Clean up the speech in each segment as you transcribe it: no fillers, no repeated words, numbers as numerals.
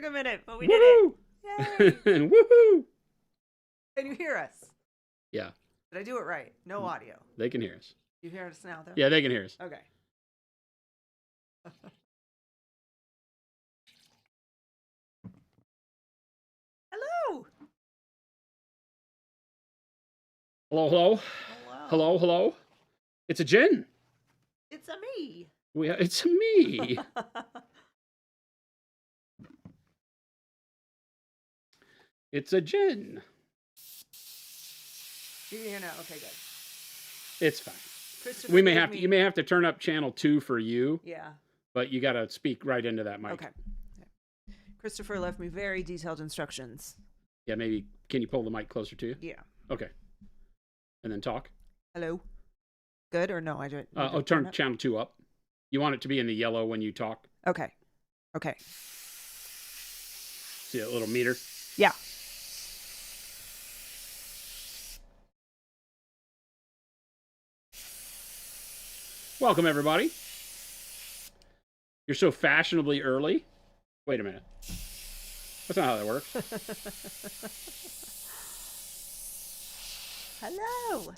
took a minute, but we did it. Yay! Woohoo! Can you hear us? Yeah. Did I do it right? No audio. They can hear us. You hear us now, though? Yeah, they can hear us. Okay. Hello. Hello, hello. Hello. Hello, hello. It's a Jen. It's a me. It's a me. It's a Jen. You can hear now. Okay, good. It's fine. Christopher, We may have to. You may have to turn up channel 2 for you. Yeah. But you got to speak right into that mic. Okay. Christopher left me very detailed instructions. Yeah, maybe. Can you pull the mic closer to you? Yeah. Okay. And then talk. Hello. Good or no? I do it. Turn channel 2 up. You want it to be in the yellow when you talk. Okay. Okay. See that little meter? Yeah. Welcome, everybody. You're so fashionably early. Wait a minute. That's not how that works. Hello.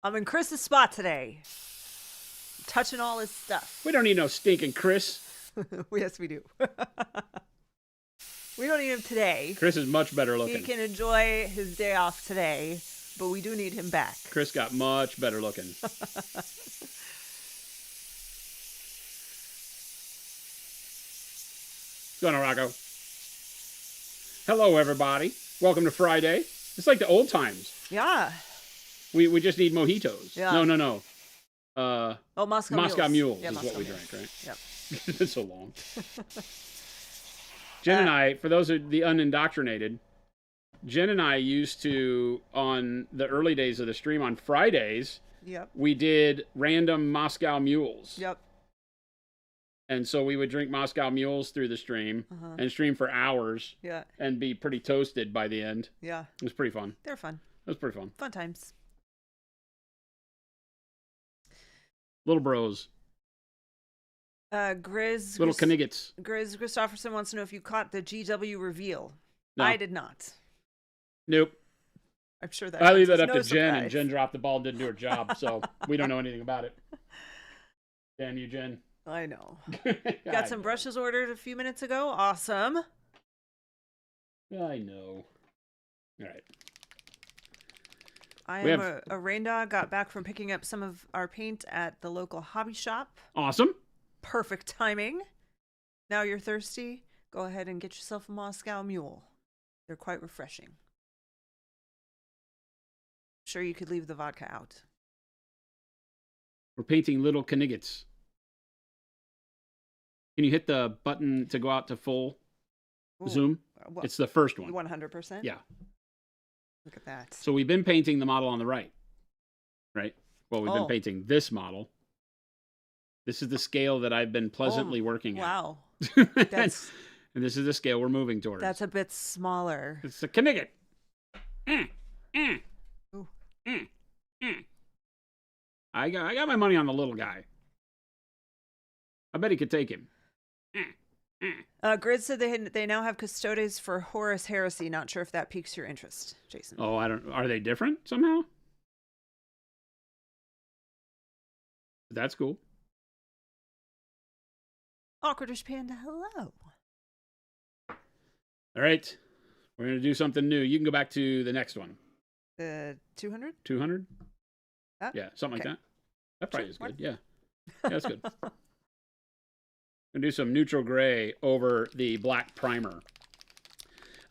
I'm in Chris's spot today. Touching all his stuff. We don't need no stinking Chris. Yes, we do. We don't need him today. Chris is much better looking. He can enjoy his day off today, but we do need him back. Chris got much better looking. What's going on, Rocco? Hello, everybody. Welcome to Friday. It's like the old times. Yeah. We just need mojitos. Yeah. No. Moscow Mules yeah, is Moscow what we Mules. drank, right? Yep. It's so long. Jen and I, for those of the unindoctrinated, Jen and I used to, on the early days of the stream on Fridays, Yep. we did random Moscow Mules. Yep. And so we would drink Moscow Mules through the stream and stream for hours Yeah. and be pretty toasted by the end. Yeah. It was pretty fun. They're fun. It was pretty fun. Fun times. Little bros. Grizz. Little Kniggets. Grizz Christofferson wants to know if you caught the GW reveal. No. I did not. Nope. I'm sure that. I leave that comes up as to no Jen, surprise. and Jen dropped the ball and didn't do her job, so we don't know anything about it. Damn you, Jen. I know. Got some brushes ordered a few minutes ago. Awesome. I know. All right. I We am have- a rain dog. Got back from picking up some of our paint at the local hobby shop. Awesome. Perfect timing. Now you're thirsty? Go ahead and get yourself a Moscow Mule. They're quite refreshing. Sure, you could leave the vodka out. We're painting little Kniggets. Can you hit the button to go out to full Ooh, zoom? Well, It's the first one. 100%? Yeah. Look at that. So we've been painting the model on the right. Right? Well, we've been Oh. painting this model. This is the scale that I've been pleasantly working Wow. at. That's And this is the scale we're moving towards. that's a bit smaller. It's a Knigget. Ooh. I got my money on the little guy. I bet he could take him. Grid said they now have custodes for Horus Heresy. Not sure if that piques your interest, Jason. Oh, I don't. Are they different somehow? That's cool. Awkwardish Panda, hello. All right, we're gonna do something new. You can go back to the next one. 200? 200. That? Yeah, something Okay. like that. That probably Sure, is why good. Yeah, that's good. Gonna do some neutral gray over the black primer.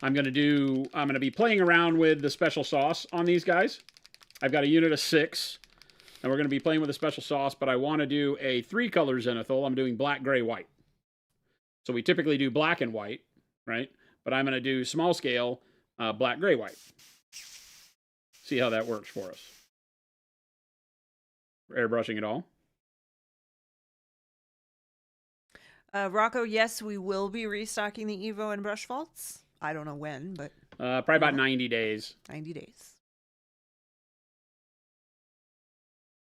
I'm gonna be playing around with the special sauce on these guys. I've got a unit of 6, and we're gonna be playing with a special sauce, but I want to do a 3-color Zenithal. I'm doing black, gray, white. So we typically do black and white, right? But I'm gonna do small scale black, gray, white. See how that works for us. We're airbrushing it all. Rocco, yes, we will be restocking the Evo and brush vaults. I don't know when, but Probably about 90 days. 90 days.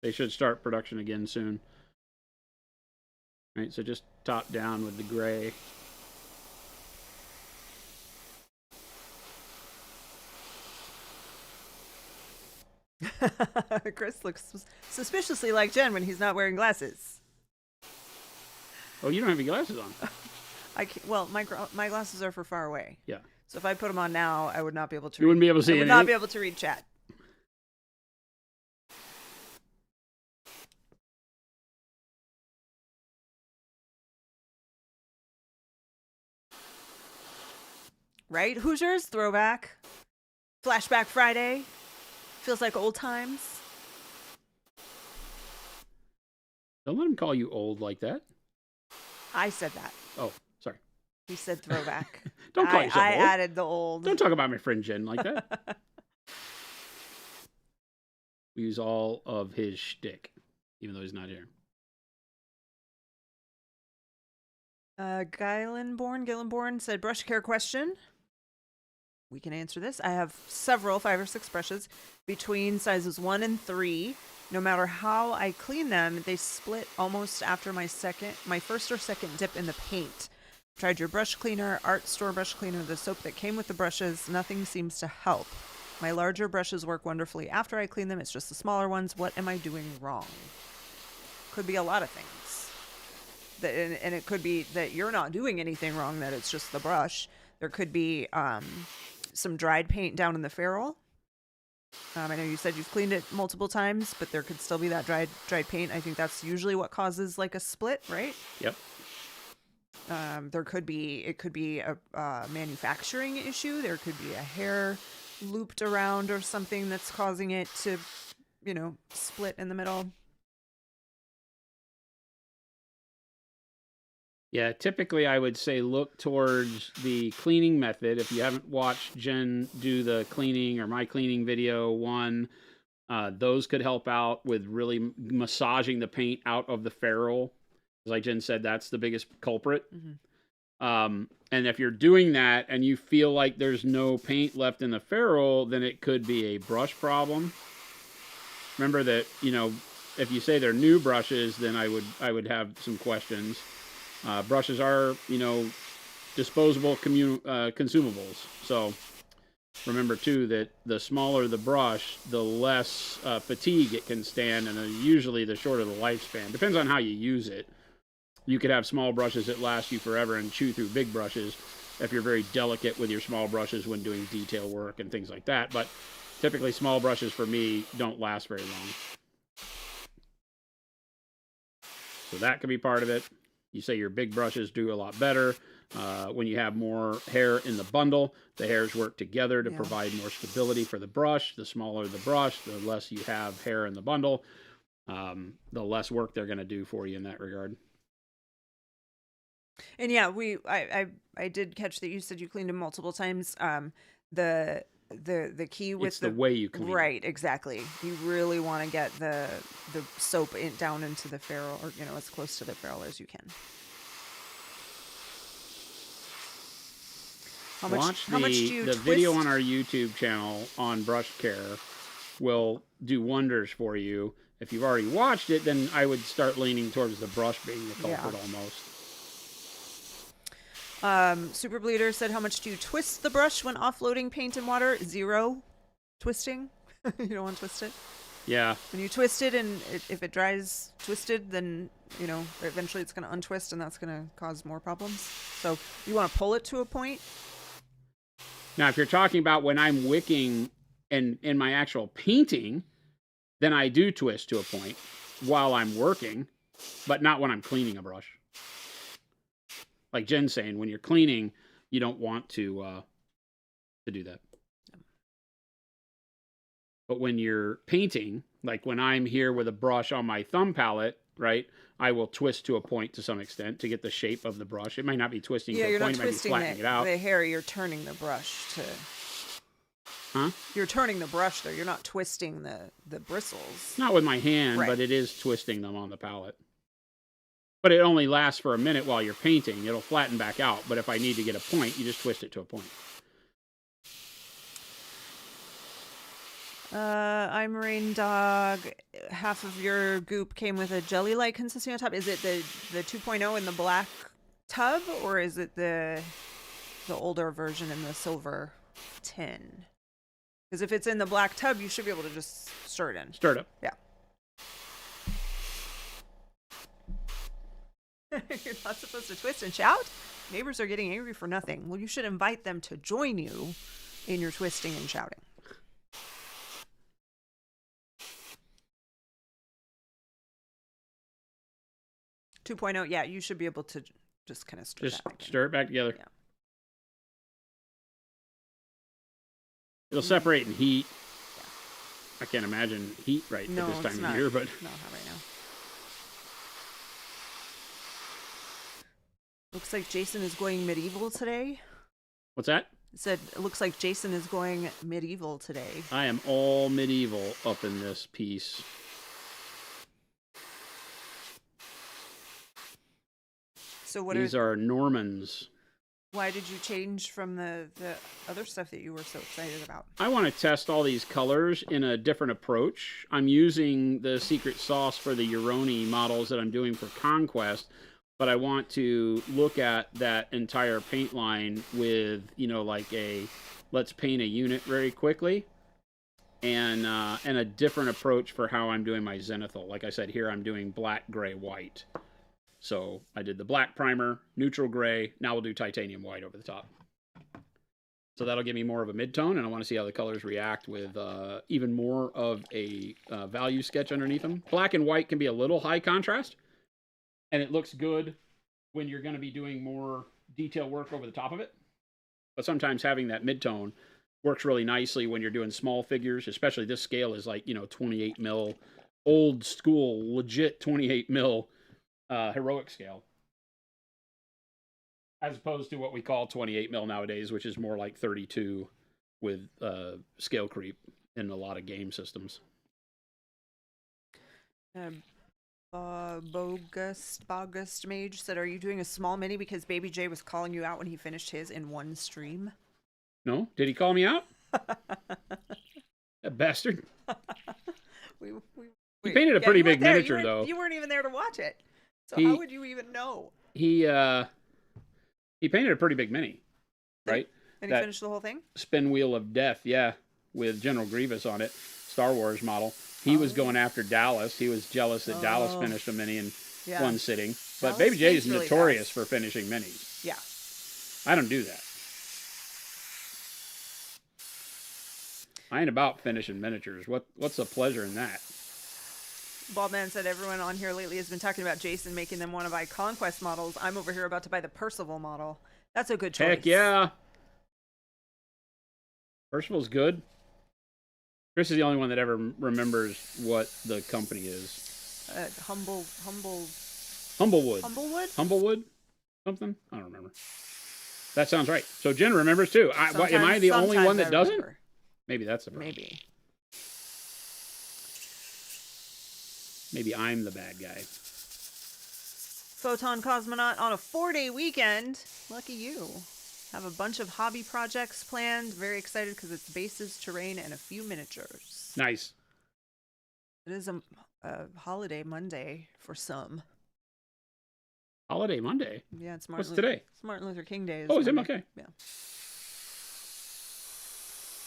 They should start production again soon. All right, so just top down with the gray. Chris looks suspiciously like Jen when he's not wearing glasses. Oh, you don't have any glasses on. Well, my glasses are for far away. Yeah. So if I put them on now, I would not be able to. You wouldn't be able to see I would anything? not be able to read chat. Right? Hoosiers, throwback, flashback Friday. Feels like old times. Don't let him call you old like that. I said that. Oh, sorry. He said throwback. Don't call yourself I old. added the old. Don't talk about my friend Jen like that. We use all of his shtick, even though he's not here. Gillenborn said, brush care question. We can answer this. I have several, 5 or 6 brushes between sizes 1 and 3. No matter how I clean them, they split almost after my first or second dip in the paint. Tried your brush cleaner, art store brush cleaner, the soap that came with the brushes. Nothing seems to help. My larger brushes work wonderfully after I clean them. It's just the smaller ones. What am I doing wrong? Could be a lot of things. And it could be that you're not doing anything wrong, that it's just the brush. There could be some dried paint down in the ferrule. I know you said you've cleaned it multiple times, but there could still be that dried paint. I think that's usually what causes like a split, right? Yep. It could be a manufacturing issue. There could be a hair looped around or something that's causing it to, split in the middle. Yeah, typically I would say look towards the cleaning method. If you haven't watched Jen do the cleaning or my cleaning video one, those could help out with really massaging the paint out of the ferrule. Like Jen said, that's the biggest culprit. Mm-hmm. And if you're doing that and you feel like there's no paint left in the ferrule, then it could be a brush problem. Remember that, if you say they're new brushes, then I would have some questions. Brushes are, disposable consumables. So remember, too, that the smaller the brush, the less fatigue it can stand, and usually the shorter the lifespan. Depends on how you use it. You could have small brushes that last you forever and chew through big brushes if you're very delicate with your small brushes when doing detail work and things like that. But typically small brushes, for me, don't last very long. So that could be part of it. You say your big brushes do a lot better. When you have more hair in the bundle, the hairs work together to provide more stability for the brush. The smaller the brush, the less you have hair in the bundle, the less work they're going to do for you in that regard. And yeah, I did catch that you said you cleaned them multiple times. The key with the way you clean. Right, exactly. You really want to get the soap down into the ferrule, or as close to the ferrule as you can. How much do you twist? Video on our YouTube channel on brush care will do wonders for you. If you've already watched it, then I would start leaning towards the brush being the culprit almost. Super Bleeder said, how much do you twist the brush when offloading paint and water? 0 twisting. You don't want to twist it. Yeah. When you twist it, and if it dries twisted, then, eventually it's going to untwist, and that's going to cause more problems. So you want to pull it to a point. Now, if you're talking about when I'm wicking and in my actual painting, then I do twist to a point while I'm working, but not when I'm cleaning a brush. Like Jen's saying, when you're cleaning, you don't want to do that. But when you're painting, like when I'm here with a brush on my thumb palette, right, I will twist to a point to some extent to get the shape of the brush. It might not be twisting to a point, it might be flattening it out. The hair, you're turning the brush to... Huh? You're turning the brush, though. You're not twisting the bristles. Not with my hand, right. But it is twisting them on the palette. But it only lasts for a minute while you're painting. It'll flatten back out. But if I need to get a point, you just twist it to a point. I'm Rain Dog. Half of your goop came with a jelly-like consistency on top. Is it the 2.0 in the black tub, or is it the older version in the silver tin? Because if it's in the black tub, you should be able to just stir it in. Stir it up. Yeah. You're not supposed to twist and shout? Neighbors are getting angry for nothing. Well, you should invite them to join you in your twisting and shouting. Yeah, you should be able to just kind of stir it back together. Yeah. It'll separate in heat. Yeah. I can't imagine heat at this time of year, but no, not right now. Looks like Jason is going medieval today. What's that? It said it looks like Jason is going medieval today. I am all medieval up in this piece. So these are Normans. Why did you change from the other stuff that you were so excited about? I want to test all these colors in a different approach. I'm using the secret sauce for the Euroni models that I'm doing for Conquest, but I want to look at that entire paint line with, like let's paint a unit very quickly, and a different approach for how I'm doing my Zenithal. Like I said, here I'm doing black, gray, white. So I did the black primer, neutral gray. Now we'll do titanium white over the top. So that'll give me more of a mid-tone, and I want to see how the colors react with even more of a value sketch underneath them. Black and white can be a little high contrast, and it looks good when you're going to be doing more detail work over the top of it. But sometimes having that mid-tone works really nicely when you're doing small figures, especially this scale is like, 28 mil, old school, legit 28 mil. Heroic scale, as opposed to what we call 28 mil nowadays, which is more like 32 with scale creep in a lot of game systems. Bogus Mage said, "Are you doing a small mini because Baby J was calling you out when he finished his in one stream?" No, did he call me out? That bastard. He painted a pretty big miniature, though. You weren't even there to watch it. So how would you even know? He painted a pretty big mini, right? And he finished the whole thing? Spin Wheel of Death, yeah, with General Grievous on it, Star Wars model. He was going after Dallas. He was jealous that Dallas finished a mini in one sitting. But Baby J is really notorious for finishing minis. Yeah. I don't do that. I ain't about finishing miniatures. What's the pleasure in that? Baldman said, "Everyone on here lately has been talking about Jason making them want to buy Conquest models. I'm over here about to buy the Percival model." That's a good choice. Heck yeah. Percival's good. Chris is the only one that ever remembers what the company is. Humblewood. Humblewood? Something? I don't remember. That sounds right. So Jen remembers too. Am I the only one that doesn't? Maybe that's the problem. Maybe I'm the bad guy. Photon Cosmonaut on a 4-day weekend. Lucky you. Have a bunch of hobby projects planned. Very excited because it's bases, terrain, and a few miniatures. Nice. It is a holiday Monday for some. Holiday Monday? Yeah, it's What's today? It's Martin Luther King Day. Oh, is it? Okay. Yeah.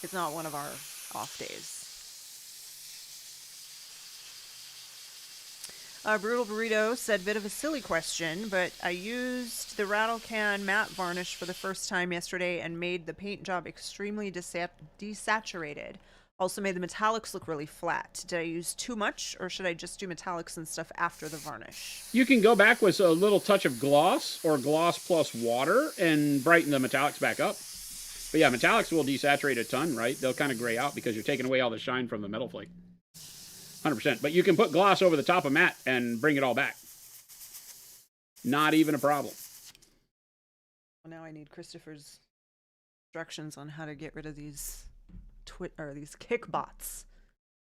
It's not one of our off days. Brutal Burrito said, "Bit of a silly question, but I used the Rattle Can matte varnish for the first time yesterday and made the paint job extremely desaturated. Also made the metallics look really flat. Did I use too much, or should I just do metallics and stuff after the varnish?" You can go back with a little touch of gloss or gloss plus water and brighten the metallics back up. But yeah, metallics will desaturate a ton, right? They'll kind of gray out because you're taking away all the shine from the metal flake. 100%. But you can put gloss over the top of matte and bring it all back. Not even a problem. Well, now I need Christopher's instructions on how to get rid of these these kick bots.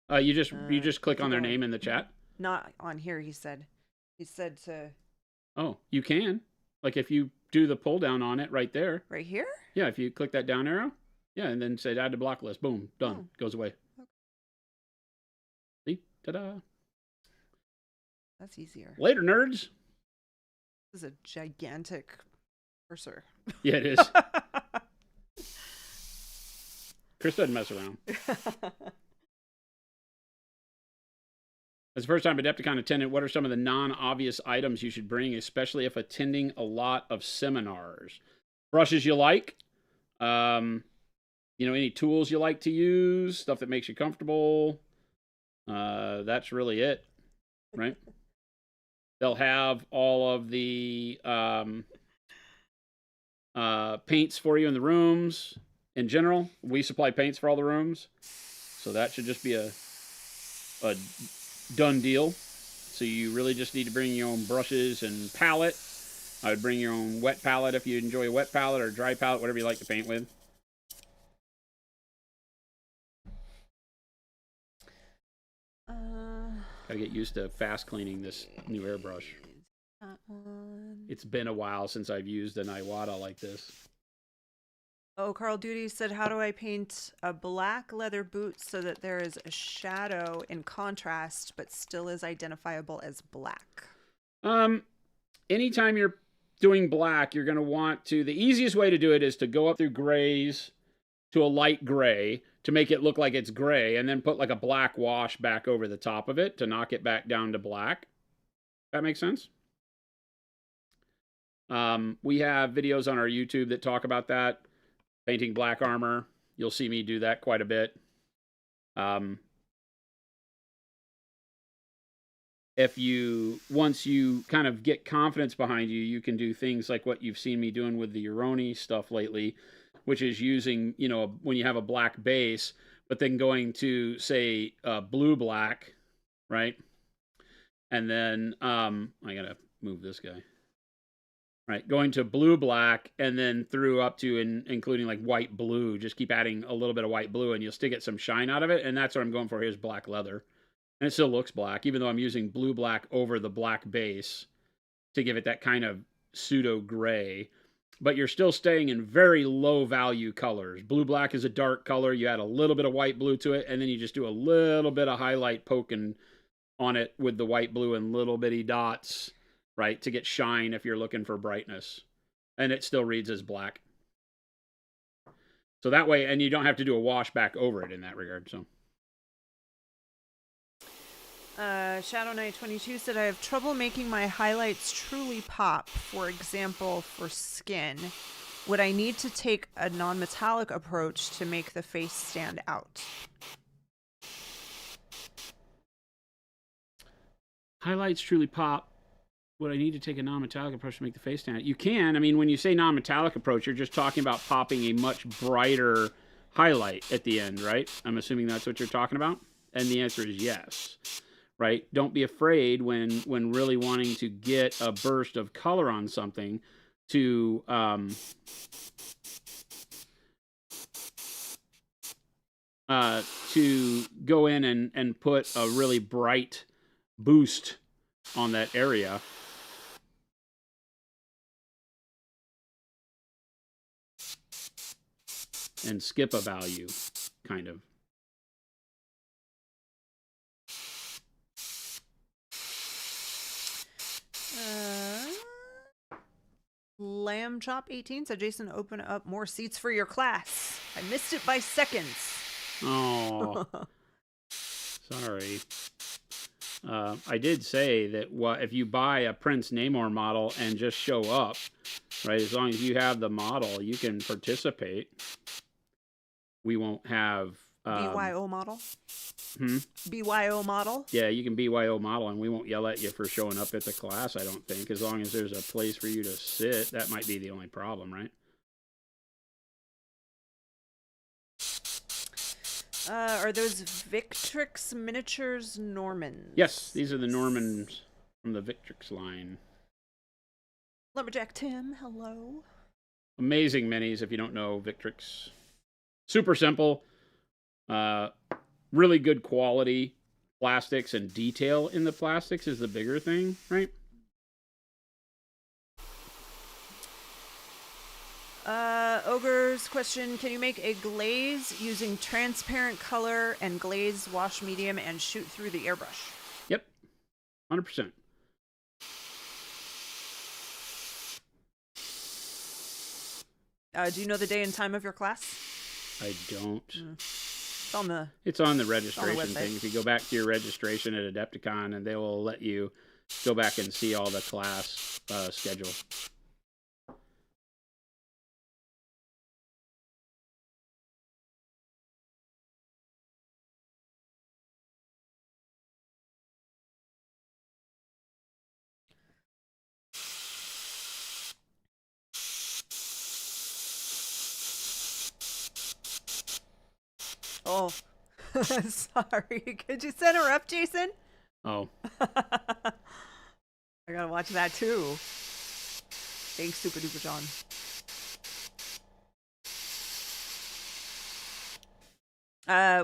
You just click on their name in the chat. Not on here. He said to. Oh, you can. Like if you do the pull down on it right there. Right here? Yeah, if you click that down arrow. Yeah, and then say add to block list. Boom, done. Oh. Goes away. See? Ta-da. That's easier. Later, nerds. This is a gigantic cursor. Yeah, it is. Chris doesn't mess around. As a first-time Adepticon attendant, what are some of the non-obvious items you should bring, especially if attending a lot of seminars? Brushes you like, any tools you like to use, stuff that makes you comfortable. That's really it, right? They'll have all of the paints for you in the rooms. In general, we supply paints for all the rooms, so that should just be a done deal. So you really just need to bring your own brushes and palette. I would bring your own wet palette if you enjoy a wet palette, or dry palette, whatever you like to paint with. Gotta get used to fast cleaning this new airbrush. It's been a while since I've used an Iwata like this. Oh, Carl Duty said, how do I paint a black leather boot so that there is a shadow in contrast, but still is identifiable as black? Anytime you're doing black, you're going to want to, the easiest way to do it is to go up through grays to a light gray to make it look like it's gray, and then put like a black wash back over the top of it to knock it back down to black. That makes sense? We have videos on our YouTube that talk about that. Painting black armor. You'll see me do that quite a bit. Once you kind of get confidence behind you, you can do things like what you've seen me doing with the Uroni stuff lately, which is using, when you have a black base, but then going to, say, blue-black, right? And then, I gotta move this guy. Right, going to blue-black, and then through up to including like white-blue. Just keep adding a little bit of white-blue, and you'll still get some shine out of it, and that's what I'm going for. Here's black leather. And it still looks black, even though I'm using blue-black over the black base to give it that kind of pseudo-gray. But you're still staying in very low-value colors. Blue-black is a dark color. You add a little bit of white-blue to it, and then you just do a little bit of highlight poking on it with the white-blue and little bitty dots, right, to get shine if you're looking for brightness. And it still reads as black. So that way, and you don't have to do a wash back over it in that regard. So, Shadow Knight 22 said, I have trouble making my highlights truly pop, for example, for skin. Would I need to take a non-metallic approach to make the face stand out? Highlights truly pop. Would I need to take a non-metallic approach to make the face stand out? You can. I mean, when you say non-metallic approach, you're just talking about popping a much brighter highlight at the end, right? I'm assuming that's what you're talking about. And the answer is yes, right? Don't be afraid when really wanting to get a burst of color on something to go in and put a really bright boost on that area. And skip a value, kind of. Lamb Chop 18 said, Jason, open up more seats for your class. I missed it by seconds. Oh, sorry. I did say that if you buy a Prince Namor model and just show up, right, as long as you have the model, you can participate. We won't have... BYO model? Hmm? BYO model? Yeah, you can BYO model, and we won't yell at you for showing up at the class, I don't think. As long as there's a place for you to sit, that might be the only problem, right? Are those Victrix miniatures Normans? Yes, these are the Normans from the Victrix line. Lumberjack Tim, hello. Amazing minis, if you don't know Victrix. Super simple. Really good quality plastics, and detail in the plastics is the bigger thing, right? Ogre's question, can you make a glaze using transparent color and glaze wash medium and shoot through the airbrush? Yep, 100%. Do you know the day and time of your class? I don't. It's on the registration website. thing. If you go back to your registration at Adepticon, and they will let you go back and see all the class schedule. Oh, sorry. Could you send her up, Jason? Oh, I gotta watch that too. Thanks, Super Duper John.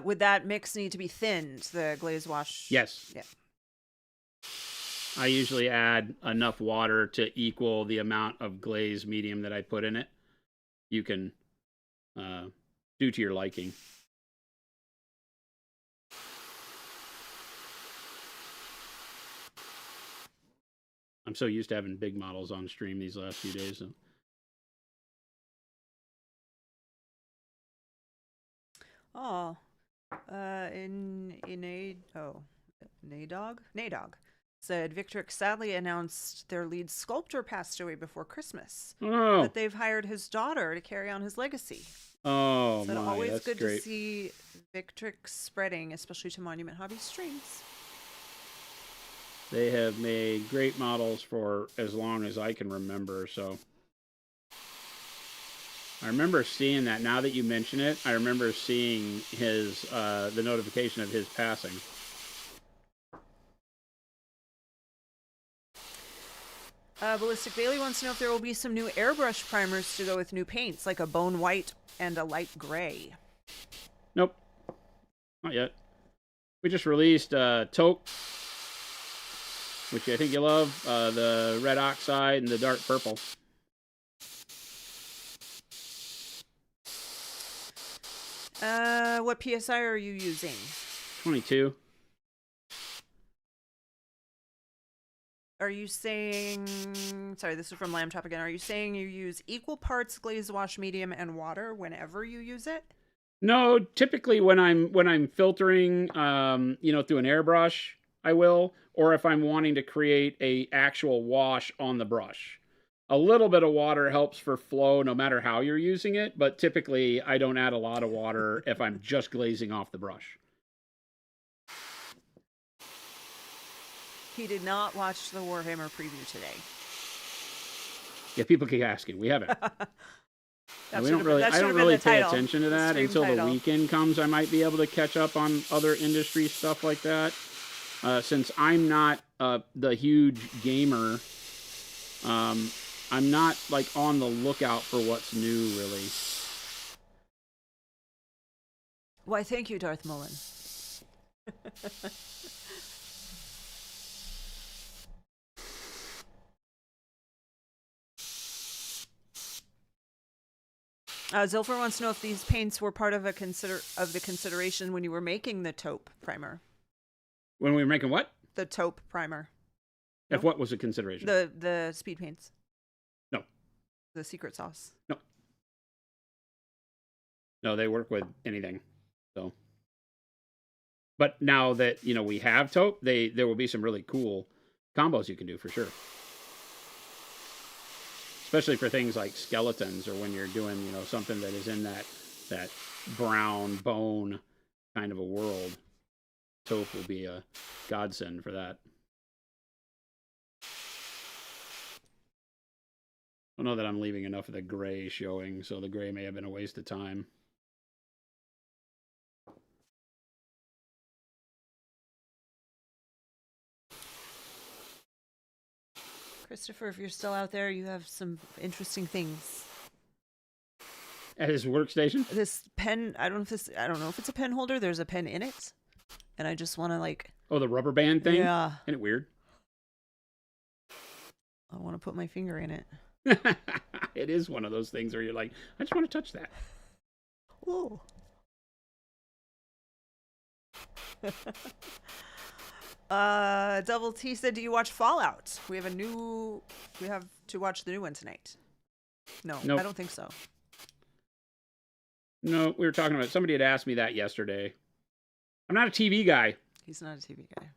Would that mix need to be thinned, the glaze wash? yes. Yeah. I usually add enough water to equal the amount of glaze medium that I put in it. You can do to your liking. I'm so used to having big models on stream these last few days. So. Oh, Nadog said Victrix sadly announced their lead sculptor passed away before Christmas. Oh, But they've hired his daughter to carry on his legacy. oh So my, always that's good great. to see Victrix spreading, especially to Monument Hobby streams. They have made great models for as long as I can remember, so. I remember seeing that. Now that you mention it, I remember seeing his the notification of his passing. Ballistic Bailey wants to know if there will be some new airbrush primers to go with new paints, like a bone white and a light gray. Nope. Not yet. We just released taupe, which I think you love, the red oxide and the dark purple. What PSI are you using? 22. Are you saying, sorry, this is from Lamb Chop again. Are you saying you use equal parts glaze wash medium and water whenever you use it? No, typically when I'm filtering, through an airbrush, I will, or if I'm wanting to create a actual wash on the brush. A little bit of water helps for flow no matter how you're using it, but typically I don't add a lot of water if I'm just glazing off the brush. He did not watch the Warhammer preview today. Yeah, people keep asking. We haven't. I don't really pay attention to that until the weekend comes. I might be able to catch up on other industry stuff like that. Since I'm not the huge gamer, I'm not like on the lookout for what's new, really. Why, thank you, Darth Mullen. Zilfer wants to know if these paints were part of the consideration when you were making the taupe primer. When we were making what? The taupe primer. If what was a consideration? The speed paints. No. The secret sauce. No. No, they work with anything. So. But now that, we have taupe, there will be some really cool combos you can do for sure. Especially for things like skeletons, or when you're doing, something that is in that brown bone kind of a world. Taupe will be a godsend for that. I know that I'm leaving enough of the gray showing, so the gray may have been a waste of time. Christopher, if you're still out there, you have some interesting things. At his workstation? This pen, I don't know if it's a pen holder. There's a pen in it. And I just want to Oh, the rubber band thing? Yeah. Isn't it weird? I want to put my finger in it. It is one of those things where you're like, I just want to touch that. Ooh. Double T said, do you watch Fallout? We have to watch the new one tonight. No, Nope. I don't think so. No, we were talking about, somebody had asked me that yesterday. I'm not a TV guy. He's not a TV guy.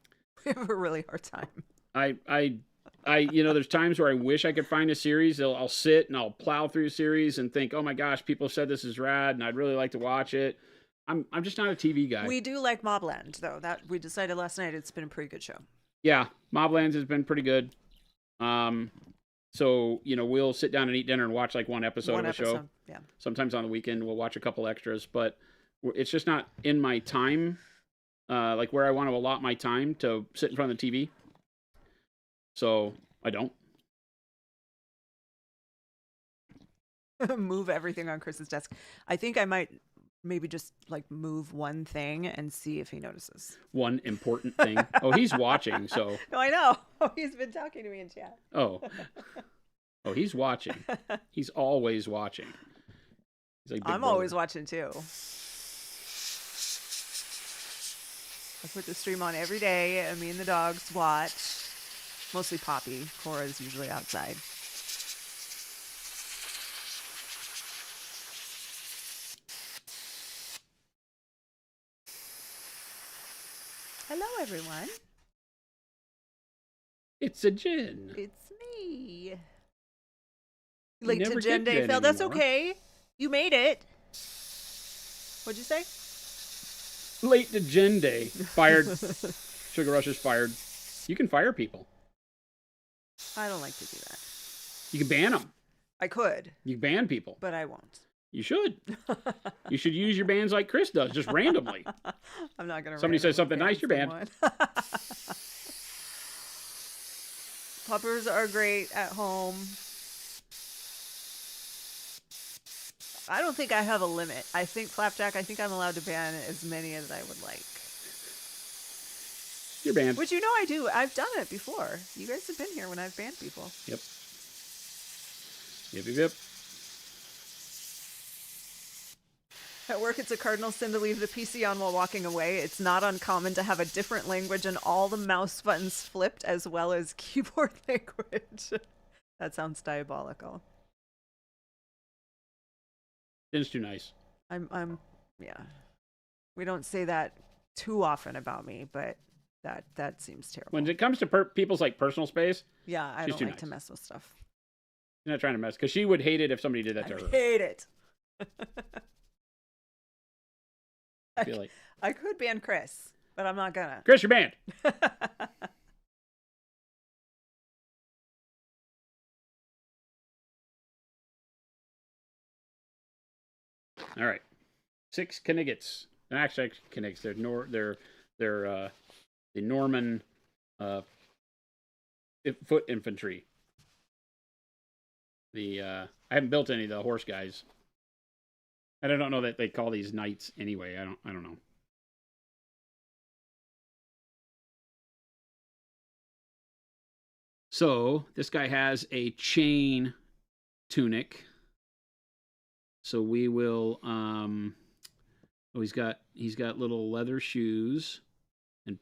We have a really hard time. There's times where I wish I could find a series. I'll sit and I'll plow through a series and think, oh my gosh, people said this is rad and I'd really like to watch it. I'm just not a TV guy. We do like Mobland, though. That we decided last night. It's been a pretty good show. Yeah, Moblands has been pretty good. So, we'll sit down and eat dinner and watch like one episode of a show. Yeah. Sometimes on the weekend we'll watch a couple extras, but it's just not in my time, like where I want to allot my time to sit in front of the TV. So I don't. Move everything on Chris's desk. I think I might maybe just like move one thing and see if he notices. One important thing. Oh, he's watching, so. No, I know. He's been talking to me in chat. Oh, he's watching. He's always watching. He's like I'm always watching too. I put the stream on every day, and me and the dogs watch. Mostly Poppy. Cora's usually outside. Hello, everyone. It's a Jen. It's me. Late to never Jen get Day, Jen Phil. That's anymore. okay. You made it. What'd you say? Late to Jen Day. Fired. Sugar Rush is fired. You can fire people. I don't like to do that. You can ban them. I could, You can ban people. but I won't. You should. You should use your bans like Chris does, just randomly. I'm not gonna. Somebody says something nice, you're banned. Puppers are great at home. I don't think I have a limit. I think Flapjack, I'm allowed to ban as many as I would like. You're banned. Which I do. I've done it before. You guys have been here when I've banned people. Yep. Yep. At work, it's a cardinal sin to leave the PC on while walking away. It's not uncommon to have a different language and all the mouse buttons flipped as well as keyboard language. That sounds diabolical. Jen's too nice. Yeah. We don't say that too often about me, but that seems terrible. When it comes to people's like personal space, yeah, I she's don't too like nice. to mess with stuff. She's not trying to mess, because she would hate it if somebody did that to her. I hate it. I feel like. I could ban Chris, but I'm not gonna. Chris, you're banned. All right, 6 Kniggets. Actually, Kniggets. They're the Norman foot infantry. I haven't built any of the horse guys. And I don't know that they call these knights anyway. I don't know. So this guy has a chain tunic. So we will he's got little leather shoes and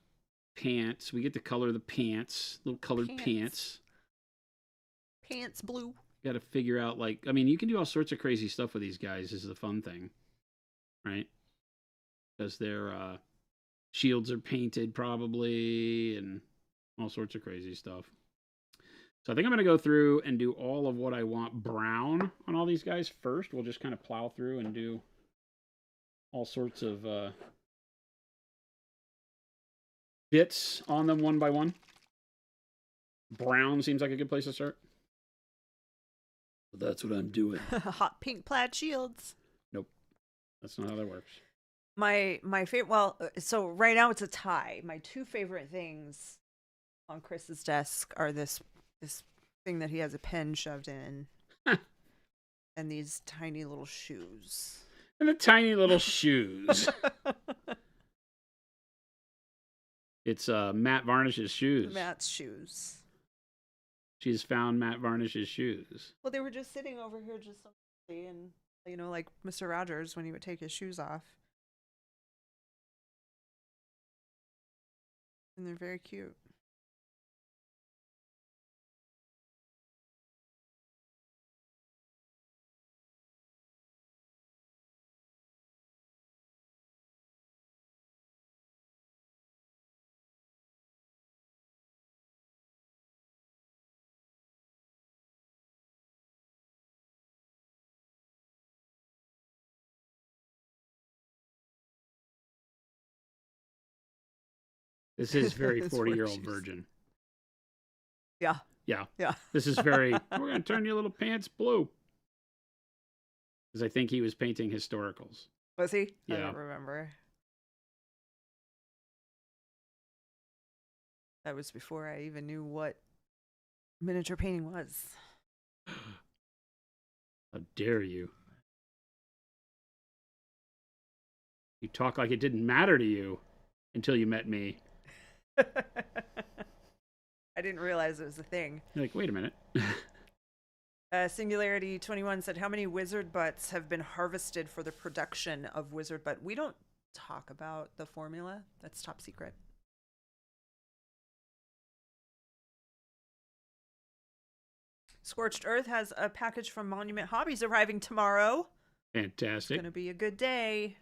pants. We get to color the pants, little colored pants. Pants blue. Got to figure out, like, I mean, you can do all sorts of crazy stuff with these guys. This is the fun thing, right? Because their shields are painted probably and all sorts of crazy stuff. So I think I'm going to go through and do all of what I want brown on all these guys first. We'll just kind of plow through and do all sorts of bits on them one by one. Brown seems like a good place to start. That's what I'm doing. Hot pink plaid shields. Nope. That's not how that works. My favorite, well, so right now it's a tie. My two favorite things on Chris's desk are this thing that he has a pen shoved in and these tiny little shoes. And the tiny little shoes. It's Matt Varnish's shoes. Matt's shoes. She's found Matt Varnish's shoes. Well, they were just sitting over here just simply, and like Mr. Rogers when he would take his shoes off. And they're very cute. This is very It's 40-year-old horseshoes. virgin. Yeah. Yeah. Yeah. This is very, we're going to turn your little pants blue. Because I think he was painting historicals. Was he? I Yeah. don't remember. That was before I even knew what miniature painting was. How dare you? You talk like it didn't matter to you until you met me. I didn't realize it was a thing. You're like, wait a minute. Singularity 21 said, how many wizard butts have been harvested for the production of wizard butt? We don't talk about the formula. That's top secret. Scorched Earth has a package from Monument Hobbies arriving tomorrow. It's Fantastic. going to be a good day.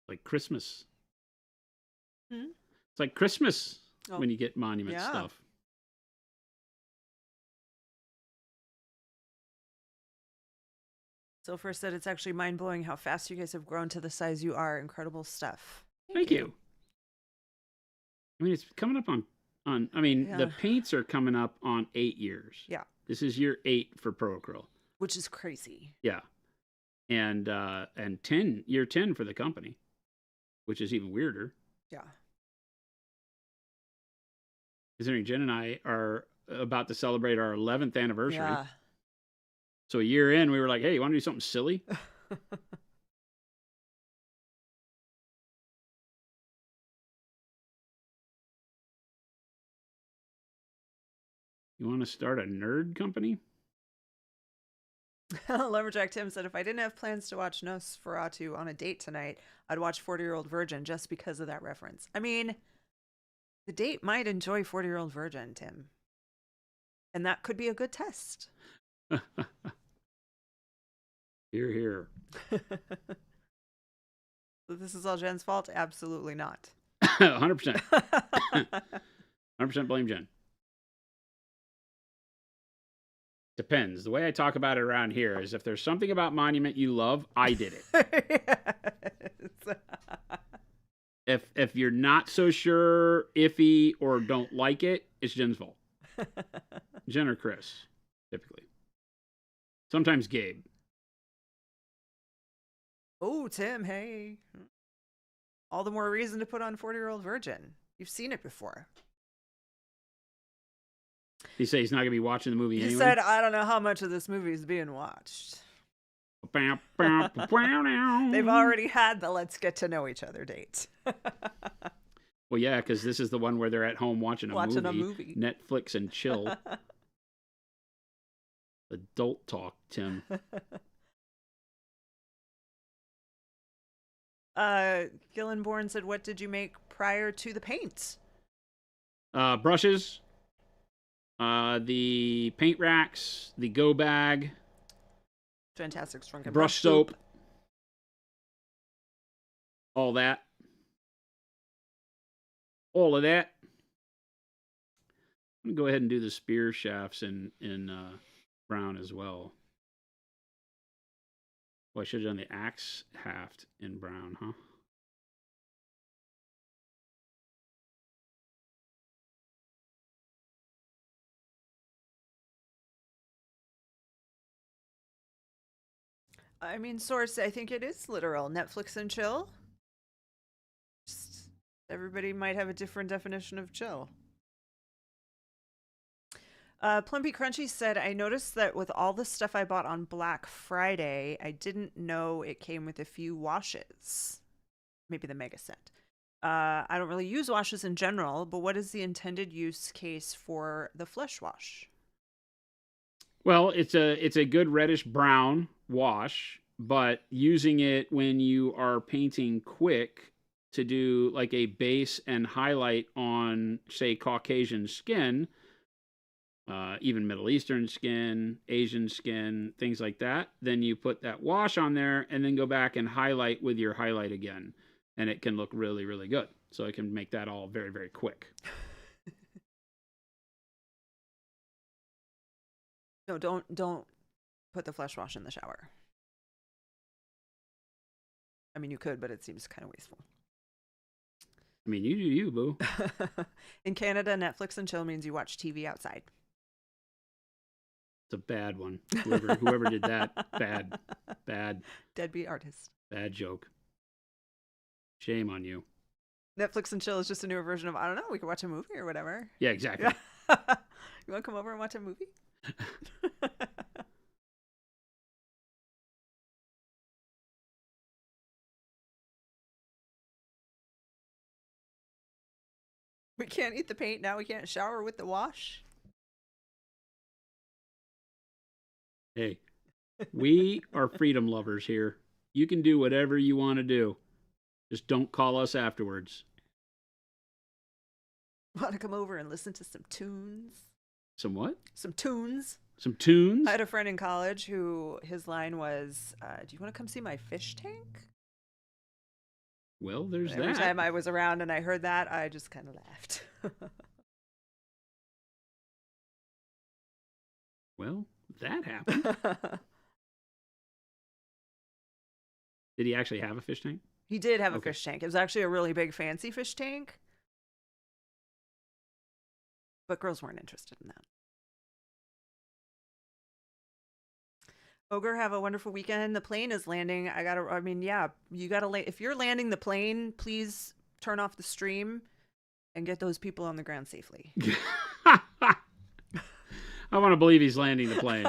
Like Christmas. Hmm? It's like Christmas Oh. when you get monument Yeah. stuff. Silver said it's actually mind-blowing how fast you guys have grown to the size you are. Incredible stuff. Thank you. I mean, it's coming up on I mean, Yeah. the paints are coming up on 8 years. Yeah. This is year 8 for Proacryl. Which is crazy. Yeah. And 10, year 10 for the company, which is even weirder. Yeah. Considering Jen and I are about to celebrate our 11th anniversary. Yeah. So a year in, we were like, hey, you want to do something silly? You want to start a nerd company? Lumberjack Tim said, if I didn't have plans to watch Nosferatu on a date tonight, I'd watch 40-Year-Old Virgin just because of that reference. I mean, the date might enjoy 40-Year-Old Virgin, Tim. And that could be a good test. Hear, hear. So this is all Jen's fault? Absolutely not. 100%. 100% blame Jen. Depends. The way I talk about it around here is if there's something about Monument you love, I did it. If you're not so sure, iffy, or don't like it, it's Jen's fault. Jen or Chris, typically. Sometimes Gabe. Oh, Tim, hey. All the more reason to put on 40-Year-Old Virgin. You've seen it before. He said he's not going to be watching the movie He anyway. said, I don't know how much of this movie is being watched. They've already had the let's get to know each other date. Well, yeah, because this is the one where they're at home watching a movie. Netflix and chill. Adult talk, Tim. Gillenborn said, what did you make prior to the paints? Brushes, the paint racks, the go bag, Fantastic Strunk and brush soap, all that. All of that. I'm going to go ahead and do the spear shafts in brown as well. Well, I should have done the axe haft in brown, huh? I mean, source, I think it is literal. Netflix and chill. Just, everybody might have a different definition of chill. Plumpy Crunchy said, I noticed that with all the stuff I bought on Black Friday, I didn't know it came with a few washes. Maybe the mega set. I don't really use washes in general, but what is the intended use case for the flesh wash? Well, it's a good reddish brown wash, but using it when you are painting quick to do like a base and highlight on, say, Caucasian skin, even Middle Eastern skin, Asian skin, things like that, then you put that wash on there and then go back and highlight with your highlight again. And it can look really, really good. So it can make that all very, very quick. No, don't put the flesh wash in the shower. I mean, you could, but it seems kind of wasteful. I mean, you do you, boo. In Canada, Netflix and chill means you watch TV outside. It's a bad one. Whoever did that, bad. Deadbeat artist. Bad joke. Shame on you. Netflix and chill is just a newer version of, I don't know, we could watch a movie or whatever. Yeah, exactly. You want to come over and watch a movie? We can't eat the paint now. We can't shower with the wash. Hey, we are freedom lovers here. You can do whatever you want to do. Just don't call us afterwards. Want to come over and listen to some tunes? Some what? Some tunes. Some tunes? I had a friend in college who his line was, do you want to come see my fish tank? Well, there's Every that. time I was around and I heard that, I just kind of laughed. Well, that happened. Did he actually have a fish tank? He did have a Okay. fish tank. It was actually a really big fancy fish tank. But girls weren't interested in that. Ogre, have a wonderful weekend. The plane is landing. You gotta if you're landing the plane, please turn off the stream and get those people on the ground safely. I want to believe he's landing the plane.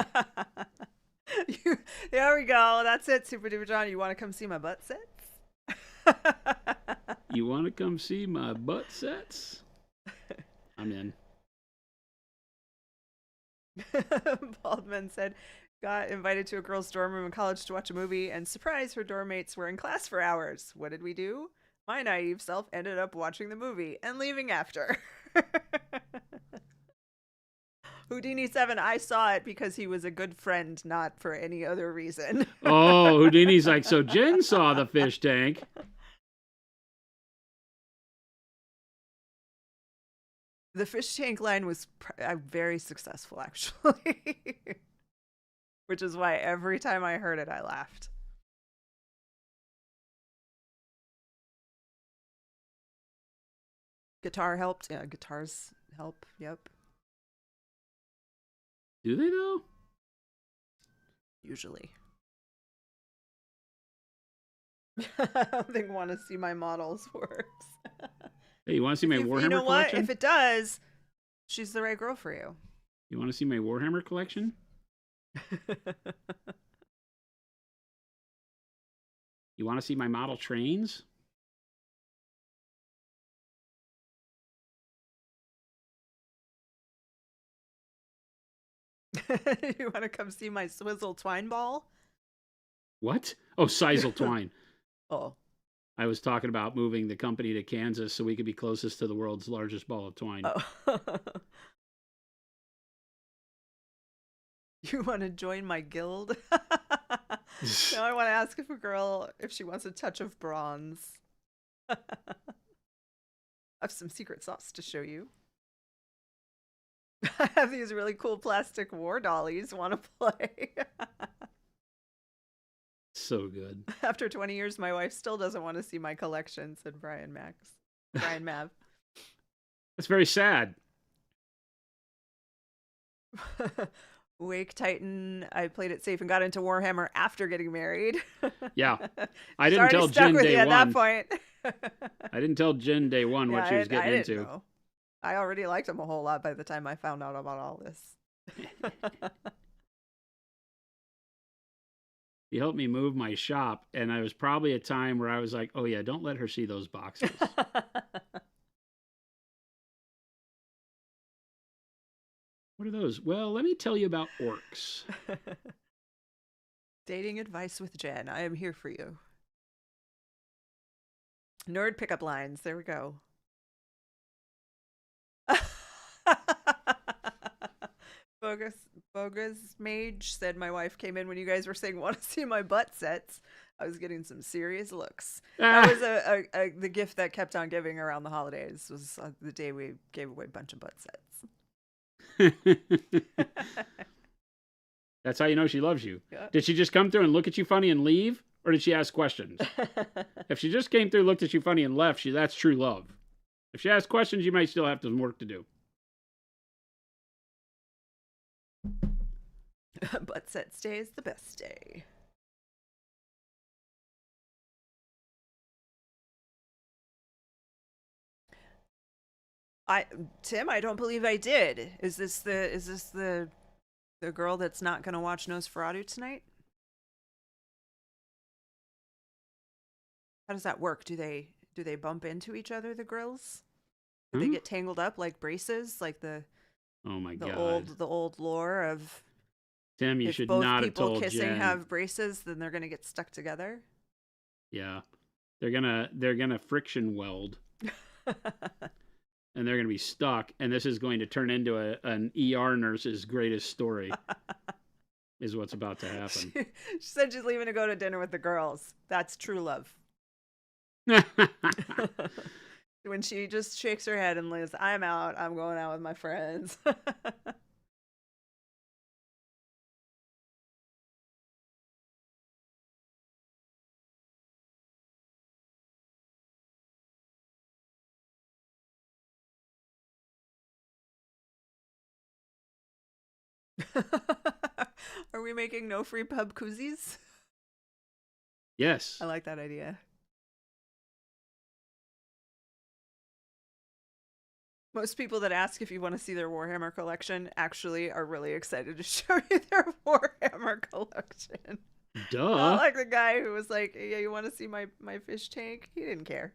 There we go. That's it, Super Duper John. You want to come see my butt sets? You want to come see my butt sets? I'm in. Baldman said, got invited to a girl's dorm room in college to watch a movie, and surprise, her dorm mates were in class for hours. What did we do? My naive self ended up watching the movie and leaving after. Houdini7, I saw it because he was a good friend, not for any other reason. Oh, Houdini's like, so Jen saw the fish tank. The fish tank line was very successful, actually. Which is why every time I heard it, I laughed. Guitar helped. Yeah, guitars help. Yep. Do they though? Usually. I don't think want to see my models works. Hey, you want to see my Warhammer you know what? collection? If it does, she's the right girl for you. You want to see my Warhammer collection? You want to see my model trains? You want to come see my swizzle twine ball? What? Oh, Sisal Twine. Oh. I was talking about moving the company to Kansas so we could be closest to the world's largest ball of twine. Oh. You want to join my guild? Now I want to ask if a girl, if she wants a touch of bronze. I have some secret sauce to show you. I have these really cool plastic war dollies. Want to play? So good. After 20 years, my wife still doesn't want to see my collection, said Brian Mav. That's very sad. Wake Titan, I played it safe and got into Warhammer after getting married. Yeah. I didn't tell Jen day at one. that point. I didn't tell Jen day one what she was getting into. Know. I already liked him a whole lot by the time I found out about all this. He helped me move my shop, and I was probably a time where I was like, oh yeah, don't let her see those boxes. What are those? Well, let me tell you about orcs. Dating advice with Jen. I am here for you. Nerd pickup lines. There we go. Bogus Bogus Mage said my wife came in when you guys were saying want to see my butt sets. I was getting some serious looks. That was the gift that kept on giving around the holidays. Was the day we gave away a bunch of butt sets. That's how you know she loves you. Yeah. Did she just come through and look at you funny and leave, or did she ask questions? If she just came through, looked at you funny, and left, that's true love. If she asked questions, you might still have some work to do. Butt set stay is the best day. Tim, I don't believe I did. Is this the girl that's not going to watch Nosferatu tonight? How does that work? Do they bump into each other, the grills? Do they get tangled up like braces, like the oh my god, the old lore of Tim? You should not have told Jen. If both people kissing have braces, then they're gonna get stuck together. Yeah, they're gonna friction weld, and they're gonna be stuck. And this is going to turn into an ER nurse's greatest story. Is what's about to happen. She said she's leaving to go to dinner with the girls. That's true love. When she just shakes her head and leaves, I'm out. I'm going out with my friends. Are we making no free pub koozies? Yes. I like that idea. Most people that ask if you want to see their Warhammer collection actually are really excited to show you their Warhammer collection. Duh. Not like the guy who was like, yeah, you want to see my fish tank? He didn't care.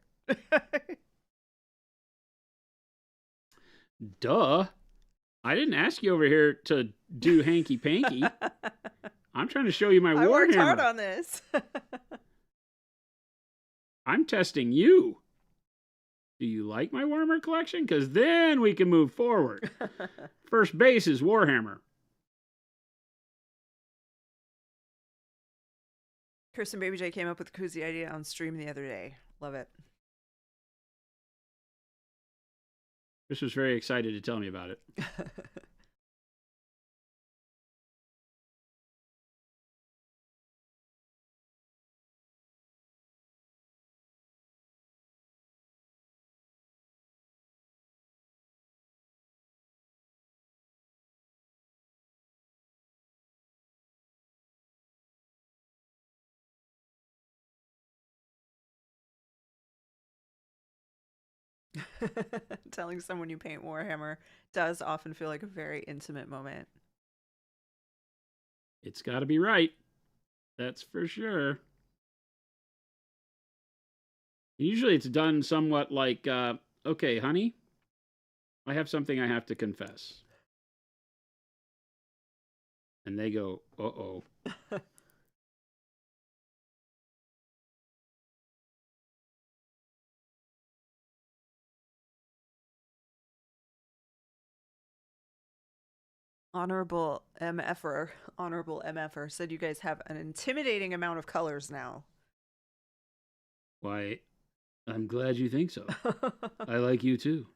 Duh. I didn't ask you over here to do hanky-panky. I'm trying to show you my Warhammer. I worked hard on this. I'm testing you. Do you like my Warhammer collection? Because then we can move forward. First base is Warhammer. Kirsten Baby J came up with the koozie idea on stream the other day. Love it. Chris was very excited to tell me about it. Telling someone you paint Warhammer does often feel like a very intimate moment. It's got to be right. That's for sure. Usually it's done somewhat like, okay, honey, I have something I have to confess. And they go, uh-oh. Honorable MFer said you guys have an intimidating amount of colors now. Why, I'm glad you think so. I like you too.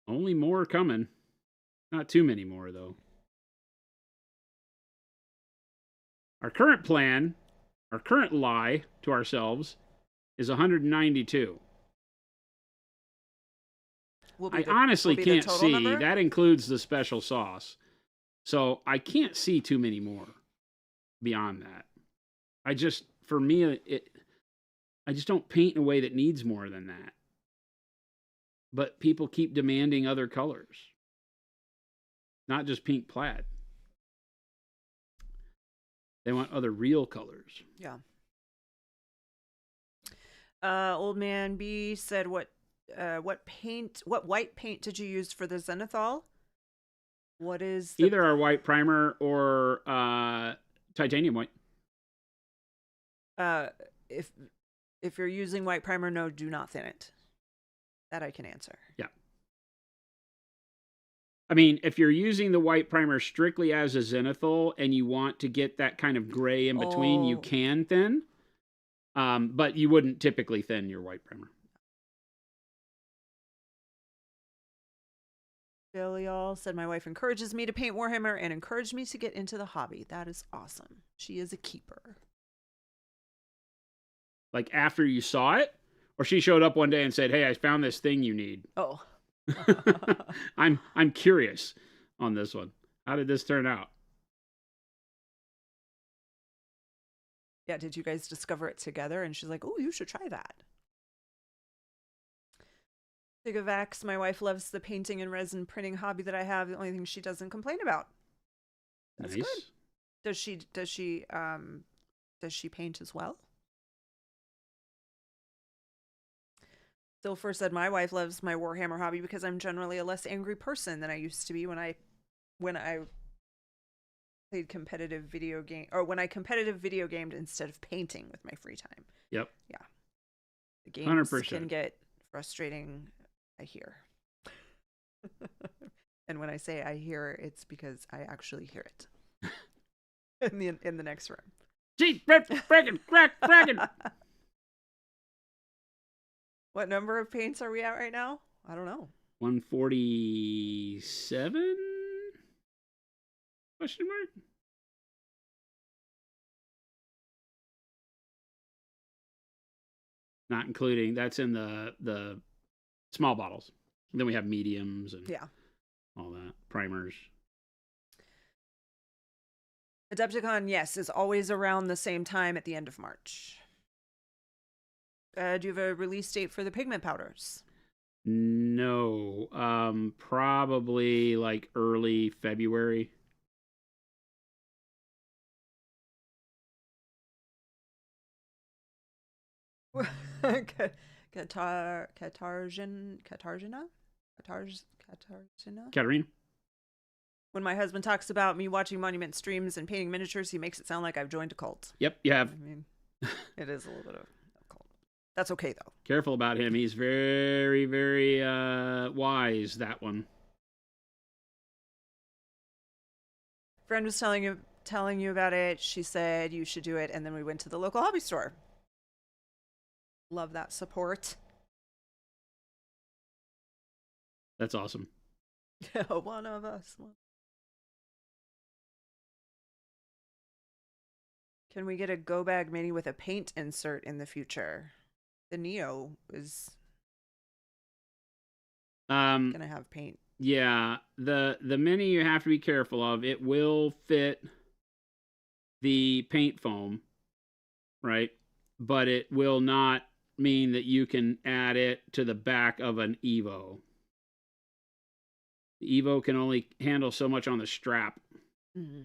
Only more coming. Not too many more, though. Our current plan, our current lie to ourselves, is 192. I honestly can't see. Number? That includes the special sauce. So I can't see too many more beyond that. I just don't paint in a way that needs more than that. But people keep demanding other colors. Not just pink plaid. They want other real colors. Yeah. Old Man B said, what what white paint did you use for the Zenithal? What is either our white primer or titanium white. If you're using white primer, no, do not thin it. That I can answer. Yeah. I mean, if you're using the white primer strictly as a zenithal and you want to get that kind of gray in between, you can thin. But you wouldn't typically thin your white primer. Y'all said my wife encourages me to paint Warhammer and encouraged me to get into the hobby. That is awesome. She is a keeper. Like after you saw it, or she showed up one day and said, "Hey, I found this thing you need." Oh. I'm curious on this one. How did this turn out? Yeah, did you guys discover it together? And she's like, "Oh, you should try that." Sigavax, my wife loves the painting and resin printing hobby that I have. The only thing she doesn't complain about. That's nice. Good. Does she paint as well? Silver said my wife loves my Warhammer hobby because I'm generally a less angry person than I used to be when I played competitive video game, or when I competitive video gamed instead of painting with my free time. Yep. Yeah. The games 100%. can get frustrating, I hear. And when I say I hear, it's because I actually hear it in the next room. Gee, frickin', frickin'. What number of paints are we at right now? I don't know. 147? Question mark? Not including, that's in the small bottles. And then we have mediums and all that. Primers. Adepticon, yes, is always around the same time at the end of March. Do you have a release date for the pigment powders? No. Probably like early February. Katarzyna? Katarina? When my husband talks about me watching Monument streams and painting miniatures, he makes it sound like I've joined a cult. Yep, you have. I mean, it is a little bit of a cult. That's okay, though. Careful about him. He's very, very wise, that one. Friend was telling you about it. She said you should do it, and then we went to the local hobby store. Love that support. That's awesome. Yeah, one of us. Can we get a go bag mini with a paint insert in the future? The Neo is gonna have paint. Yeah, the mini you have to be careful of. It will fit the paint foam, right? But it will not mean that you can add it to the back of an Evo. The Evo can only handle so much on the strap. Mm-hmm.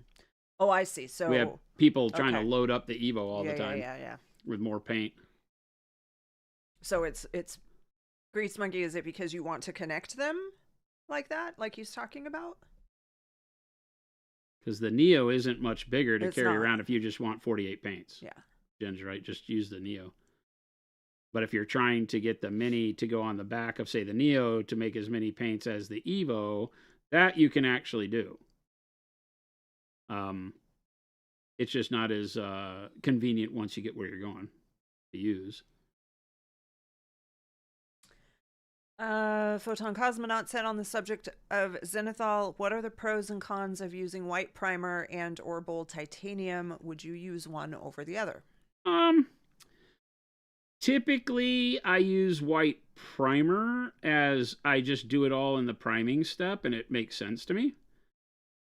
Oh, I see. So we have people trying to load up the Evo all the time. Yeah. With more paint. So it's Grease Monkey. Is it because you want to connect them like that, like he's talking about? Because the Neo isn't much bigger to carry not. around if you just want 48 paints. Yeah. Jen's right. Just use the Neo. But if you're trying to get the Mini to go on the back of, say, the Neo to make as many paints as the Evo, that you can actually do. It's just not as convenient once you get where you're going to use. Photon Cosmonaut said on the subject of Zenithal, what are the pros and cons of using white primer and or bold titanium? Would you use one over the other? Typically I use white primer as I just do it all in the priming step and it makes sense to me.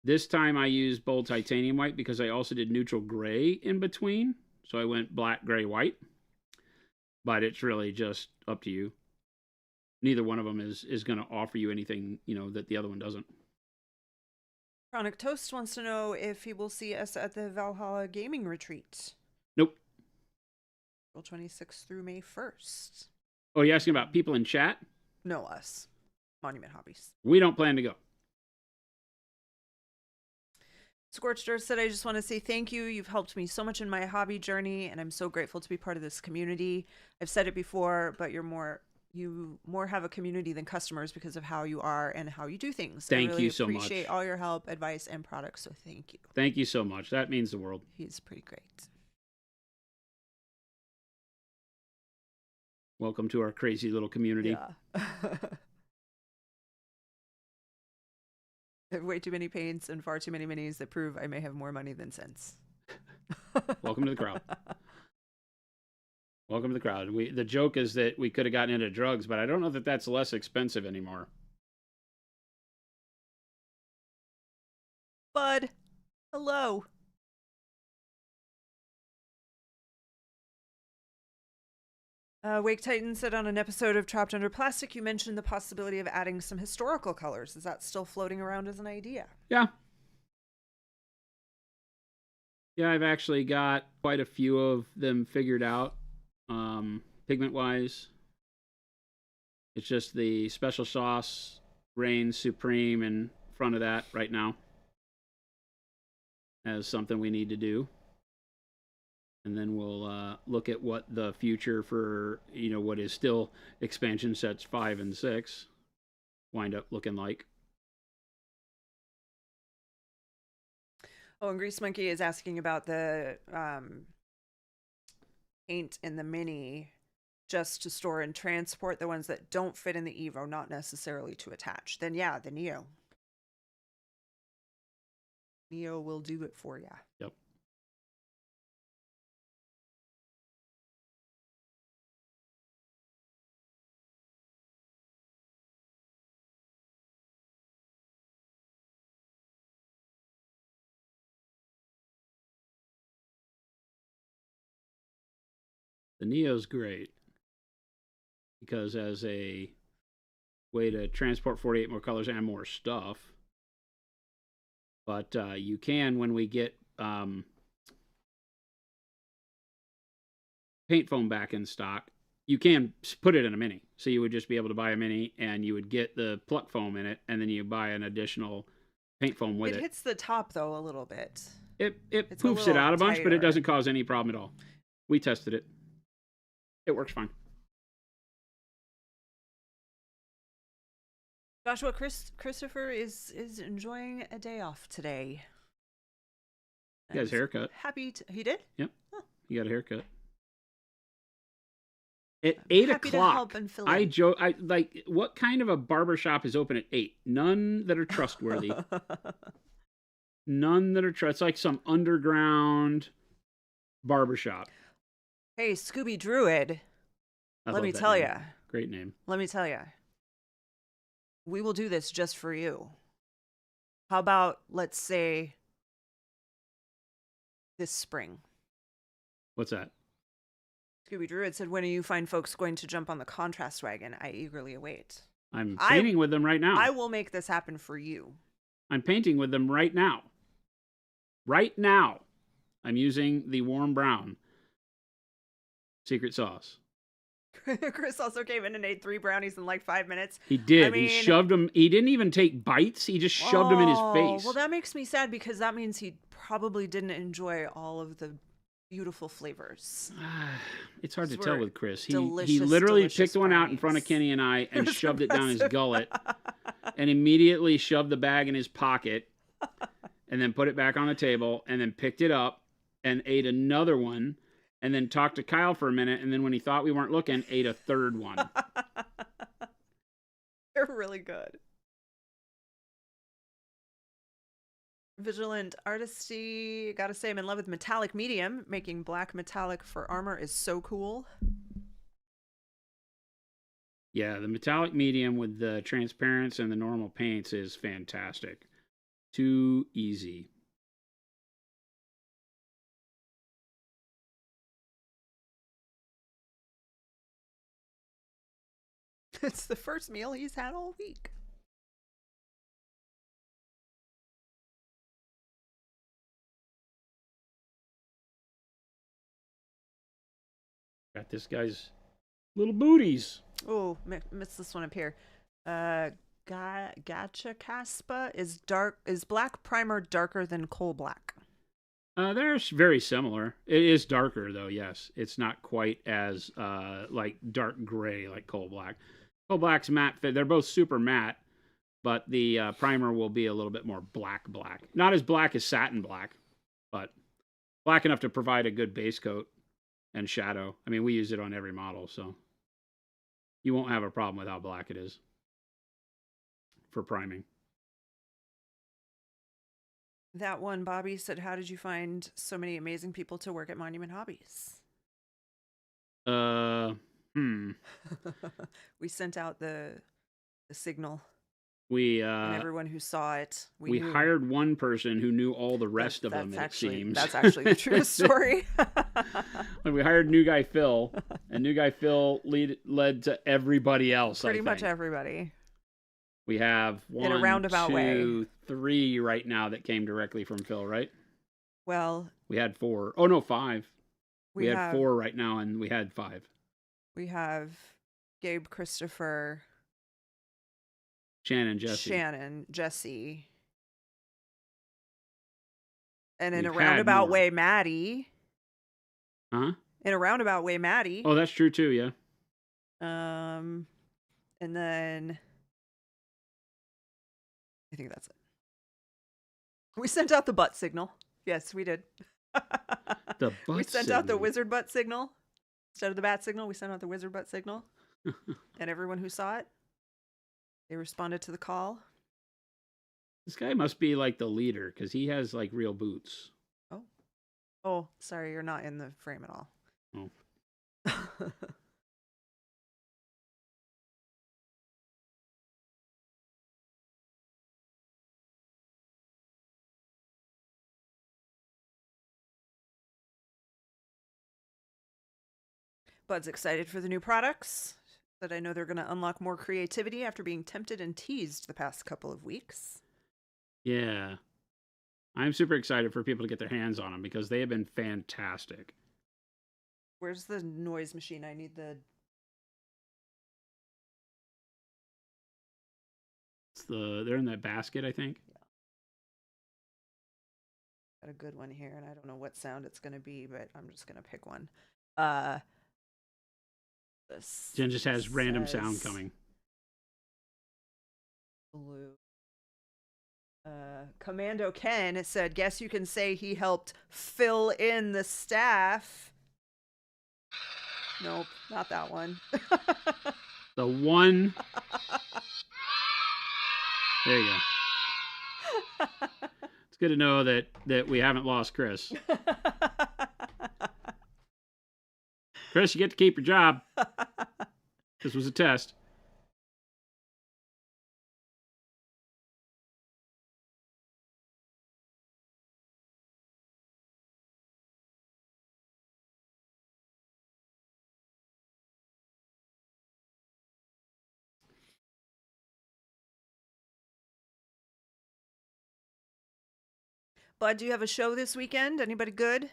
This time I used bold titanium white because I also did neutral gray in between. So I went black, gray, white. But it's really just up to you. Neither one of them is going to offer you anything, that the other one doesn't. Chronic Toast wants to know if he will see us at the Valhalla Gaming Retreat. Nope. April 26th through May 1st. Oh, you're asking about people in chat? No, us. Monument Hobbies. We don't plan to go. Scorched Earth said, I just want to say thank you. You've helped me so much in my hobby journey, and I'm so grateful to be part of this community. I've said it before, but you more have a community than customers because of how you are and how you do things. Thank I really you so much. appreciate all your help, advice, and products, so thank you. Thank you so much. That means the world. He's pretty great. Welcome to our crazy little community. Yeah. I have way too many paints and far too many minis that prove I may have more money than sense. Welcome to the crowd. Welcome to the crowd. The joke is that we could have gotten into drugs, but I don't know that that's less expensive anymore. Bud, hello. Wake Titan said on an episode of Trapped Under Plastic, you mentioned the possibility of adding some historical colors. Is that still floating around as an idea? Yeah. Yeah, I've actually got quite a few of them figured out, pigment-wise. It's just the special sauce reigns supreme in front of that right now as something we need to do. And then we'll look at what the future for, what is still expansion sets 5 and 6 wind up looking like. Oh, and Grease Monkey is asking about the paint in the mini just to store and transport, the ones that don't fit in the Evo, not necessarily to attach. Then yeah, the Neo. Neo will do it for you. Yep. The Neo's great because as a way to transport 48 more colors and more stuff. But you can, when we get paint foam back in stock, you can put it in a mini. So you would just be able to buy a mini and you would get the pluck foam in it, and then you buy an additional paint foam with it. It hits the top, though, a little bit. It It's a poofs it little out a bunch, but it tighter. doesn't cause any problem at all. We tested it. It works fine. Joshua Christopher is enjoying a day off today. He got his haircut. He did? Yep. Oh. He got a haircut. At 8 Happy to o'clock, help and fill I in. joke. What kind of a barber shop is open at 8? None that are trustworthy. None that are It's like some underground barber shop. Hey, Scooby Druid. I Let love me that tell name. you. Great name. Let me tell you. We will do this just for you. How about, let's say, this spring? What's that? Scooby Druid said, when are you fine folks going to jump on the contrast wagon? I eagerly await. I'm painting with them right now. I will make this happen for you. I'm painting with them right now. Right now. I'm using the warm brown secret sauce. Chris also came in and ate 3 brownies in like 5 minutes. He did. I mean, he shoved them. He didn't even take bites. He just shoved them in his face. Well, that makes me sad because that means he probably didn't enjoy all of the beautiful flavors. It's hard to These tell were with Chris. He delicious, literally delicious picked one out in front of brownies. Kenny and I and was shoved it down his impressive. gullet and immediately shoved the bag in his pocket and then put it back on the table and then picked it up and ate another one and then talked to Kyle for a minute, and then when he thought we weren't looking, ate a third one. They're really good. Vigilant Artisty, gotta say I'm in love with metallic medium. Making black metallic for armor is so cool. Yeah, the metallic medium with the transparents and the normal paints is fantastic. Too easy. It's the first meal he's had all week. Got this guy's little booties. Oh, missed this one up here. Gacha Caspa is black primer darker than coal black? They're very similar. It is darker though. Yes, it's not quite as like dark gray like coal black. Coal black's matte. They're both super matte, but the primer will be a little bit more black. Not as black as satin black, but black enough to provide a good base coat and shadow. I mean, we use it on every model, so you won't have a problem with how black it is for priming. That one, Bobby said, "How did you find so many amazing people to work at Monument Hobbies?" Uh, hmm. We sent out the signal, We and everyone who saw it, we knew. hired one person who knew all the rest of them. It seems that's actually the true story. When we hired new guy Phil, and new guy Phil led to everybody else. Pretty much everybody. We have one, in a roundabout 2, way. 3 right now that came directly from Phil, right? Well, we had 4. Oh no, 5. We had have 4 right now, and we had 5. We have Gabe, Christopher, Shannon, Jesse, and in We've a had roundabout more. way, Maddie. Huh? In a roundabout way, Maddie. Oh, that's true too. Yeah. And then I think that's it. We sent out the butt signal. Yes, we did. The butt we sent signal. out the wizard butt signal. Instead of the bat signal, we sent out the wizard butt signal. And everyone who saw it, they responded to the call. This guy must be like the leader because he has like real boots. Oh, sorry, you're not in the frame at all. Oh. Bud's excited for the new products. But I know they're going to unlock more creativity after being tempted and teased the past couple of weeks. Yeah. I'm super excited for people to get their hands on them because they have been fantastic. Where's the noise machine? I need the... They're in that basket, I think. Yeah. Got a good one here, and I don't know what sound it's going to be, but I'm just going to pick one. Jen just has random sound coming. Blue. Commando Ken said, "Guess you can say he helped fill in the staff." Nope, not that one. The one. There you go. It's good to know that we haven't lost Chris. Chris, you get to keep your job. This was a test. Bud, do you have a show this weekend? Anybody good?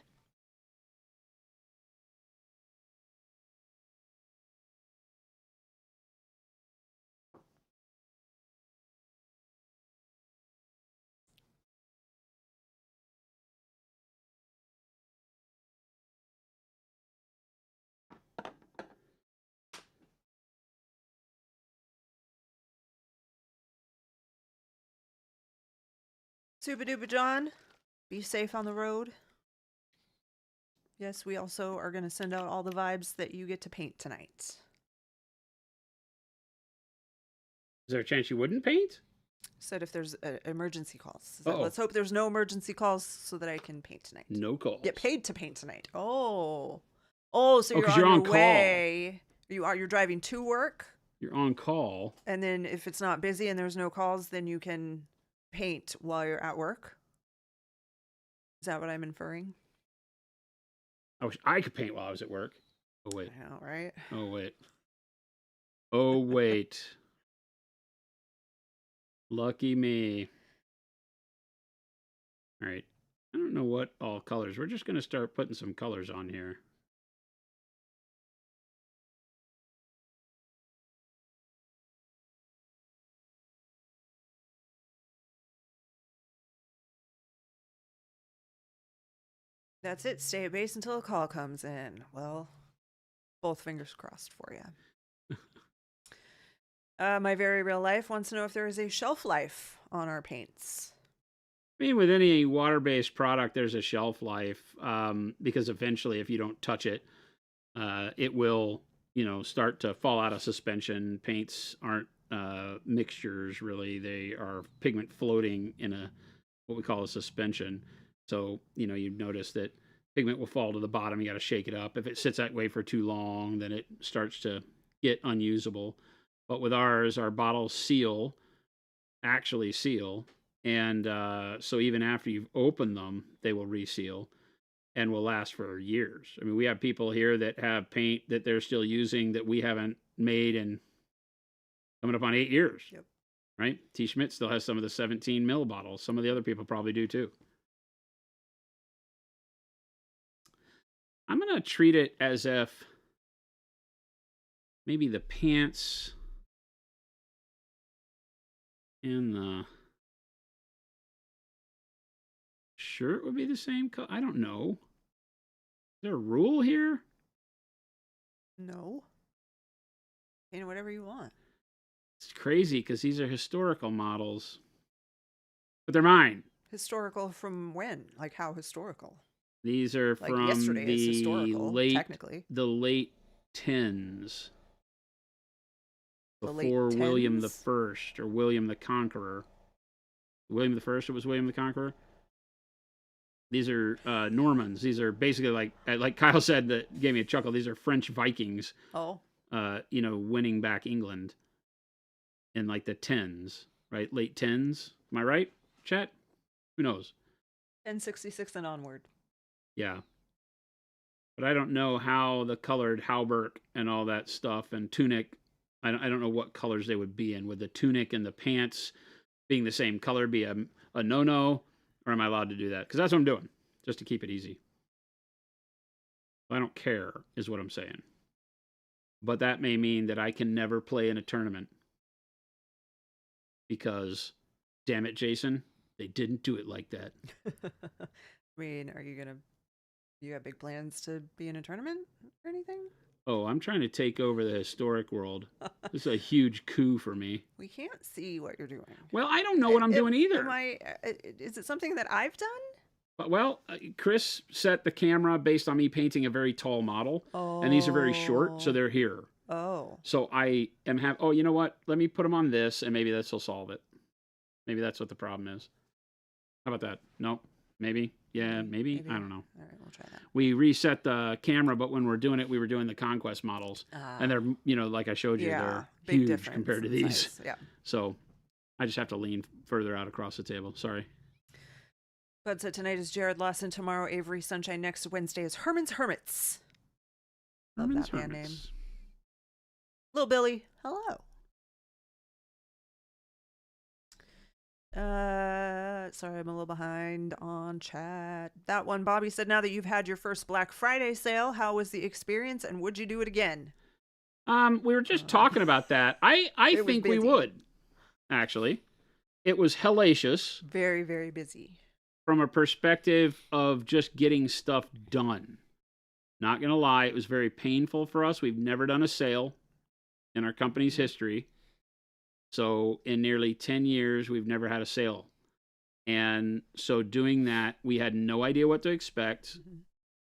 Super duper John, be safe on the road. Yes, we also are going to send out all the vibes that you get to paint tonight. Is there a chance you wouldn't paint? Said if there's emergency calls. Uh-oh. Let's hope there's no emergency calls so that I can paint tonight. No calls. Get paid to paint tonight. So you're on your way. You're driving to work. You're on call. And then if it's not busy and there's no calls, then you can paint while you're at work. Is that what I'm inferring? I wish I could paint while I was at work. Oh, wait. I know, right? Oh, wait. Oh, wait. Lucky me. All right. I don't know what all colors. We're just going to start putting some colors on here. That's it. Stay at base until a call comes in. Well, both fingers crossed for you. My very real life wants to know if there is a shelf life on our paints. I mean, with any water-based product, there's a shelf life because eventually, if you don't touch it, it will, start to fall out of suspension. Paints aren't mixtures, really. They are pigment floating in what we call a suspension. So, you notice that pigment will fall to the bottom. You got to shake it up. If it sits that way for too long, then it starts to get unusable. But with ours, our bottles actually seal. And so even after you've opened them, they will reseal and will last for years. I mean, we have people here that have paint that they're still using that we haven't made in coming up on 8 years. Yep. Right? T. Schmidt still has some of the 17 mil bottles. Some of the other people probably do too. I'm going to treat it as if maybe the pants and the shirt would be the same color. I don't know. Is there a rule here? No. Paint whatever you want. It's crazy because these are historical models, but they're mine. Historical from when? Like how historical? These are Like from yesterday is the historical, technically. late 10s, The late before William the 10s? First or William the Conqueror. William the First, it was William the Conqueror. These are Normans. These are basically like Kyle said, that gave me a chuckle. These are French Vikings. Oh. Winning back England in like the 10s, right? Late 10s. Am I right, chat? Who knows? 1066 and onward. Yeah. But I don't know how the colored hauberk and all that stuff and tunic, I don't know what colors they would be in. Would the tunic and the pants being the same color be a no-no? Or am I allowed to do that? Because that's what I'm doing, just to keep it easy. I don't care, is what I'm saying. But that may mean that I can never play in a tournament. Because, damn it, Jason, they didn't do it like that. I mean, you got big plans to be in a tournament or anything? Oh, I'm trying to take over the historic world. This is a huge coup for me. We can't see what you're doing. Well, I don't know what I'm doing either. Is it something that I've done? Well, Chris set the camera based on me painting a very tall model. Oh. And these are very short, so they're here. Oh. So I am you know what? Let me put them on this, and maybe this will solve it. Maybe that's what the problem is. How about that? No? Maybe? Yeah, maybe. I don't know. All right, we'll try that. We reset the camera, but when we're doing it, we were doing the Conquest models. And they're, like I showed you, they're huge compared to these. Size. Yeah. So I just have to lean further out across the table. Sorry. Bud said tonight is Jared Lawson, tomorrow Avery Sunshine, next Wednesday is Herman's Hermits. Love Herman's that band Hermits. name. Little Billy, hello. Sorry, I'm a little behind on chat. That one, Bobby said, now that you've had your first Black Friday sale, how was the experience and would you do it again? We were just talking about that. I think we would, actually. It was hellacious. Very, very busy. From a perspective of just getting stuff done. Not going to lie, it was very painful for us. We've never done a sale in our company's history. So in nearly 10 years, we've never had a sale. And so doing that, we had no idea what to expect.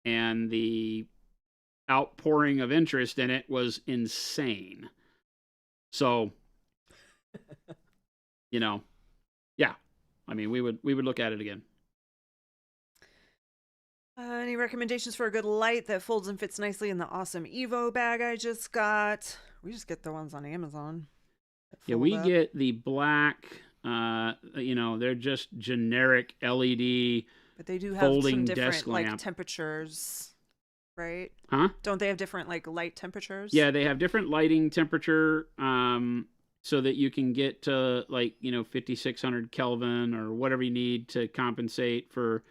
And the outpouring of interest in it was insane. So, yeah. I mean, we would look at it again. Any recommendations for a good light that folds and fits nicely in the awesome Evo bag I just got? We just get the ones on Amazon. Yeah, we get the black, they're just generic LED. But they do have folding some different desk lamp. temperatures, right? Huh? Don't they have different light temperatures? Yeah, they have different lighting temperature, so that you can get to 5,600 Kelvin or whatever you need to compensate for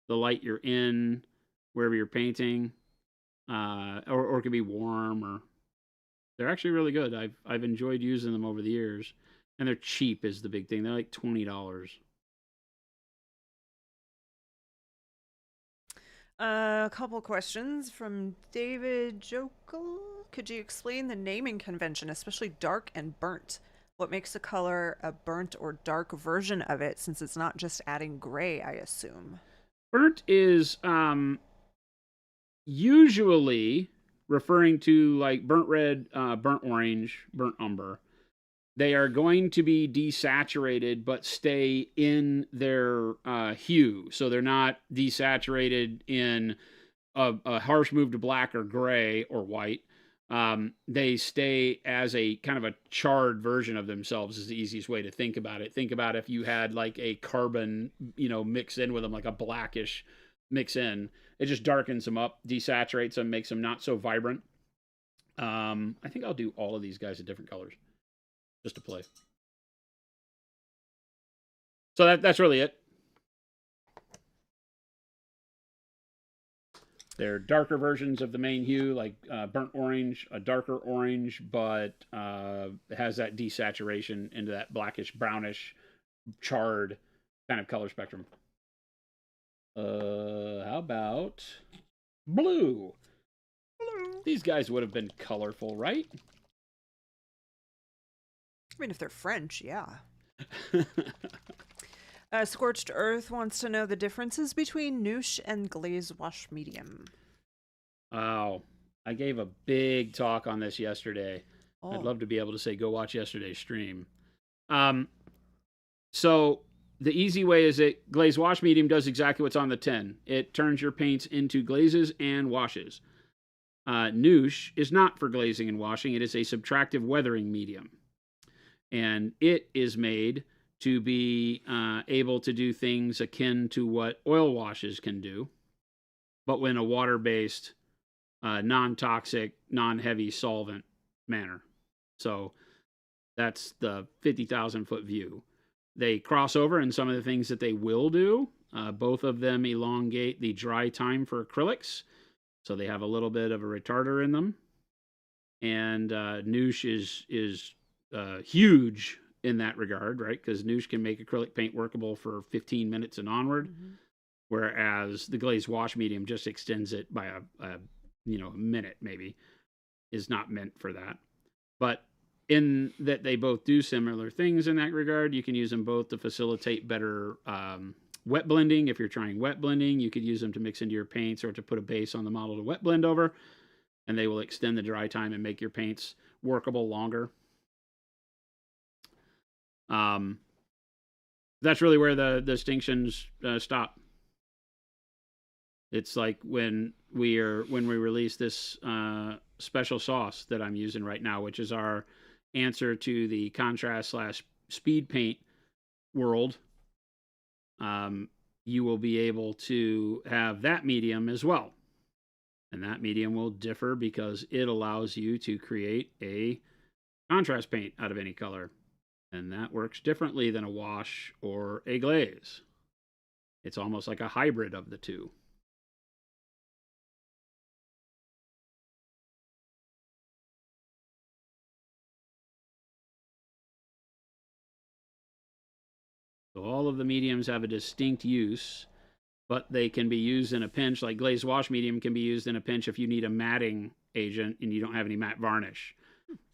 the light you're in, wherever you're painting, or it could be warm, or they're actually really good. I've enjoyed using them over the years, and they're cheap is the big thing. They're like $20. A couple questions from David Jokel. Could you explain the naming convention, especially dark and burnt? What makes a color a burnt or dark version of it, since it's not just adding gray, I assume? Burnt is usually referring to like burnt red, burnt orange, burnt umber. They are going to be desaturated but stay in their hue. So they're not desaturated in a harsh move to black or gray or white. They stay as a kind of a charred version of themselves is the easiest way to think about it. Think about if you had like a carbon, mix in with them, like a blackish mix in. It just darkens them up, desaturates them, makes them not so vibrant. I think I'll do all of these guys in different colors just to play. So that's really it. They're darker versions of the main hue, like burnt orange, a darker orange, but has that desaturation into that blackish, brownish, charred kind of color spectrum. How about blue? Blue. These guys would have been colorful, right? I mean, if they're French, yeah. Scorched Earth wants to know the differences between Noosh and Glaze Wash Medium. Wow. I gave a big talk on this yesterday. Oh. I'd love to be able to say, go watch yesterday's stream. So the easy way is that Glaze Wash Medium does exactly what's on the tin. It turns your paints into glazes and washes. Noosh is not for glazing and washing. It is a subtractive weathering medium. And it is made to be able to do things akin to what oil washes can do, but in a water-based, non-toxic, non-heavy solvent manner. So that's the 50,000-foot view. They cross over in some of the things that they will do. Both of them elongate the dry time for acrylics, so they have a little bit of a retarder in them. And Noosh is huge in that regard, right? Because Noosh can make acrylic paint workable for 15 minutes and onward, whereas the Glaze Wash Medium just extends it by a minute maybe. Is not meant for that. But in that they both do similar things in that regard, you can use them both to facilitate better wet blending. If you're trying wet blending, you could use them to mix into your paints or to put a base on the model to wet blend over, and they will extend the dry time and make your paints workable longer. That's really where the distinctions stop. It's like when we release this special sauce that I'm using right now, which is our answer to the contrast / speed paint world. You will be able to have that medium as well. And that medium will differ because it allows you to create a contrast paint out of any color. And that works differently than a wash or a glaze. It's almost like a hybrid of the two. So all of the mediums have a distinct use, but they can be used in a pinch. Like Glaze Wash Medium can be used in a pinch if you need a matting agent and you don't have any matte varnish.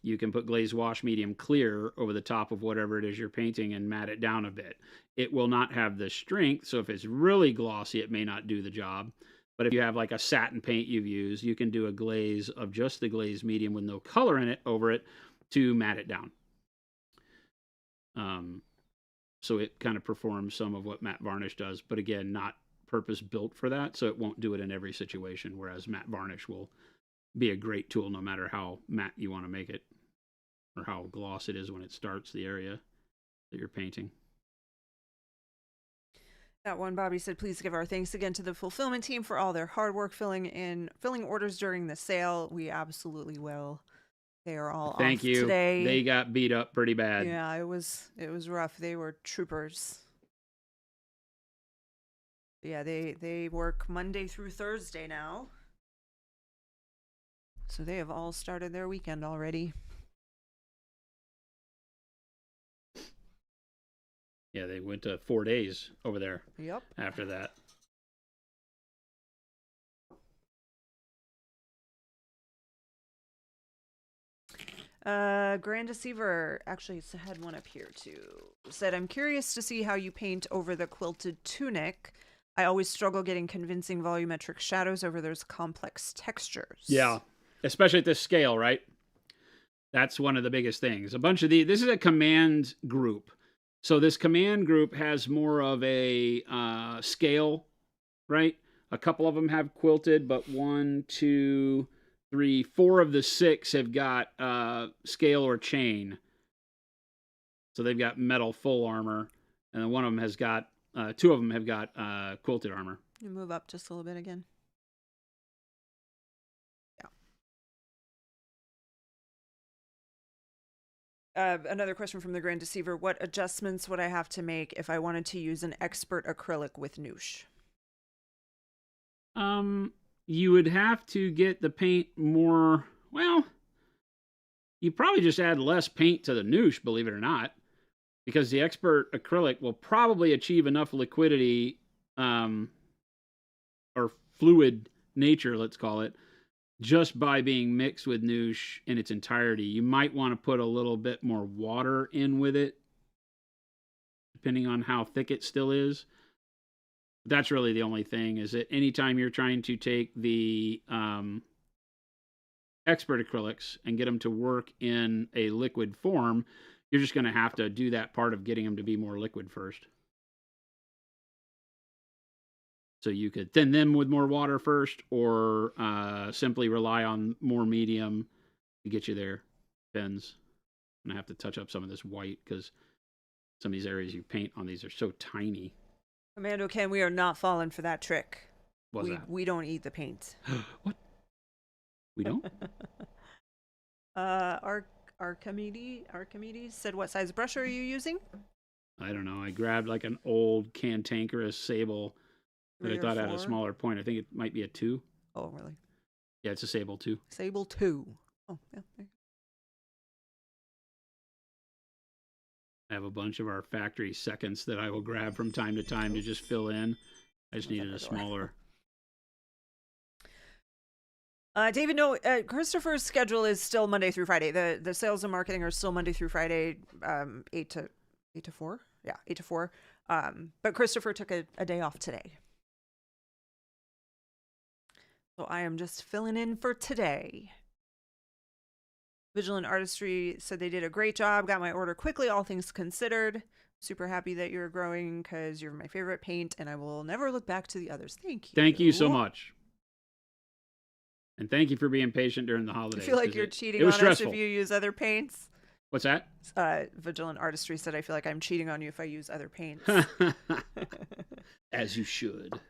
You can put Glaze Wash Medium clear over the top of whatever it is you're painting and matte it down a bit. It will not have the strength, so if it's really glossy, it may not do the job. But if you have like a satin paint you've used, you can do a glaze of just the glaze medium with no color in it over it to matte it down. So it kind of performs some of what matte varnish does, but again, not purpose built for that, so it won't do it in every situation, whereas matte varnish will be a great tool no matter how matte you want to make it or how gloss it is when it starts the area that you're painting. That one, Bobby said, please give our thanks again to the fulfillment team for all their hard work filling orders during the sale. We absolutely will. They are all Thank off you. today. They got beat up pretty bad. Yeah, it was rough. They were troopers. Yeah, they work Monday through Thursday now. So they have all started their weekend already. Yeah, they went to 4 days over there. Yep. After that. Grand Deceiver actually had one up here too. Said, I'm curious to see how you paint over the quilted tunic. I always struggle getting convincing volumetric shadows over those complex textures. Yeah, especially at this scale, right? That's one of the biggest things. A bunch of this is a command group. So this command group has more of a scale, right? A couple of them have quilted, but 1, 2, 3, 4 of the 6 have got scale or chain. So they've got metal full armor, and then one of them has got 2 of them have got quilted armor. You move up just a little bit again. Another question from the Grand Deceiver. What adjustments would I have to make if I wanted to use an expert acrylic with Noosh? You would have to get the paint more, well, you probably just add less paint to the Noosh, believe it or not, because the expert acrylic will probably achieve enough liquidity, or fluid nature, let's call it, just by being mixed with Noosh in its entirety. You might want to put a little bit more water in with it, depending on how thick it still is. That's really the only thing, is that anytime you're trying to take the expert acrylics and get them to work in a liquid form, you're just going to have to do that part of getting them to be more liquid first. So you could thin them with more water first, or simply rely on more medium to get you there. Depends. I'm going to have to touch up some of this white because some of these areas you paint on these are so tiny. Commando Ken, we are not falling for that trick. What's that? We don't eat the paint. What? We don't? Archimedes said, what size brush are you using? I don't know. I grabbed like an old cantankerous sable that I thought had a smaller point. I think it might be a 2. Oh, really? Yeah, it's a sable 2. Sable 2. Oh, yeah. I have a bunch of our factory seconds that I will grab from time to time to just fill in. I just needed a smaller. David, no, Christopher's schedule is still Monday through Friday. The sales and marketing are still Monday through Friday, 8 to 4. Yeah, 8 to 4. But Christopher took a day off today. So I am just filling in for today. Vigilant Artistry said they did a great job. Got my order quickly, all things considered. Super happy that you're growing because you're my favorite paint, and I will never look back to the others. Thank you. Thank you so much. And thank you for being patient during the holidays. I feel like you're cheating on us if you use other paints. What's that? Vigilant Artistry said, I feel like I'm cheating on you if I use other paints. As you should.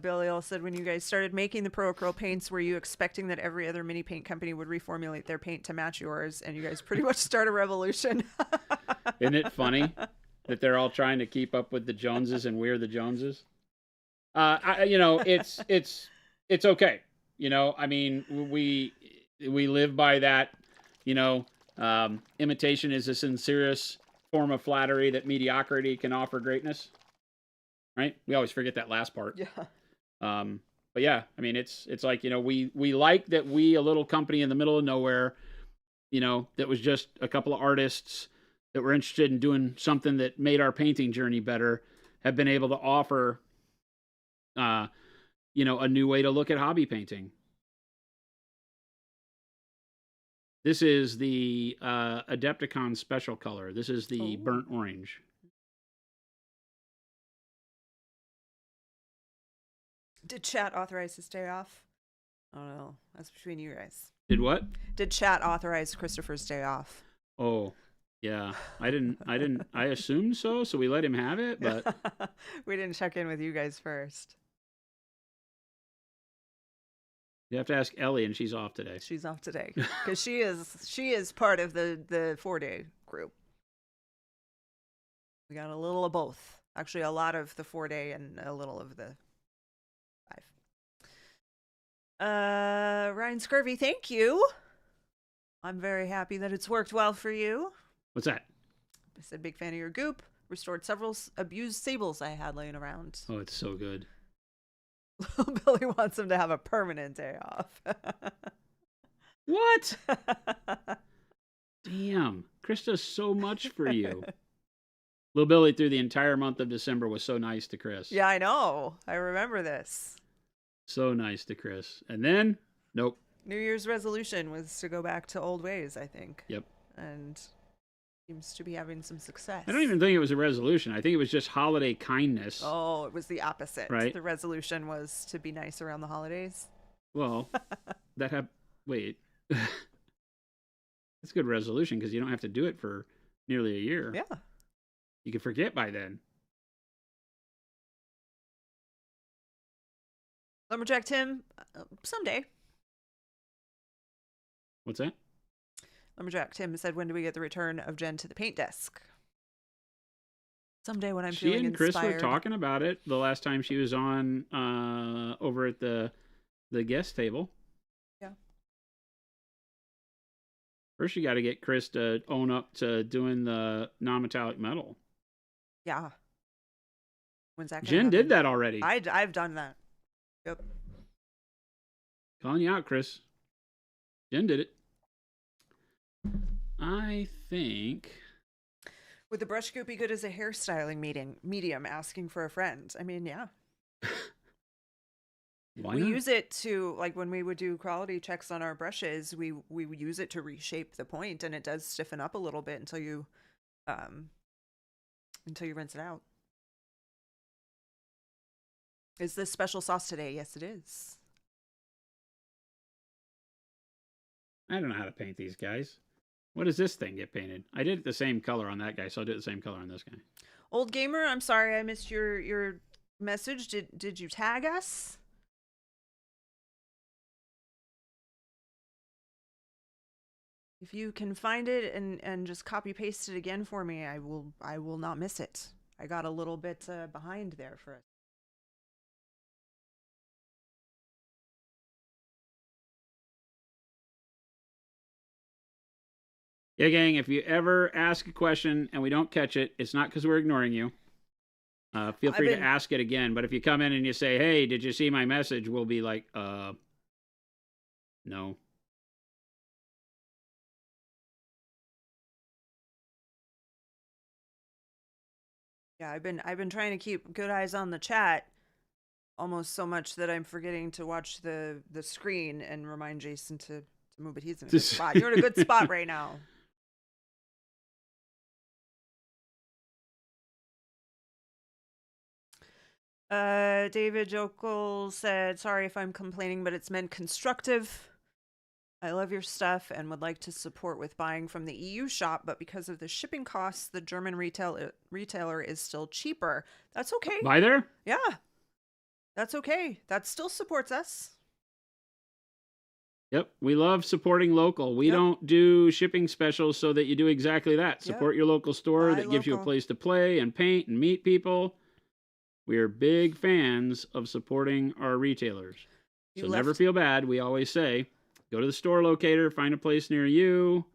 Billy all said, when you guys started making the Proacryl paints, were you expecting that every other mini paint company would reformulate their paint to match yours, and you guys pretty much start a revolution? Isn't it funny that they're all trying to keep up with the Joneses and we're the Joneses? It's okay. I mean, we live by that. Imitation is the sincerest form of flattery that mediocrity can offer greatness. Right? We always forget that last part. Yeah. But yeah, I mean, it's like, we like that we, a little company in the middle of nowhere, that was just a couple of artists that were interested in doing something that made our painting journey better, have been able to offer, a new way to look at hobby painting. This is the Adepticon special color. This is the burnt orange. Did chat authorize his day off? I don't know. That's between you guys. Did what? Did chat authorize Christopher's day off? Oh, yeah. I assumed so we let him have it, but we didn't check in with you guys first. You have to ask Ellie, and she's off today. She's off today because she is part of the 4-day group. We got a little of both. Actually, a lot of the 4-day and a little of the 5. Ryan Scurvy, thank you. I'm very happy that it's worked well for you. What's that? I said, big fan of your goop. Restored several abused sables I had laying around. Oh, it's so good. Billy wants him to have a permanent day off. What? Damn. Chris does so much for you. Little Billy through the entire month of December was so nice to Chris. Yeah, I know. I remember this. So nice to Chris. And then, nope. New Year's resolution was to go back to old ways, I think. Yep. And seems to be having some success. I don't even think it was a resolution. I think it was just holiday kindness. Oh, it was the opposite. Right. The resolution was to be nice around the holidays. Well, wait. That's a good resolution because you don't have to do it for nearly a year. Yeah. You can forget by then. Lumberjack Tim, someday. What's that? Lumberjack Tim said, when do we get the return of Jen to the paint desk? Someday when I'm She feeling and Chris inspired. were talking about it the last time she was on over at the guest table. Yeah. First, you got to get Chris to own up to doing the non-metallic metal. Yeah. When's that gonna Jen did happen? that already. I've done that. Yep. Calling you out, Chris. Jen did it. I think. Would the brush scoop be good as a hairstyling medium? Asking for a friend. I mean, yeah. Why We not? use it to, like, when we would do quality checks on our brushes, we would use it to reshape the point, and it does stiffen up a little bit until you rinse it out. Is this special sauce today? Yes, it is. I don't know how to paint these guys. What does this thing get painted? I did it the same color on that guy, so I'll do it the same color on this guy. Old gamer, I'm sorry I missed your message. Did you tag us? If you can find it and just copy paste it again for me, I will not miss it. I got a little bit behind there for it. Yeah, gang, if you ever ask a question and we don't catch it, it's not because we're ignoring you. Feel free to ask it again. But if you come in and you say, hey, did you see my message? We'll be like, no. Yeah, I've been trying to keep good eyes on the chat, almost so much that I'm forgetting to watch the screen and remind Jason to move it. He's in a good spot. You're in a good spot right now. David Jokel said, sorry if I'm complaining, but it's meant constructive. I love your stuff and would like to support with buying from the EU shop, but because of the shipping costs, the German retailer is still cheaper. That's okay. Buy there? Yeah. That's okay. That still supports us. Yep. We love supporting local. We don't do shipping specials so that you do exactly that. Support your local store that gives you a place to play and paint and meet people. We are big fans of supporting our retailers. So never feel bad. We always say, go to the store locator, find a place near you,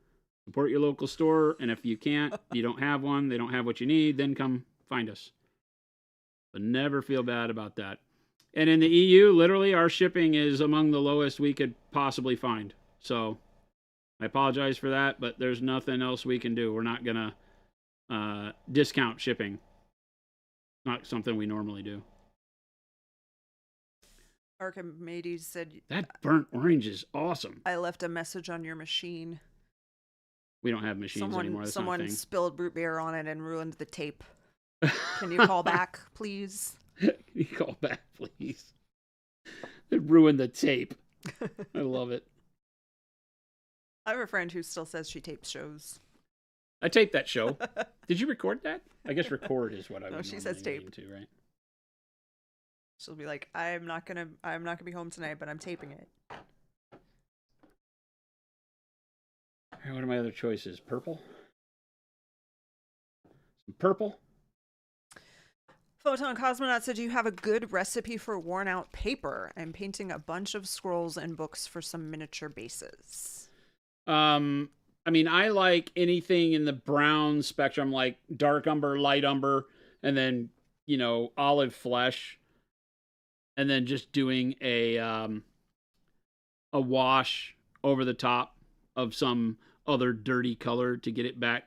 support your local store, and if you can't, you don't have one, they don't have what you need, then come find us. But never feel bad about that. And in the EU, literally, our shipping is among the lowest we could possibly find. So I apologize for that, but there's nothing else we can do. We're not going to discount shipping. Not something we normally do. Archimedes said, that burnt orange is awesome. I left a message on your machine. We don't have machines anymore. That's someone spilled root beer on it and ruined the tape. Can you call back, please? Can you call back, please? It ruined the tape. I love it. I have a friend who still says she tapes shows. I taped that show. Did you record that? I guess record is what I would No, she says tape too, right? She'll be like, I'm not gonna be home tonight, but I'm taping it. All right, what are my other choices? Purple? Some purple? Photon Cosmonaut said, you have a good recipe for worn out paper. I'm painting a bunch of scrolls and books for some miniature bases. I mean, I like anything in the brown spectrum, like dark umber, light umber, and then, olive flesh. and then just doing a wash over the top of some other dirty color to get it back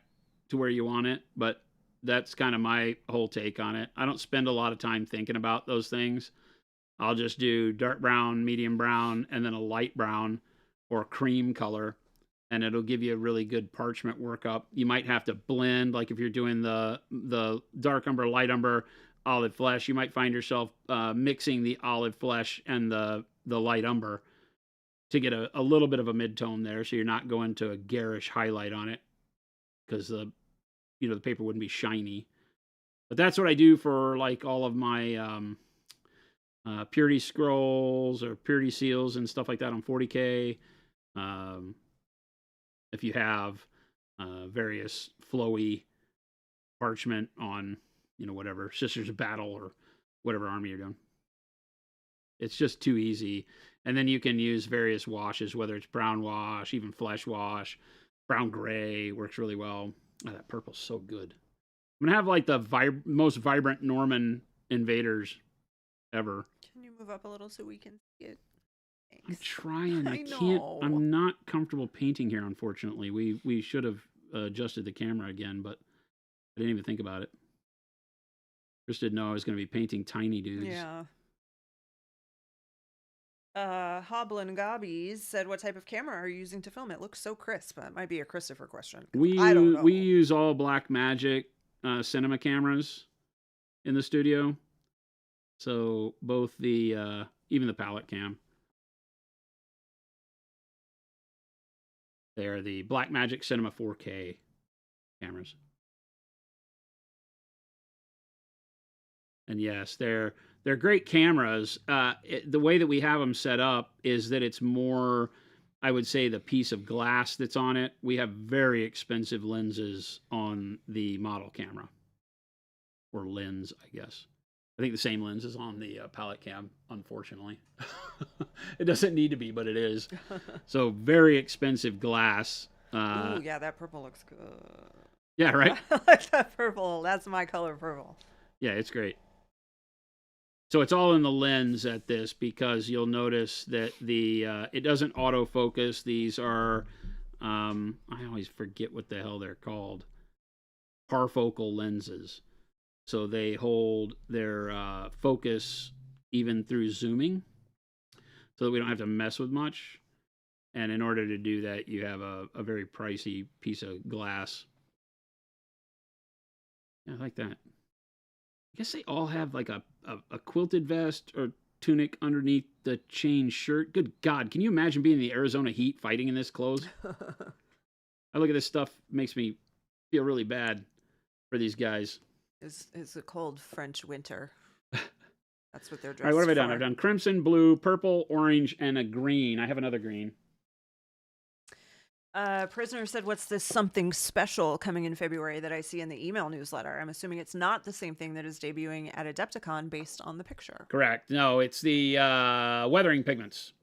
to where you want it. But that's kind of my whole take on it. I don't spend a lot of time thinking about those things. I'll just do dark brown, medium brown, and then a light brown or cream color, and it'll give you a really good parchment workup. You might have to blend, like if you're doing the dark umber, light umber, olive flesh, you might find yourself mixing the olive flesh and the light umber to get a little bit of a mid-tone there, so you're not going to a garish highlight on it, because the paper wouldn't be shiny. But that's what I do for like all of my purity scrolls or purity seals and stuff like that on 40K. If you have various flowy parchment on, whatever, Sisters of Battle or whatever army you're doing. It's just too easy. And then you can use various washes, whether it's brown wash, even flesh wash. Brown gray works really well. Oh, that purple's so good. I'm going to have like the most vibrant Norman invaders ever. Can you move up a little so we can see it? Thanks. I'm trying. I can't. know. I'm not comfortable painting here, unfortunately. We should have adjusted the camera again, but I didn't even think about it. Chris didn't know I was going to be painting tiny dudes. Yeah. Hobbies said, "What type of camera are you using to film? It looks so crisp." That might be a Christopher question. I don't know. We use all Blackmagic cinema cameras in the studio. So both the even the palette cam. They're the Blackmagic Cinema 4K cameras. And yes, they're great cameras. The way that we have them set up is that it's more, I would say, the piece of glass that's on it. We have very expensive lenses on the model camera. Or lens, I guess. I think the same lens is on the palette cam, unfortunately. It doesn't need to be, but it is. So very expensive glass. Ooh, yeah, that purple looks good. Yeah, right? I like that purple. That's my color, purple. Yeah, it's great. So it's all in the lens at this, because you'll notice that it doesn't autofocus. These are, I always forget what the hell they're called. Parfocal lenses. So they hold their focus even through zooming, so that we don't have to mess with much. And in order to do that, you have a very pricey piece of glass. Yeah, I like that. I guess they all have like a quilted vest or tunic underneath the chain shirt. Good God, can you imagine being in the Arizona heat fighting in this clothes? I look at this stuff, makes me feel really bad for these guys. It's a cold French winter. That's what they're dressed for. All right, what have I done? I've done crimson, blue, purple, orange, and a green. I have another green. Prisoner said, "What's this something special coming in February that I see in the email newsletter?" I'm assuming it's not the same thing that is debuting at Adepticon based on the picture. Correct. No, it's the weathering pigments.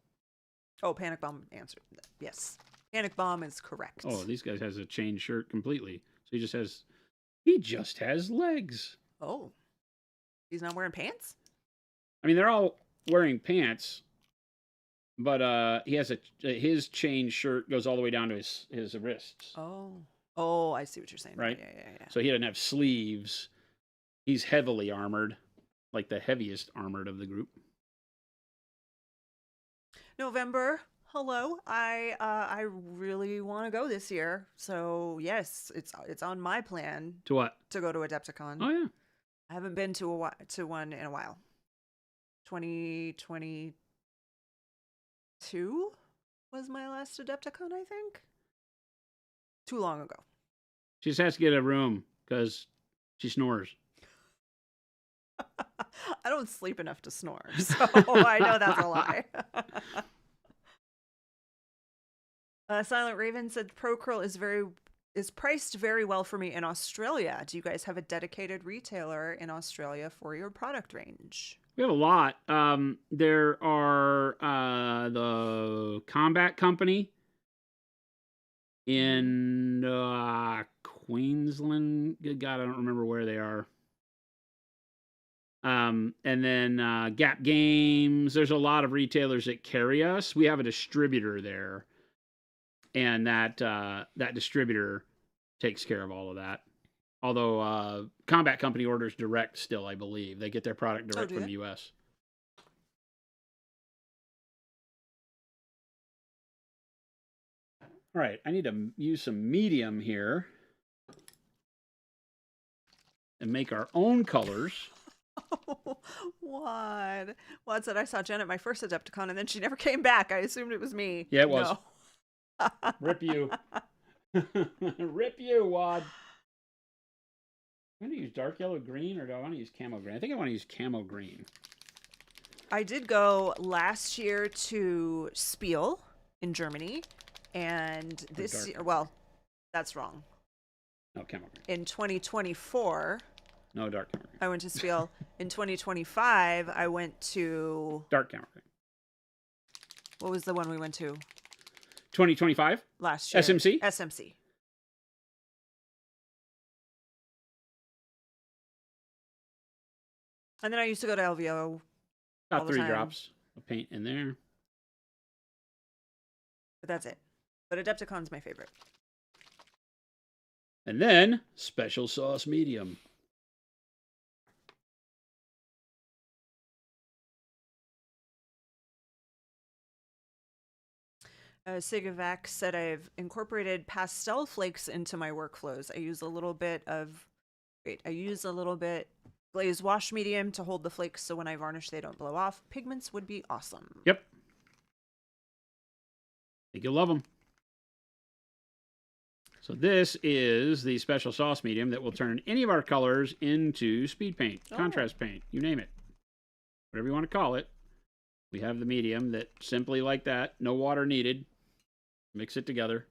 Oh, Panic Bomb answered that. Yes. Panic Bomb is correct. Oh, these guys has a chain shirt completely. So he just has legs. Oh. He's not wearing pants? I mean, they're all wearing pants, but he has his chain shirt goes all the way down to his wrists. Oh, I see what you're saying. Right? Yeah. So he doesn't have sleeves. He's heavily armored, like the heaviest armored of the group. November. Hello. I really want to go this year. So yes, it's on my plan. To what? To go to Adepticon. Oh yeah. I haven't been to one in a while. 2022 was my last Adepticon, I think. Too long ago. She just has to get a room because she snores. I don't sleep enough to snore, so I know that's a lie. Silent Raven said Proacryl is priced very well for me in Australia. Do you guys have a dedicated retailer in Australia for your product range? We have a lot. There are the Combat Company in Queensland. Good God, I don't remember where they are. And then Gap Games. There's a lot of retailers that carry us. We have a distributor there, and that distributor takes care of all of that. Although Combat Company orders direct still, I believe. They get their product direct from the U.S. All right, I need to use some medium here and make our own colors. What? Well, it said I saw Jen at my first Adepticon, and then she never came back. I assumed it was me. Yeah, it was. No. Rip you. Rip you, Wad. I'm going to use dark yellow green, or do I want to use camo green? I think I want to use camo green. I did go last year to Spiel in Germany, and this year, well, that's wrong. No, camo green. In 2024... No, dark camo green. I went to Spiel. In 2025, I went to... Dark camo green. What was the one we went to? 2025? Last year. SMC? SMC. And then I used to go to LVO. About 3 drops of paint in there. But that's it. But Adepticon's my favorite. And then, special sauce medium. Sigavac said I've incorporated pastel flakes into my workflows. I use a little bit glazed wash medium to hold the flakes so when I varnish they don't blow off. Pigments would be awesome. Yep. I think you'll love them. So this is the special sauce medium that will turn any of our colors into speed paint, contrast paint, you name it. Whatever you want to call it. We have the medium that simply like that, no water needed. Mix it together.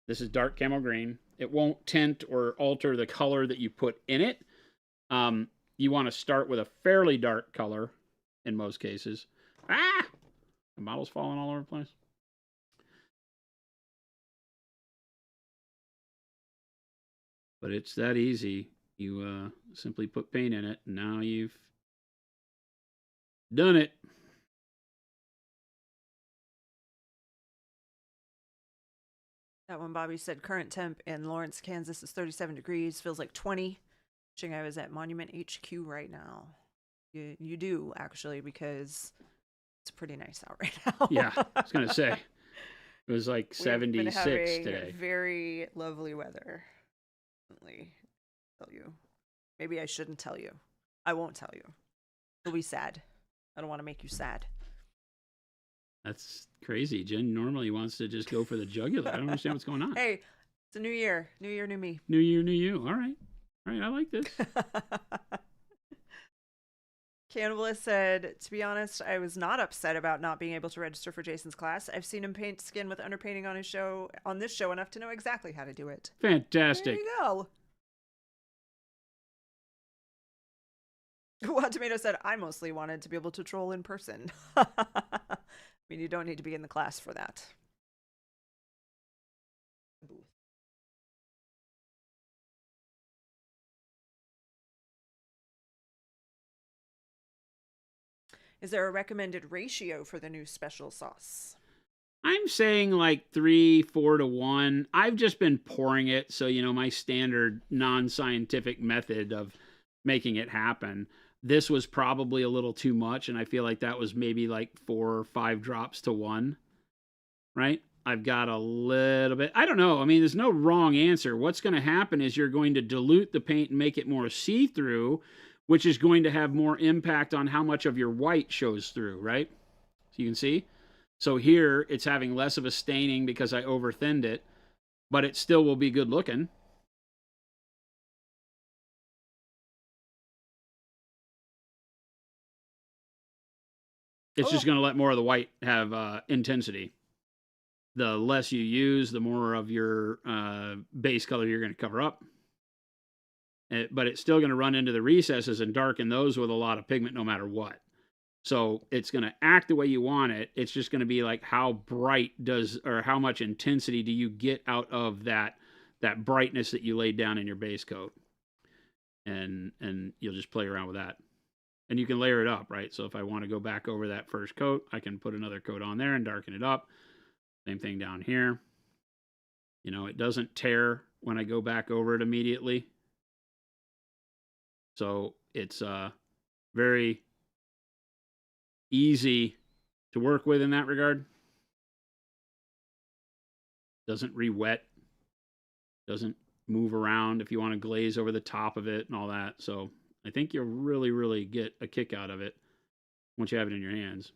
This is dark camo green. It won't tint or alter the color that you put in it. You want to start with a fairly dark color in most cases. Ah! The model's falling all over the place. But it's that easy. You simply put paint in it, and now you've done it. That one, Bobby said current temp in Lawrence, Kansas is 37 degrees. Feels like 20. Wishing I was at Monument HQ right now. You do, actually, because it's pretty nice out right now. Yeah, I was going to say. It was like 76 today. Very lovely weather. Tell you. Maybe I shouldn't tell you. I won't tell you. You'll be sad. I don't want to make you sad. That's crazy. Jen normally wants to just go for the jugular. I don't understand what's going on. Hey, it's a new year. New year, new me. New year, new you. All right. All right, I like this. Cannibalist said, to be honest, I was not upset about not being able to register for Jason's class. I've seen him paint skin with underpainting on this show enough to know exactly how to do it. Fantastic. There you go. Wild Tomato said, I mostly wanted to be able to troll in person. I mean, you don't need to be in the class for that. Is there a recommended ratio for the new special sauce? I'm saying like 3-4 to 1. I've just been pouring it, so my standard non-scientific method of making it happen. This was probably a little too much, and I feel like that was maybe like 4 or 5 drops to 1. Right? I've got a little bit. I don't know. I mean, there's no wrong answer. What's going to happen is you're going to dilute the paint and make it more see-through, which is going to have more impact on how much of your white shows through, right? So you can see. So here, it's having less of a staining because I over-thinned it, but it still will be good looking. It's just going to let more of the white have intensity. The less you use, the more of your base color you're going to cover up. But it's still going to run into the recesses and darken those with a lot of pigment no matter what. So it's going to act the way you want it. It's just going to be like how bright or how much intensity do you get out of that brightness that you laid down in your base coat. And you'll just play around with that. And you can layer it up, right? So if I want to go back over that first coat, I can put another coat on there and darken it up. Same thing down here. You know, it doesn't tear when I go back over it immediately. So it's very easy to work with in that regard. Doesn't re-wet. Doesn't move around if you want to glaze over the top of it and all that. So I think you'll really, really get a kick out of it once you have it in your hands.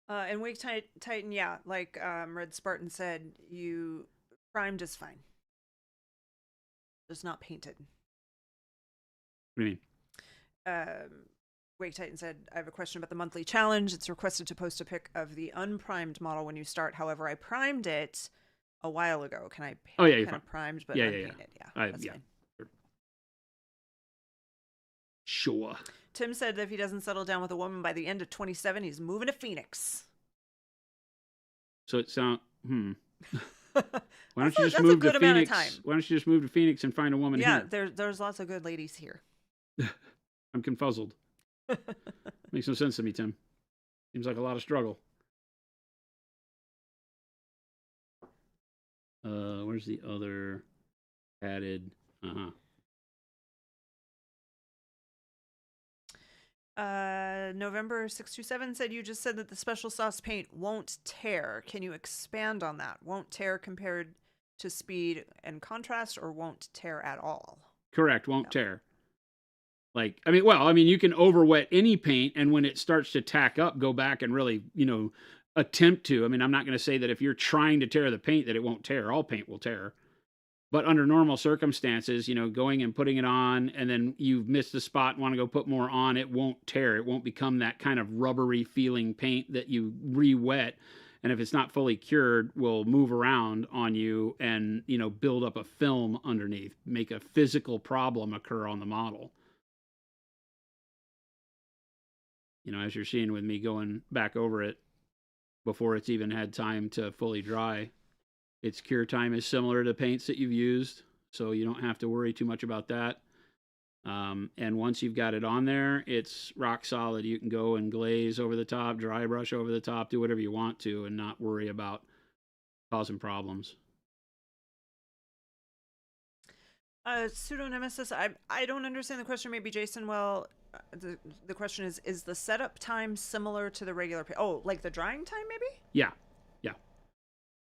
And Wake Titan, yeah, like Red Spartan said, you primed is fine. Just not painted. What do you mean? Wake Titan said, I have a question about the monthly challenge. It's requested to post a pic of the unprimed model when you start. However, I primed it a while ago. Can I Oh, yeah, you're kind fine. of primed but Yeah, unpainted? Yeah, that's fine. Sure. Tim said that if he doesn't settle down with a woman by the end of 27, he's moving to Phoenix. So it sounds Why don't That's you a- just that's a move good to amount of Phoenix? time. Why don't you just move to Phoenix and find a woman Yeah, here? there's lots of good ladies here. I'm confuzzled. Makes no sense to me, Tim. Seems like a lot of struggle. Where's the other added? November 627 said you just said that the special sauce paint won't tear. Can you expand on that? Won't tear compared to speed and contrast, or won't tear at all? Correct, won't tear. Like, I mean, you can overwet any paint, and when it starts to tack up, go back and really, attempt to. I mean, I'm not going to say that if you're trying to tear the paint that it won't tear. All paint will tear. But under normal circumstances, going and putting it on, and then you've missed a spot and want to go put more on, it won't tear. It won't become that kind of rubbery feeling paint that you re-wet. And if it's not fully cured, will move around on you and, build up a film underneath, make a physical problem occur on the model. As you're seeing with me going back over it before it's even had time to fully dry. Its cure time is similar to paints that you've used, so you don't have to worry too much about that. And once you've got it on there, it's rock solid. You can go and glaze over the top, dry brush over the top, do whatever you want to, and not worry about causing problems. Pseudo-nemesis, I don't understand the question. Maybe Jason will. The question is the setup time similar to the regular paint? Oh, like the drying time, maybe? Yeah.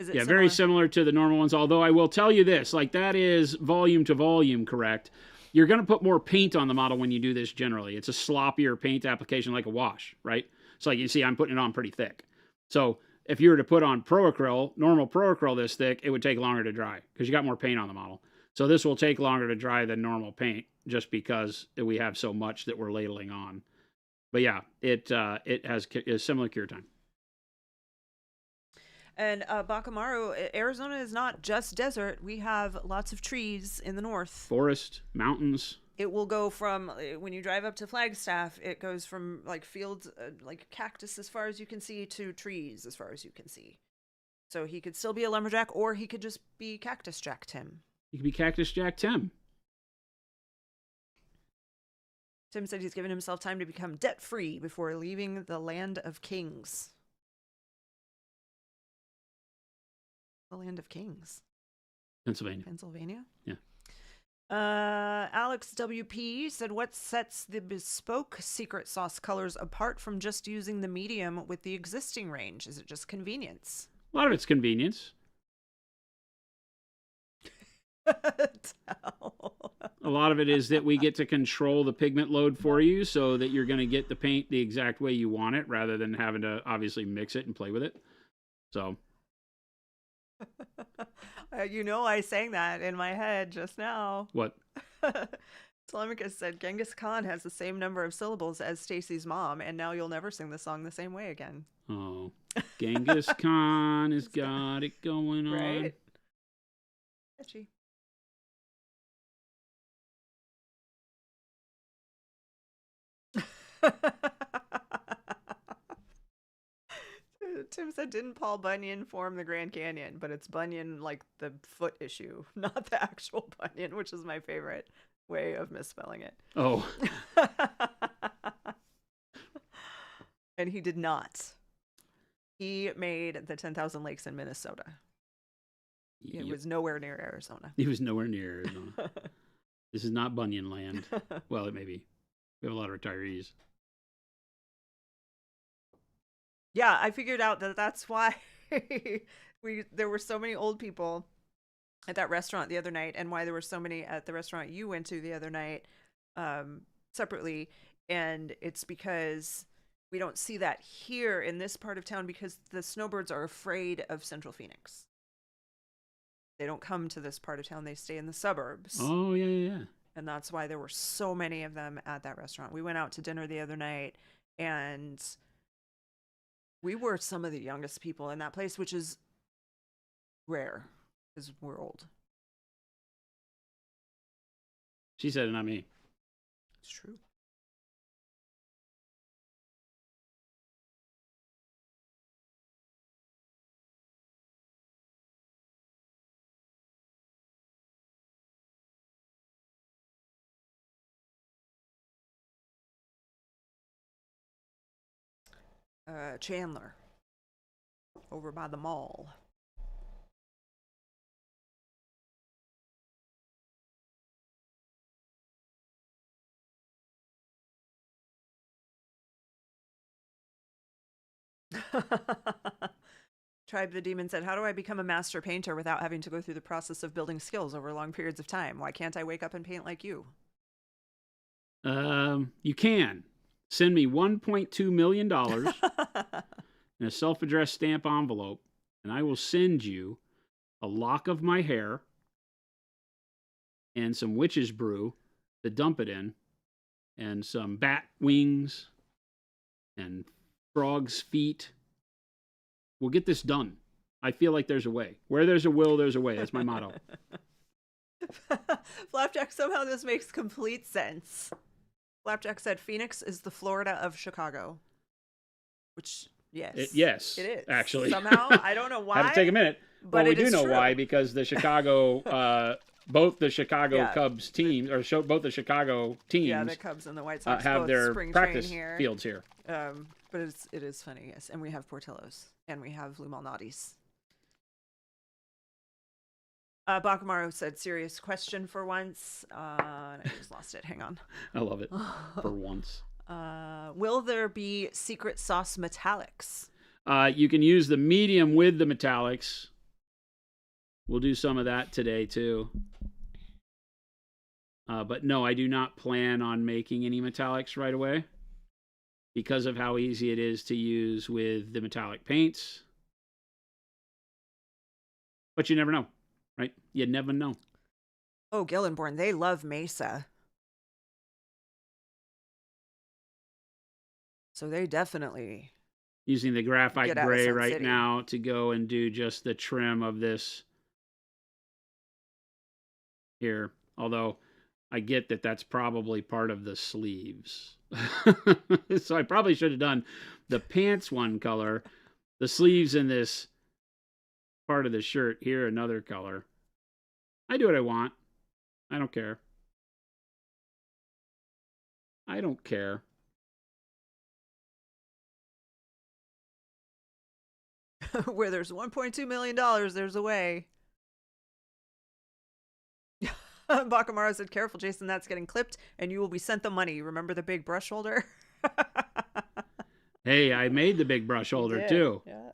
Is it yeah, very similar to the normal ones, although I will tell you this, like that is volume to volume, correct? You're going to put more paint on the model when you do this generally. It's a sloppier paint application like a wash, right? So like you see, I'm putting it on pretty thick. So if you were to put on Proacryl, normal Proacryl this thick, it would take longer to dry because you got more paint on the model. So this will take longer to dry than normal paint just because we have so much that we're ladling on. But yeah, it has a similar cure time. And Bacamaru, Arizona is not just desert. We have lots of trees in the north. Forest, mountains. It will go from, when you drive up to Flagstaff, it goes from like fields, like cactus as far as you can see, to trees as far as you can see. So he could still be a lumberjack, or he could just be Cactus Jack Tim. He could be Cactus Jack Tim. Tim said he's given himself time to become debt-free before leaving the land of kings. The land of kings. Pennsylvania. Yeah. Alex WP said, what sets the bespoke secret sauce colors apart from just using the medium with the existing range? Is it just convenience? A lot of it's convenience. A lot of it is that we get to control the pigment load for you so that you're going to get the paint the exact way you want it rather than having to obviously mix it and play with it. So... I sang that in my head just now. What? Telemachus said Genghis Khan has the same number of syllables as Stacy's mom, and now you'll never sing the song the same way again. Oh, Genghis Khan has got it going on. Right? Catchy. Tim said, didn't Paul Bunyan form the Grand Canyon? But it's Bunyan like the foot issue, not the actual Bunyan, which is my favorite. way of misspelling it. Oh. And he did not. He made the 10,000 Lakes in Minnesota. It was nowhere near Arizona. He was nowhere near Arizona. This is not Bunyan land. Well, it may be. We have a lot of retirees. Yeah, I figured out that that's why there were so many old people at that restaurant the other night, and why there were so many at the restaurant you went to the other night, separately. And it's because we don't see that here in this part of town, because the snowbirds are afraid of Central Phoenix. They don't come to this part of town. They stay in the suburbs. Oh, yeah. And that's why there were so many of them at that restaurant. We went out to dinner the other night, and we were some of the youngest people in that place, which is rare because we're old. She said it, not me. It's true. Chandler, over by the mall. Tribe the Demon said, how do I become a master painter without having to go through the process of building skills over long periods of time? Why can't I wake up and paint like you? You can. Send me $1.2 million in a self-addressed stamp envelope, and I will send you a lock of my hair and some witch's brew to dump it in, and some bat wings and frog's feet. We'll get this done. I feel like there's a way. Where there's a will, there's a way. That's my motto. Flapjack, somehow this makes complete sense. Flapjack said Phoenix is the Florida of Chicago. Which, yes. Yes, it is. Actually. Somehow, I don't know why. Had to take a minute. But we do know true. why, because the Chicago, both the Chicago Cubs teams, both the Chicago teams, the Cubs and the White Sox have both their spring practice train here. fields here. But it is funny, yes. And we have Portillo's, and we have Lou Malnati's. Bakamaro said, serious question for once. And I just lost it. Hang on. I love it. For once. Will there be secret sauce metallics? You can use the medium with the metallics. We'll do some of that today, too. But no, I do not plan on making any metallics right away, because of how easy it is to use with the metallic paints. But you never know, right? You never know. Oh, Gillenborn, they love Mesa. So they definitely... Using the graphite gray right City. now to go and do just the trim of this here. Although I get that that's probably part of the sleeves. So I probably should have done the pants one color, the sleeves in this part of the shirt here another color. I do what I want. I don't care. I don't care. Where there's $1.2 million, there's a way. Bakamara said, careful, Jason, that's getting clipped, and you will be sent the money. Remember the big brush holder? Hey, I made the big brush holder, too. Yeah.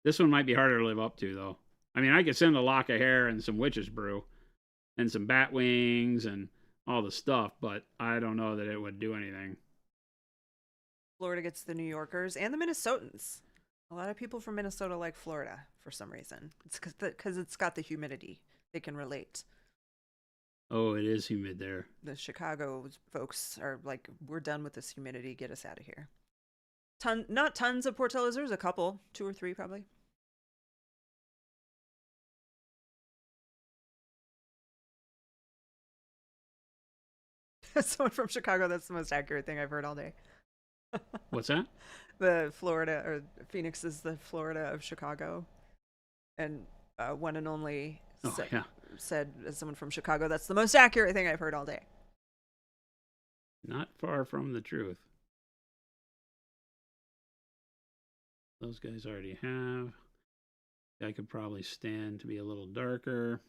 This one might be harder to live up to, though. I mean, I could send a lock of hair and some witch's brew and some bat wings and all the stuff, but I don't know that it would do anything. Florida gets the New Yorkers and the Minnesotans. A lot of people from Minnesota like Florida for some reason. It's because it's got the humidity. They can relate. Oh, it is humid there. The Chicago folks are like, we're done with this humidity. Get us out of here. Not tons of Portillo's. There's a couple, 2 or 3 probably. Someone from Chicago, that's the most accurate thing I've heard all day. What's that? The Florida, or Phoenix is the Florida of Chicago. And one and only... Oh, yeah. said, as someone from Chicago, that's the most accurate thing I've heard all day. Not far from the truth. Those guys already have. I could probably stand to be a little darker.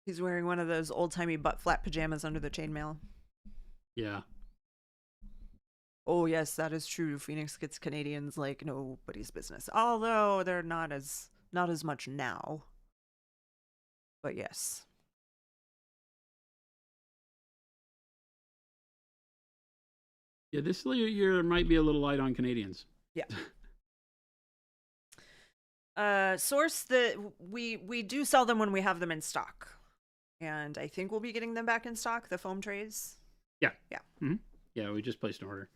He's wearing one of those old-timey butt-flat pajamas under the chainmail. Yeah. Oh, yes, that is true. Phoenix gets Canadians like nobody's business. Although they're not as much now. But yes. Yeah, this year might be a little light on Canadians. Yeah. Source that we do sell them when we have them in stock. And I think we'll be getting them back in stock, the foam trays. Yeah. Yeah. Mm-hmm. Yeah, we just placed an order.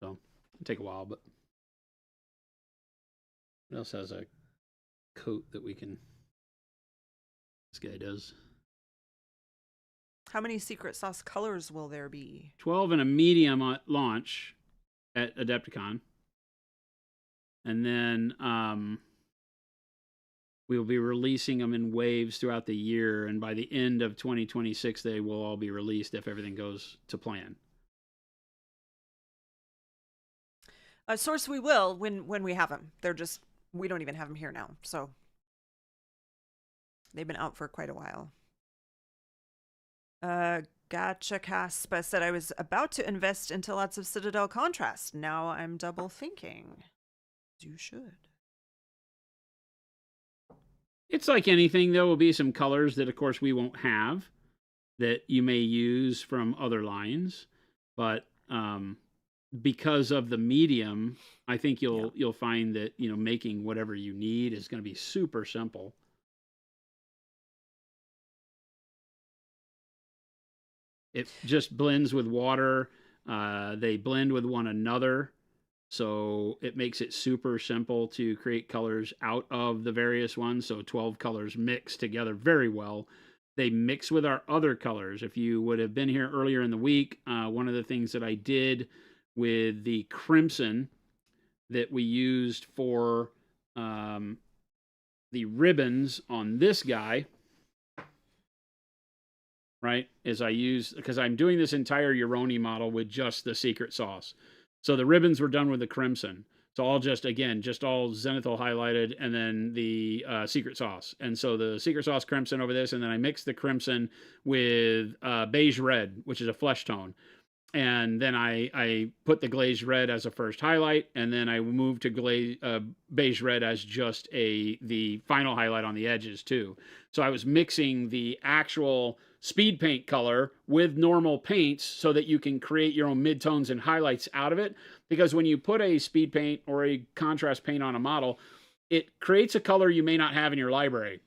So it'll take a while, but what else has a coat that we can... This guy does. How many secret sauce colors will there be? 12 and a medium at launch at Adepticon. And then we will be releasing them in waves throughout the year. And by the end of 2026, they will all be released if everything goes to plan. Source, we will when we have them. We don't even have them here now. So they've been out for quite a while. Gotcha, Caspa said I was about to invest into lots of Citadel contrast. Now I'm double thinking. You should. It's like anything. There will be some colors that, of course, we won't have that you may use from other lines. But because of the medium, I think you'll find that, making whatever you need is going to be super simple. It just blends with water. They blend with one another. So it makes it super simple to create colors out of the various ones. So 12 colors mix together very well. They mix with our other colors. If you would have been here earlier in the week, one of the things that I did with the crimson that we used for the ribbons on this guy, right, is I used, because I'm doing this entire Uroni model with just the secret sauce. So the ribbons were done with the crimson. So all just all Zenithal highlighted, and then the secret sauce. And so the secret sauce crimson over this, and then I mixed the crimson with beige red, which is a flesh tone. And then I put the glazed red as a first highlight, and then I moved to beige red as just the final highlight on the edges too. So I was mixing the actual speed paint color with normal paints so that you can create your own midtones and highlights out of it. Because when you put a speed paint or a contrast paint on a model, it creates a color you may not have in your library.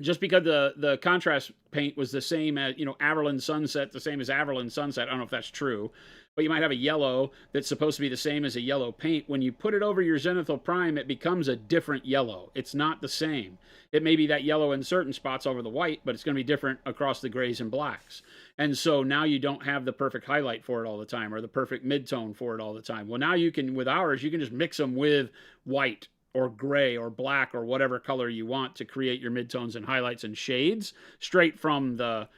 Just because the contrast paint was the same as, Averland Sunset, the same as Averland Sunset. I don't know if that's true, but you might have a yellow that's supposed to be the same as a yellow paint. When you put it over your Zenithal Prime, it becomes a different yellow. It's not the same. It may be that yellow in certain spots over the white, but it's going to be different across the grays and blacks. And so now you don't have the perfect highlight for it all the time, or the perfect midtone for it all the time. Well, now you can, with ours, you can just mix them with white or gray or black or whatever color you want to create your midtones and highlights and shades straight from the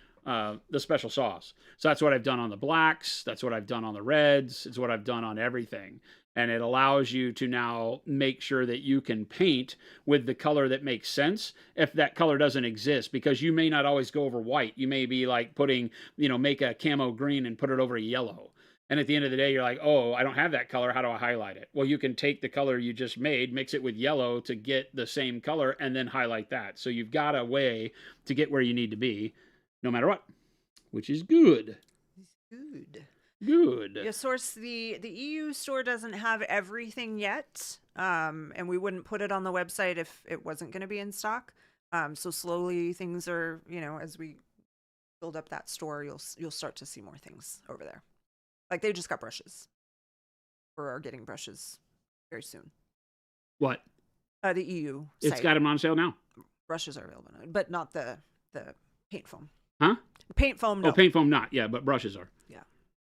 special sauce. So that's what I've done on the blacks. That's what I've done on the reds. It's what I've done on everything. And it allows you to now make sure that you can paint with the color that makes sense if that color doesn't exist, because you may not always go over white. You may be like putting, make a camo green and put it over a yellow. And at the end of the day, you're like, oh, I don't have that color. How do I highlight it? Well, you can take the color you just made, mix it with yellow to get the same color, and then highlight that. So you've got a way to get where you need to be, no matter what, which is good. Good. Good. Yeah, Source, the EU store doesn't have everything yet, and we wouldn't put it on the website if it wasn't going to be in stock. So slowly things are, as we build up that store, you'll start to see more things over there. Like they just got brushes, or are getting brushes very soon. What? The EU It's site. got them on sale now. Brushes are available, but not the paint foam. Huh? Paint foam, no. Oh, paint foam not. Yeah, but brushes are. Yeah.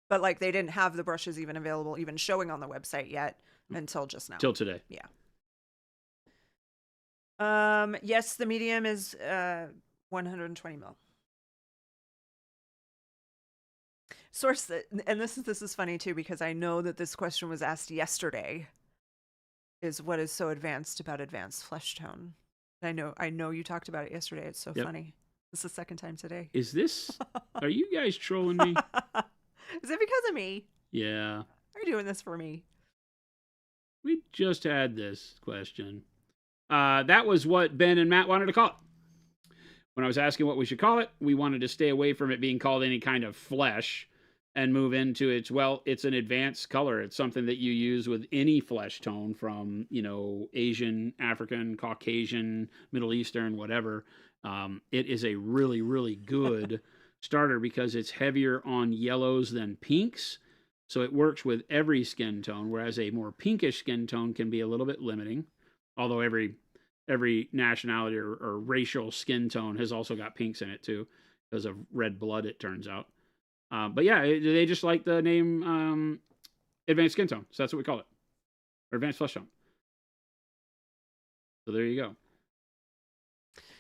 But like they didn't have the brushes even available, even showing on the website yet until just now. Till today. Yeah. Yes, the medium is 120 mil. Source, and this is funny too because I know that this question was asked yesterday. Is what is so advanced about advanced flesh tone? I know you talked about it yesterday. It's so funny. This is the second time today. Is this? Are you guys trolling me? Is it because of me? Yeah. Are you doing this for me? We just had this question. That was what Ben and Matt wanted to call it. When I was asking what we should call it, we wanted to stay away from it being called any kind of flesh and move into it's an advanced color. It's something that you use with any flesh tone from, Asian, African, Caucasian, Middle Eastern, whatever. It is a really, really good starter because it's heavier on yellows than pinks. So it works with every skin tone, whereas a more pinkish skin tone can be a little bit limiting. Although every nationality or racial skin tone has also got pinks in it too, because of red blood, it turns out. But yeah, they just like the name advanced skin tone, so that's what we call it, or advanced flesh tone. So there you go.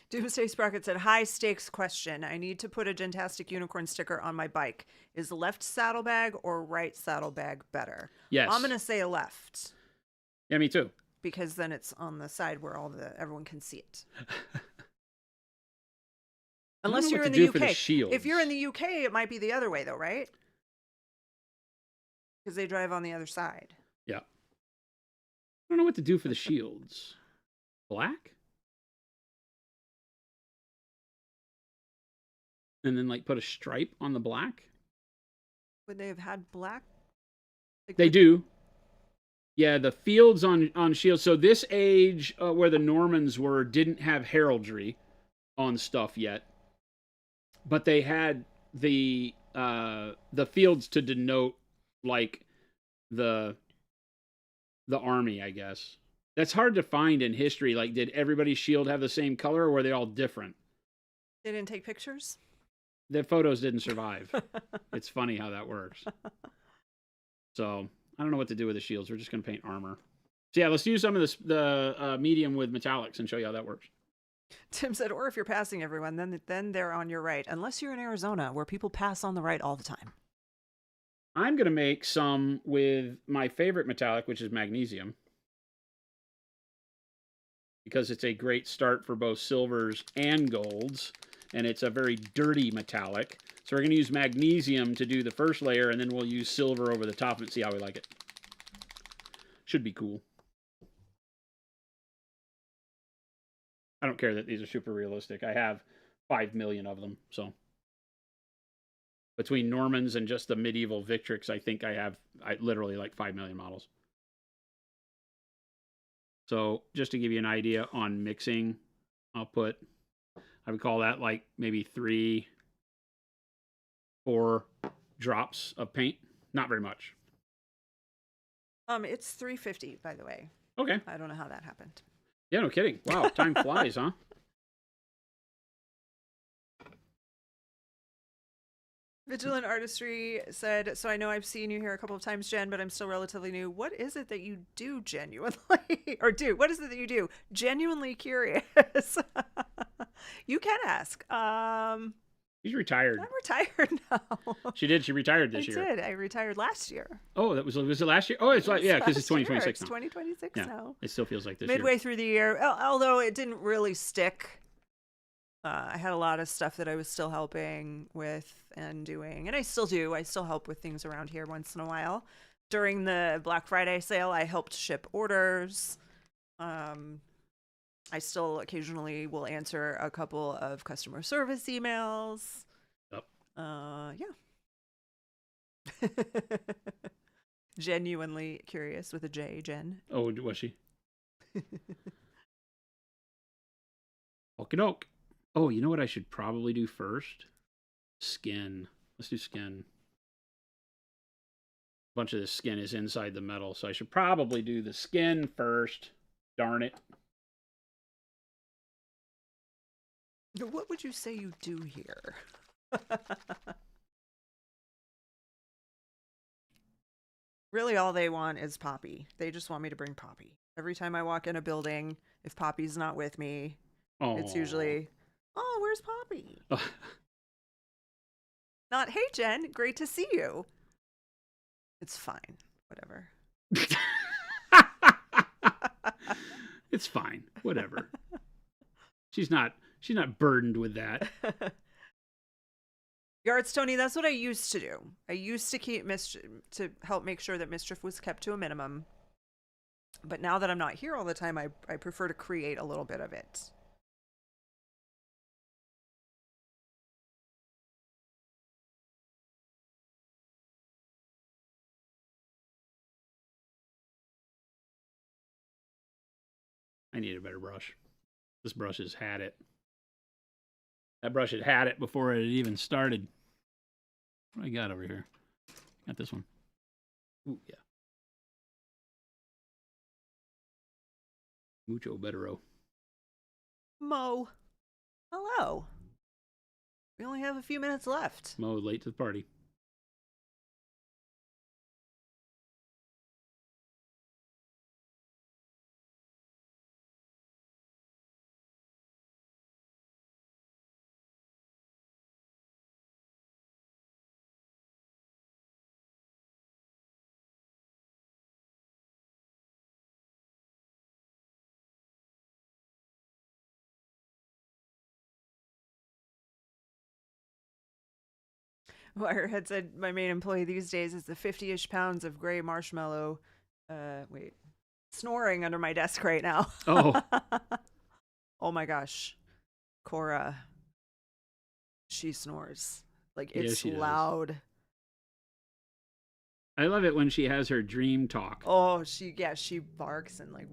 Doomsday Sprocket said, high stakes question. I need to put a Gentastic Unicorn sticker on my bike. Is the left saddlebag or right saddlebag better? Yes. I'm going to say left. Yeah, me too. Because then it's on the side where everyone can see it. Unless you're in the UK. If you're in the UK, it might be the other way though, right? Because they drive on the other side. Yeah. I don't know what to do for the shields. Black? And then put a stripe on the black? Would they have had black? They do. Yeah, the fields on shields. So this age where the Normans were didn't have heraldry on stuff yet. But they had the fields to denote the army, I guess. That's hard to find in history. Did everybody's shield have the same color, or were they all different? They didn't take pictures? The photos didn't survive. It's funny how that works. So I don't know what to do with the shields. We're just going to paint armor. So yeah, let's use some of the medium with metallics and show you how that works. Tim said, or if you're passing everyone, then they're on your right. Unless you're in Arizona, where people pass on the right all the time. I'm going to make some with my favorite metallic, which is magnesium. Because it's a great start for both silvers and golds. And it's a very dirty metallic. So we're going to use magnesium to do the first layer, and then we'll use silver over the top and see how we like it. Should be cool. I don't care that these are super realistic. I have 5 million of them, so. Between Normans and just the medieval Victrix, I think I have literally 5 million models. So just to give you an idea on mixing, I would call that maybe 3, 4 drops of paint. Not very much. It's 350, by the way. Okay. I don't know how that happened. Yeah, no kidding. Wow, time flies, huh? Vigilant Artistry said, so I know I've seen you here a couple of times, Jen, but I'm still relatively new. What is it that you do genuinely? What is it that you do? Genuinely curious. You can ask. She's retired. I'm retired now. She did. She retired this year. I did. I retired last year. Oh, was it last year? Oh, it's because it's 2026 It's 2026 now. It still feels like this Midway year. through the year, although it didn't really stick. I had a lot of stuff that I was still helping with and doing, and I still do. I still help with things around here once in a while. During the Black Friday sale, I helped ship orders. I still occasionally will answer a couple of customer service emails. Yep. Yeah. Genuinely curious with a J, Jen. Oh, was she? Okie doke. Oh, you know what I should probably do first? Skin. Let's do skin. A bunch of this skin is inside the metal, so I should probably do the skin first. Darn it. What would you say you do here? Really, all they want is Poppy. They just want me to bring Poppy. Every time I walk in a building, if Poppy's not with me, it's Oh. usually, oh, where's Poppy? Not, hey, Jen, great to see you. It's fine. Whatever. It's fine. Whatever. She's not burdened with that. Yards, Tony, that's what I used to do. I used to keep to help make sure that mischief was kept to a minimum. But now that I'm not here all the time, I prefer to create a little bit of it. I need a better brush. This brush has had it. That brush had it before it even started. What do I got over here? Got this one. Ooh, yeah. Mucho bettero. Mo, hello. We only have a few minutes left. Mo, late to the party. Wirehead said my main employee these days is the 50-ish pounds of gray marshmallow. Snoring under my desk right now. Oh. Oh my gosh. Cora. She snores. Like, it's loud. I love it when she has her dream talk. Oh, she barks and like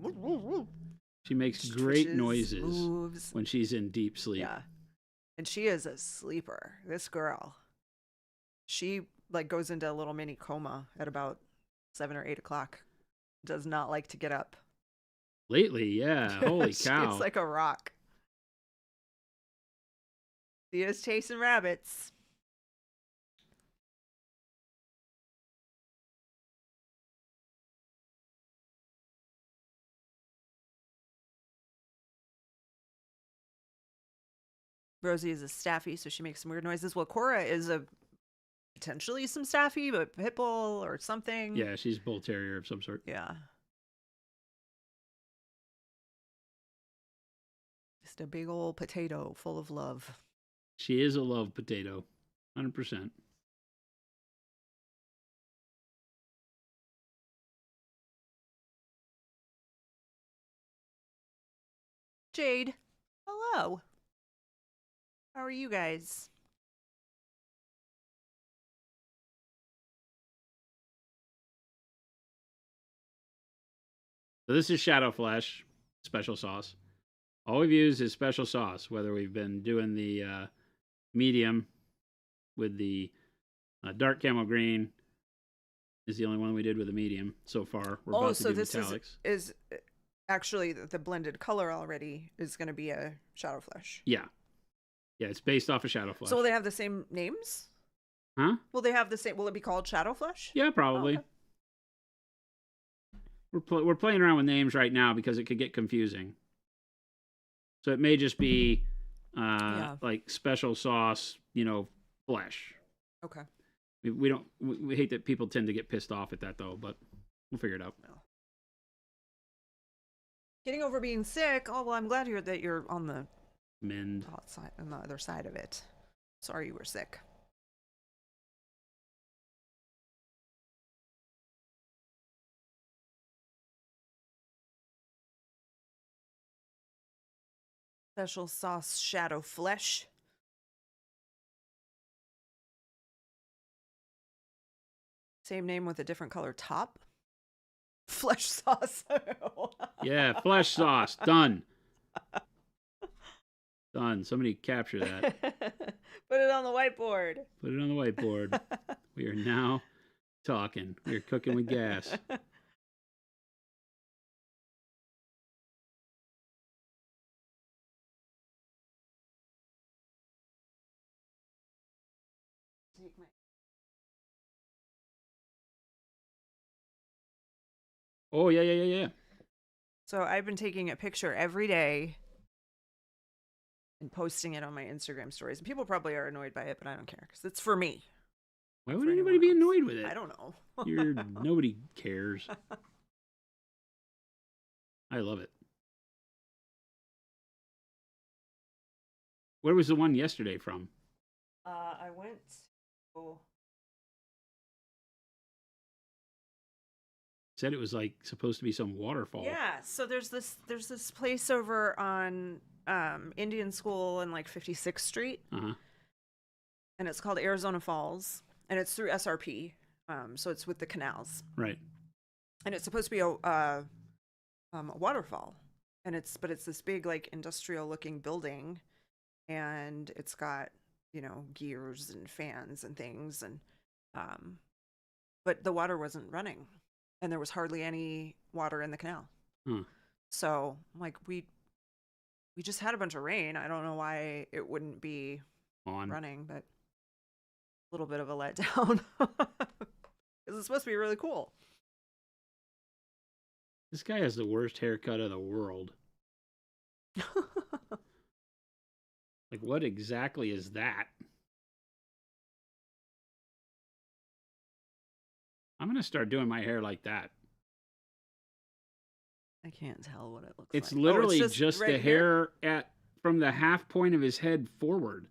she makes great noises, moves when she's in deep sleep. Yeah. And she is a sleeper. This girl. She like goes into a little mini coma at about 7 or 8 o'clock. Does not like to get up. Lately, yeah. Holy cow. It's like a rock. She is chasing rabbits. Rosie is a staffy, so she makes some weird noises. Well, Cora is a potentially some staffy, but pit bull or something. Yeah, she's a bull terrier of some sort. Yeah. Just a big old potato full of love. She is a love potato. 100%. Jade, hello. How are you guys? So this is Shadow Flesh special sauce. All we've used is special sauce, whether we've been doing the medium with the dark camel green is the only one we did with the medium so far. We're about to do this metallics. is actually the blended color already is going to be a Shadow Flesh. Yeah. Yeah, it's based off of Shadow Flesh. So will they have the same names? Huh? Will they have the same? Will it be called Shadow Flesh? Yeah, probably. Oh, okay. We're playing around with names right now because it could get confusing. So it may just be like special sauce, flesh. Okay. We hate that people tend to get pissed off at that though, but we'll figure it out. No. Getting over being sick. Oh well, I'm glad that you're on the on the other side of it. Sorry you were sick. Special sauce Shadow Flesh. Same name with a different color top. Flesh sauce. Yeah, flesh sauce. Done. Done. Somebody capture that. Put it on the whiteboard. Put it on the whiteboard. We are now talking. We are cooking with gas. Oh, yeah. So I've been taking a picture every day and posting it on my Instagram stories. And people probably are annoyed by it, but I don't care because it's for me. Why not would for anybody anyone be else. annoyed with it? I don't know. Nobody cares. I love it. Where was the one yesterday from? I went. Oh, Said it was like supposed to be some waterfall. yeah. So there's this place over on Indian School and like 56th Street, Uh-huh. and it's called Arizona Falls, and it's through SRP. So it's with the canals, Right. and it's supposed to be a waterfall, and it's this big like industrial looking building, and it's got gears and fans and things, and but the water wasn't running, and there was hardly any water in the canal. Huh. So like we just had a bunch of rain. I don't know why it wouldn't be On. running, but a little bit of a letdown because it's supposed to be really cool. This guy has the worst haircut of the world. Like, what exactly is that? I'm going to start doing my hair like that. I can't tell what it looks It's like. literally It's just right the here? hair from the half point of his head forward.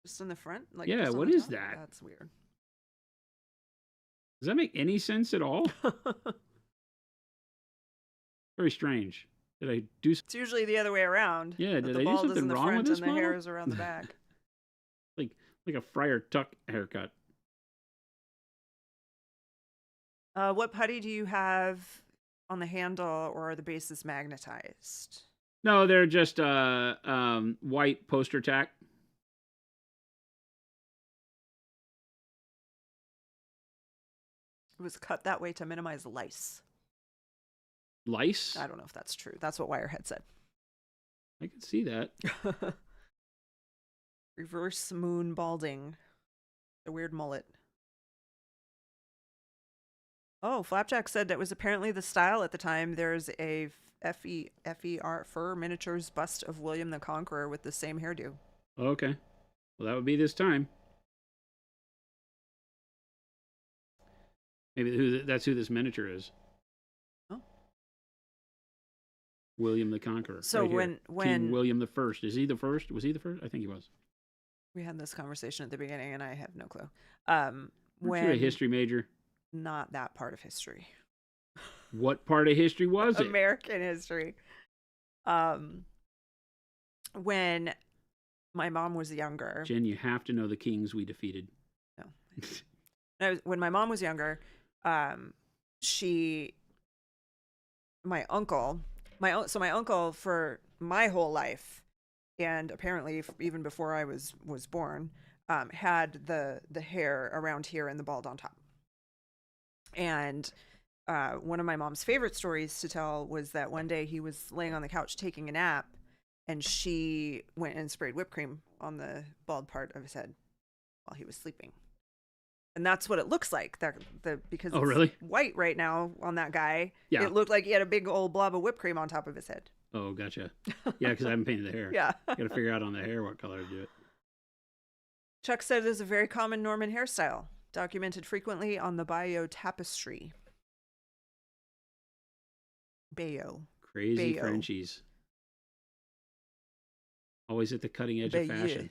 Just in the front? Like Yeah, just on what the is top? that? That's weird. Does that make any sense at all? Very strange. Did I do It's usually the other way around. Yeah, that did the I do bald is something in the wrong with front this and the hair model? is around the back. like a Friar Tuck haircut? What putty do you have on the handle, or are the bases magnetized? No, they're just white poster tack. It was cut that way to minimize lice. Lice? I don't know if that's true. That's what Wirehead said. I could see that. Reverse moon balding. A weird mullet. Oh, Flapjack said that was apparently the style at the time. There's a FER fur miniatures bust of William the Conqueror with the same hairdo. Okay. Well, that would be this time. Maybe that's who this miniature is. Oh. William the Conqueror. So right when King William the First. Is he the first? Was he the first? I think he was. we had this conversation at the beginning, and I have no clue. Weren't you a history major? Not that part of history. What part of history was it? American history. When my mom was younger. Jen, you have to know the kings we defeated. No. When my mom was younger, my uncle for my whole life, and apparently even before I was born, had the hair around here and the bald on top. And one of my mom's favorite stories to tell was that one day he was laying on the couch taking a nap, and she went and sprayed whipped cream on the bald part of his head while he was sleeping. And that's what it looks like. Because it's really? white right now on that guy. Yeah. It looked like he had a big old blob of whipped cream on top of his head. Oh, gotcha. Yeah, because I haven't painted the hair. Yeah. Got to figure out on the hair what color to do it. Chuck said it is a very common Norman hairstyle, documented frequently on the Bayeux tapestry. Bayeux. Crazy Bayeux. Frenchies. Always at the cutting edge Bayeux. of fashion.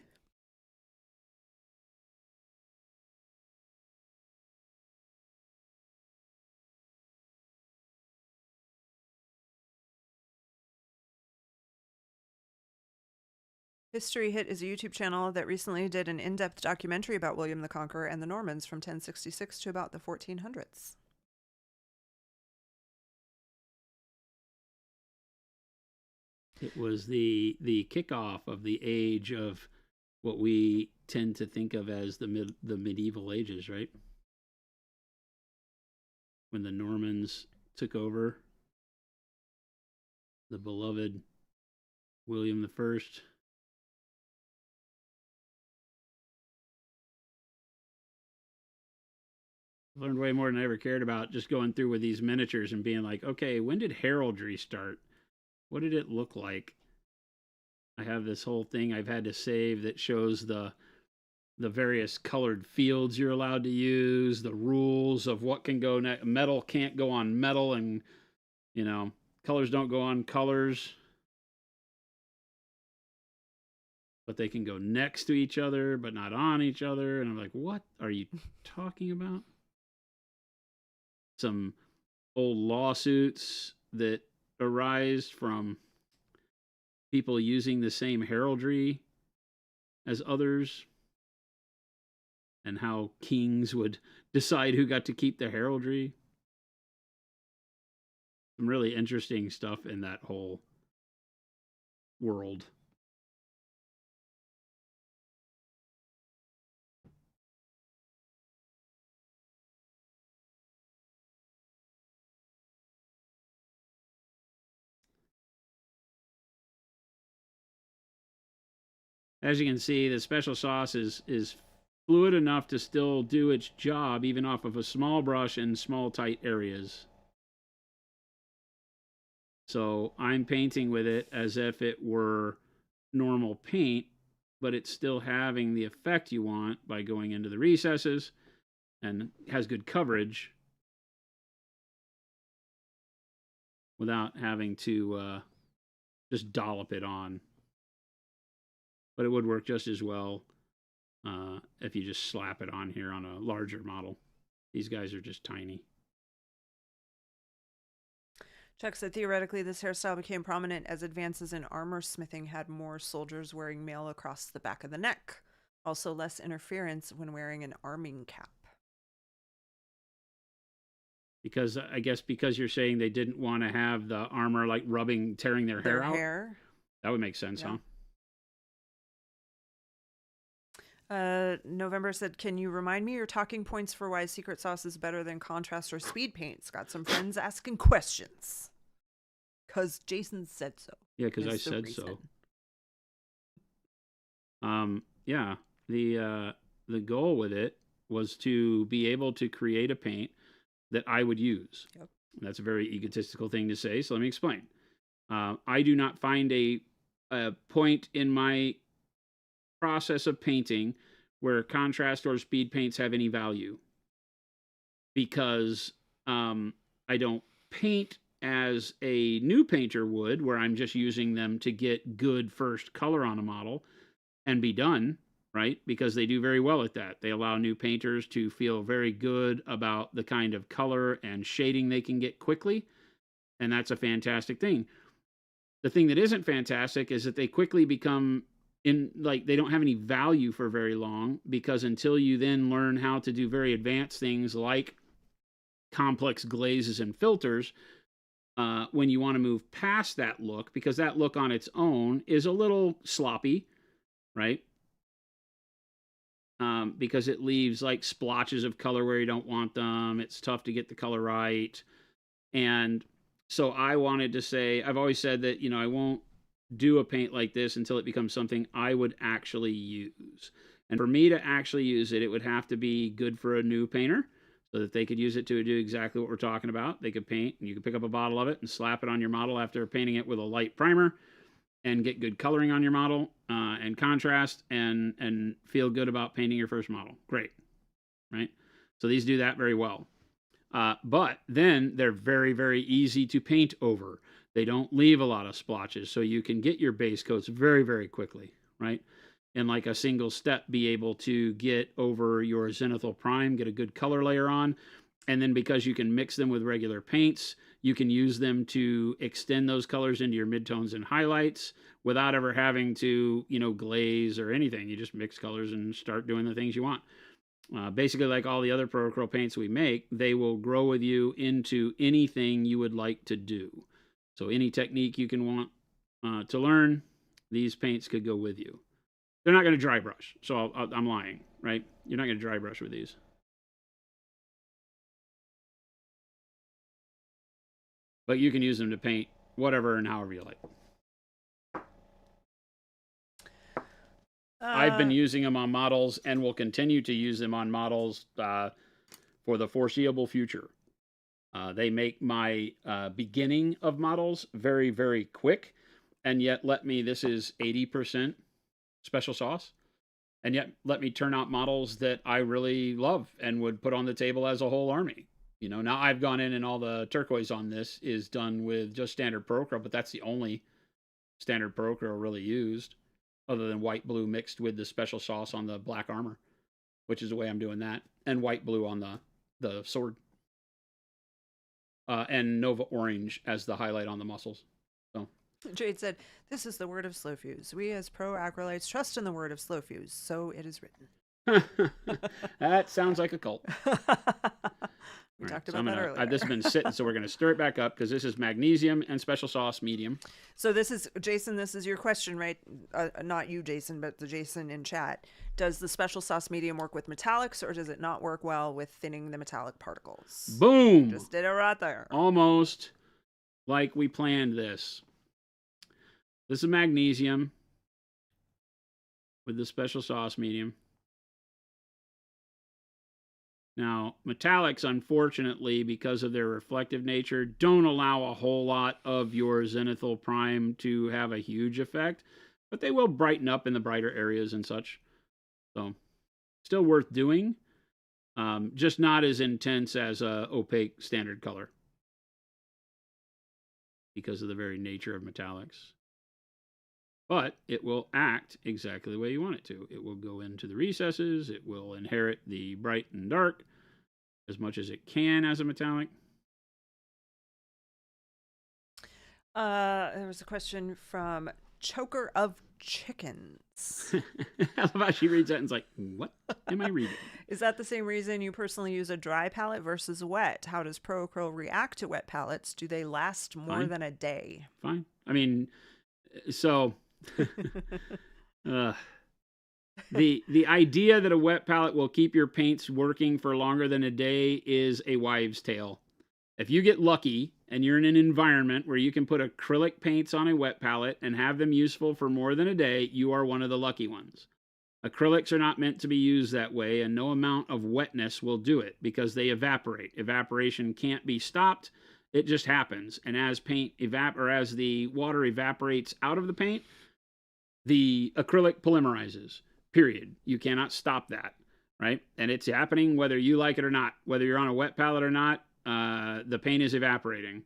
History Hit is a YouTube channel that recently did an in-depth documentary about William the Conqueror and the Normans from 1066 to about the 1400s. It was the kickoff of the age of what we tend to think of as the medieval ages, right? When the Normans took over, the beloved William the First. learned way more than I ever cared about just going through with these miniatures and being like, okay, when did heraldry start? What did it look like? I have this whole thing I've had to save that shows the various colored fields you're allowed to use, the rules of what can go metal can't go on metal, and colors don't go on colors, but they can go next to each other but not on each other. And I'm like, what are you talking about? Some old lawsuits that arise from people using the same heraldry as others, and how kings would decide who got to keep the heraldry. Some really interesting stuff in that whole world. As you can see, the special sauce is fluid enough to still do its job even off of a small brush in small tight areas. So I'm painting with it as if it were normal paint, but it's still having the effect you want by going into the recesses and has good coverage without having to just dollop it on. But it would work just as well if you just slap it on here on a larger model. These guys are just tiny. Chuck said, theoretically, this hairstyle became prominent as advances in armor smithing had more soldiers wearing mail across the back of the neck. Also, less interference when wearing an arming cap. Because I guess because you're saying they didn't want to have the armor like tearing their hair out. That would make sense, yeah. November said, can you remind me your talking points for why secret sauce is better than contrast or speed paints? Got some friends asking questions. Because Jason said so. Yeah, because I said so. Yeah, the goal with it was to be able to create a paint that I would use. Yep. That's a very egotistical thing to say, so let me explain. I do not find a point in my process of painting where contrast or speed paints have any value, because I don't paint as a new painter would, where I'm just using them to get good first color on a model and be done, right? Because they do very well at that. They allow new painters to feel very good about the kind of color and shading they can get quickly, and that's a fantastic thing. The thing that isn't fantastic is that they quickly become they don't have any value for very long, because until you then learn how to do very advanced things like complex glazes and filters, when you want to move past that look, because that look on its own is a little sloppy, right? Because it leaves like splotches of color where you don't want them. It's tough to get the color right. And so I wanted to say, I've always said that, I won't do a paint like this until it becomes something I would actually use. And for me to actually use it, it would have to be good for a new painter, so that they could use it to do exactly what we're talking about. They could paint, and you could pick up a bottle of it and slap it on your model after painting it with a light primer, and get good coloring on your model and contrast, and feel good about painting your first model. Great, right? So these do that very well. But then they're very, very easy to paint over. They don't leave a lot of splotches, so you can get your base coats very, very quickly, right? In like a single step, be able to get over your Zenithal Prime, get a good color layer on, and then because you can mix them with regular paints, you can use them to extend those colors into your midtones and highlights without ever having to, glaze or anything. You just mix colors and start doing the things you want. Basically, like all the other Proacryl paints we make, they will grow with you into anything you would like to do. So any technique you can want to learn, these paints could go with you. They're not going to dry brush, so I'm lying, right? You're not going to dry brush with these. But you can use them to paint whatever and however you like. I've been using them on models and will continue to use them on models for the foreseeable future. They make my beginning of models very, very quick, and yet this is 80% special sauce, and yet let me turn out models that I really love and would put on the table as a whole army. You know, now I've gone in and all the turquoise on this is done with just standard Proacryl, but that's the only standard Proacryl really used, other than white blue mixed with the special sauce on the black armor, which is the way I'm doing that, and white blue on the sword. And Nova Orange as the highlight on the muscles. So Jade said, "This is the word of slow fuse. We as pro-acrylites trust in the word of slow fuse, so it is written." That sounds like a cult. We talked about that earlier. This has been sitting, so we're going to stir it back up because this is magnesium and special sauce medium. So this is, Jason, this is your question, right? Not you, Jason, but the Jason in chat. Does the special sauce medium work with metallics, or does it not work well with thinning the metallic particles? Boom! Just did it right there. Almost like we planned this. This is magnesium with the special sauce medium. Now, metallics, unfortunately, because of their reflective nature, don't allow a whole lot of your Zenithal Prime to have a huge effect, but they will brighten up in the brighter areas and such. So, still worth doing, just not as intense as a opaque standard color because of the very nature of metallics. But it will act exactly the way you want it to. It will go into the recesses. It will inherit the bright and dark as much as it can as a metallic. There was a question from Choker of Chickens. I love how she reads that and is like, what am I reading? Is that the same reason you personally use a dry palette versus wet? How does Proacryl react to wet palettes? Do they last more than a day? Fine. I mean, so... the idea that a wet palette will keep your paints working for longer than a day is a wives' tale. If you get lucky and you're in an environment where you can put acrylic paints on a wet palette and have them useful for more than a day, you are one of the lucky ones. Acrylics are not meant to be used that way, and no amount of wetness will do it because they evaporate. Evaporation can't be stopped. It just happens. And as as the water evaporates out of the paint, the acrylic polymerizes, period. You cannot stop that, right? And it's happening whether you like it or not. Whether you're on a wet palette or not, the paint is evaporating.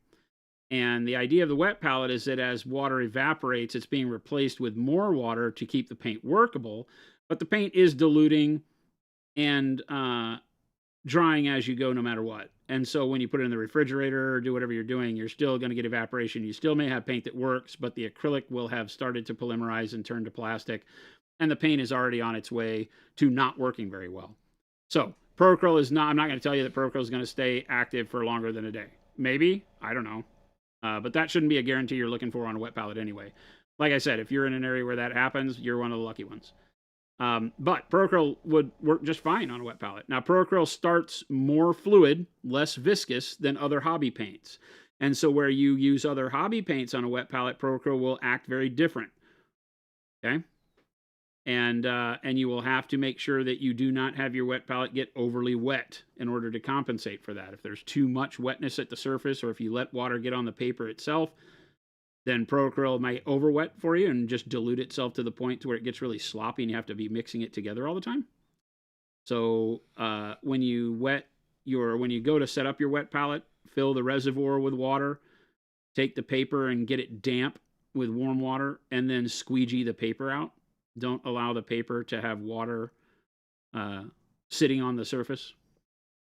And the idea of the wet palette is that as water evaporates, it's being replaced with more water to keep the paint workable, but the paint is diluting and drying as you go no matter what. And so when you put it in the refrigerator or do whatever you're doing, you're still going to get evaporation. You still may have paint that works, but the acrylic will have started to polymerize and turn to plastic, and the paint is already on its way to not working very well. So Proacryl is not, I'm not going to tell you that Proacryl is going to stay active for longer than a day. Maybe, I don't know. But that shouldn't be a guarantee you're looking for on a wet palette anyway. Like I said, if you're in an area where that happens, you're one of the lucky ones. But Proacryl would work just fine on a wet palette. Now, Proacryl starts more fluid, less viscous than other hobby paints. And so where you use other hobby paints on a wet palette, Proacryl will act very different. Okay? And you will have to make sure that you do not have your wet palette get overly wet in order to compensate for that. If there's too much wetness at the surface, or if you let water get on the paper itself, then Proacryl might overwet for you and just dilute itself to the point to where it gets really sloppy and you have to be mixing it together all the time. So when you go to set up your wet palette, fill the reservoir with water, take the paper and get it damp with warm water, and then squeegee the paper out. Don't allow the paper to have water sitting on the surface,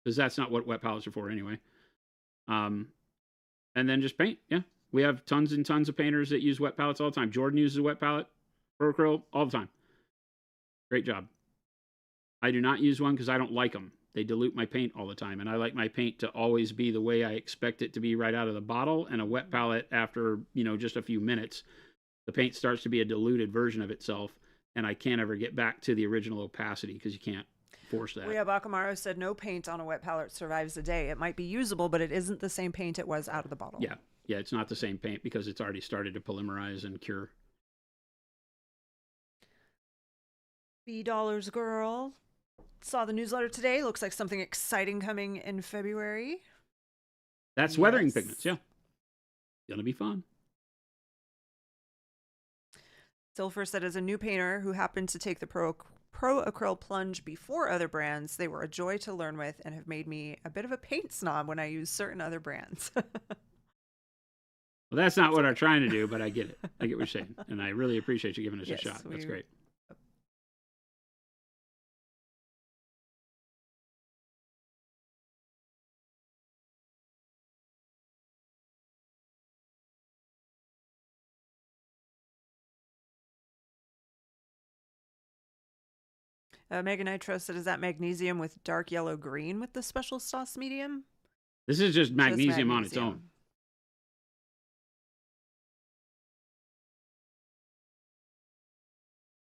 because that's not what wet palettes are for anyway. And then just paint, yeah. We have tons and tons of painters that use wet palettes all the time. Jordan uses a wet palette, Proacryl, all the time. Great job. I do not use one because I don't like them. They dilute my paint all the time, and I like my paint to always be the way I expect it to be right out of the bottle. And a wet palette, after just a few minutes, the paint starts to be a diluted version of itself, and I can't ever get back to the original opacity because you can't force that. Leah Bakamaro said no paint on a wet palette survives a day. It might be usable, but it isn't the same paint it was out of the bottle. Yeah, it's not the same paint because it's already started to polymerize and cure. $B girl. Saw the newsletter today. Looks like something exciting coming in February. That's weathering pigments, yeah. Gonna be fun. Silver said, as a new painter who happened to take the Proacryl plunge before other brands, they were a joy to learn with and have made me a bit of a paint snob when I use certain other brands. Well, that's not what I'm trying to do, but I get it. I get what you're saying. And I really appreciate you giving us a shot. That's great. Megan Nitro said, is that magnesium with dark yellow green with the special sauce medium? This is just magnesium on its own.